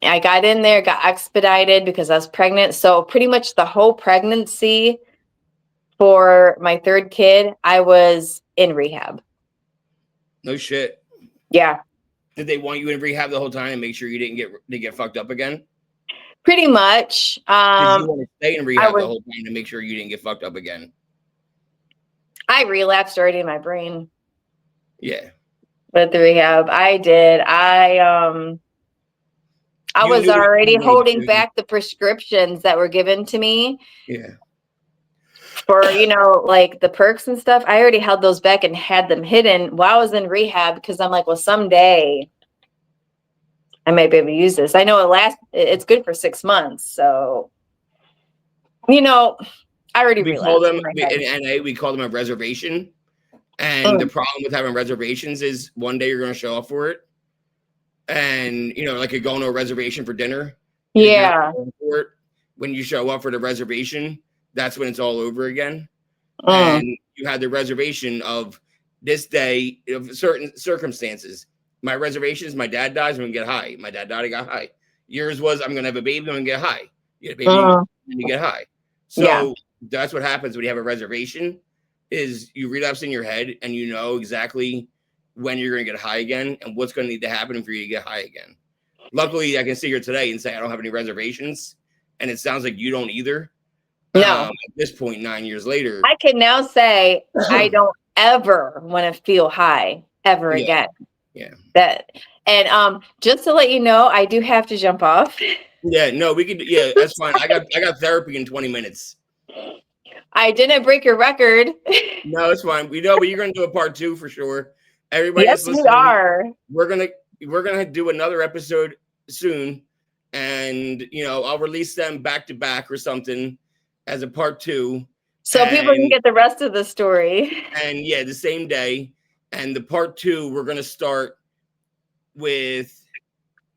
I got in there, got expedited because I was pregnant. So pretty much the whole pregnancy for my third kid, I was in rehab.
No shit.
Yeah.
Did they want you in rehab the whole time and make sure you didn't get fucked up again?
Pretty much.
Did you want to stay in rehab the whole time to make sure you didn't get fucked up again?
I relapsed already in my brain.
Yeah.
With the rehab. I did. I was already holding back the prescriptions that were given to me.
Yeah.
For, like the perks and stuff. I already held those back and had them hidden while I was in rehab because I'm like, well, someday I might be able to use this. I know it's good for 6 months. So, I already realized.
We call them a reservation. And the problem with having reservations is one day you're going to show up for it. And, like you're going to a reservation for dinner.
Yeah.
When you show up for the reservation, that's when it's all over again. And you had the reservation of this day of certain circumstances. My reservation is my dad dies, I'm going to get high. My dad died, I got high. Yours was I'm going to have a baby, I'm going to get high. You get a baby, and you get high. So that's what happens when you have a reservation is you relapse in your head and you know exactly when you're going to get high again and what's going to need to happen for you to get high again. Luckily, I can sit here today and say I don't have any reservations. And it sounds like you don't either.
No.
At this point, 9 years later.
I can now say I don't ever want to feel high ever again.
Yeah.
And just to let you know, I do have to jump off.
Yeah, no, we could. Yeah, that's fine. I got therapy in 20 minutes.
I didn't break your record.
No, it's fine. We know, but you're going to do a part 2 for sure. Everybody,
yes, we are.
We're gonna do another episode soon, and I'll release them back to back or something as a part 2,
so people can get the rest of the story.
And the same day. And the part 2, we're gonna start with,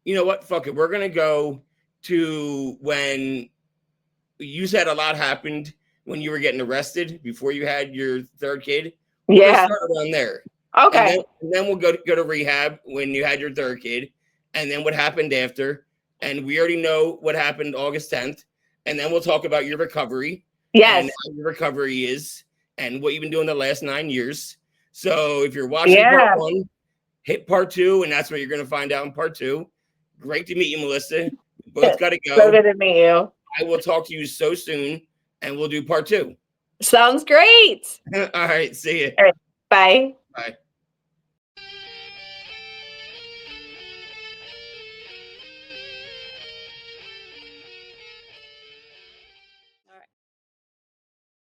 what? Fuck it. We're gonna go to when you said a lot happened when you were getting arrested before you had your third kid. We're gonna start around there.
Okay.
And then we'll go to rehab when you had your third kid, and then what happened after. And we already know what happened August 10th. And then we'll talk about your recovery.
Yes.
And how your recovery is and what you've been doing the last 9 years. So if you're watching part 1, hit part 2, and that's what you're going to find out in part 2. Great to meet you, Melissa. We both got to go.
So good to meet you.
I will talk to you so soon, and we'll do part 2.
Sounds great.
All right. See you.
All right. Bye.
Bye.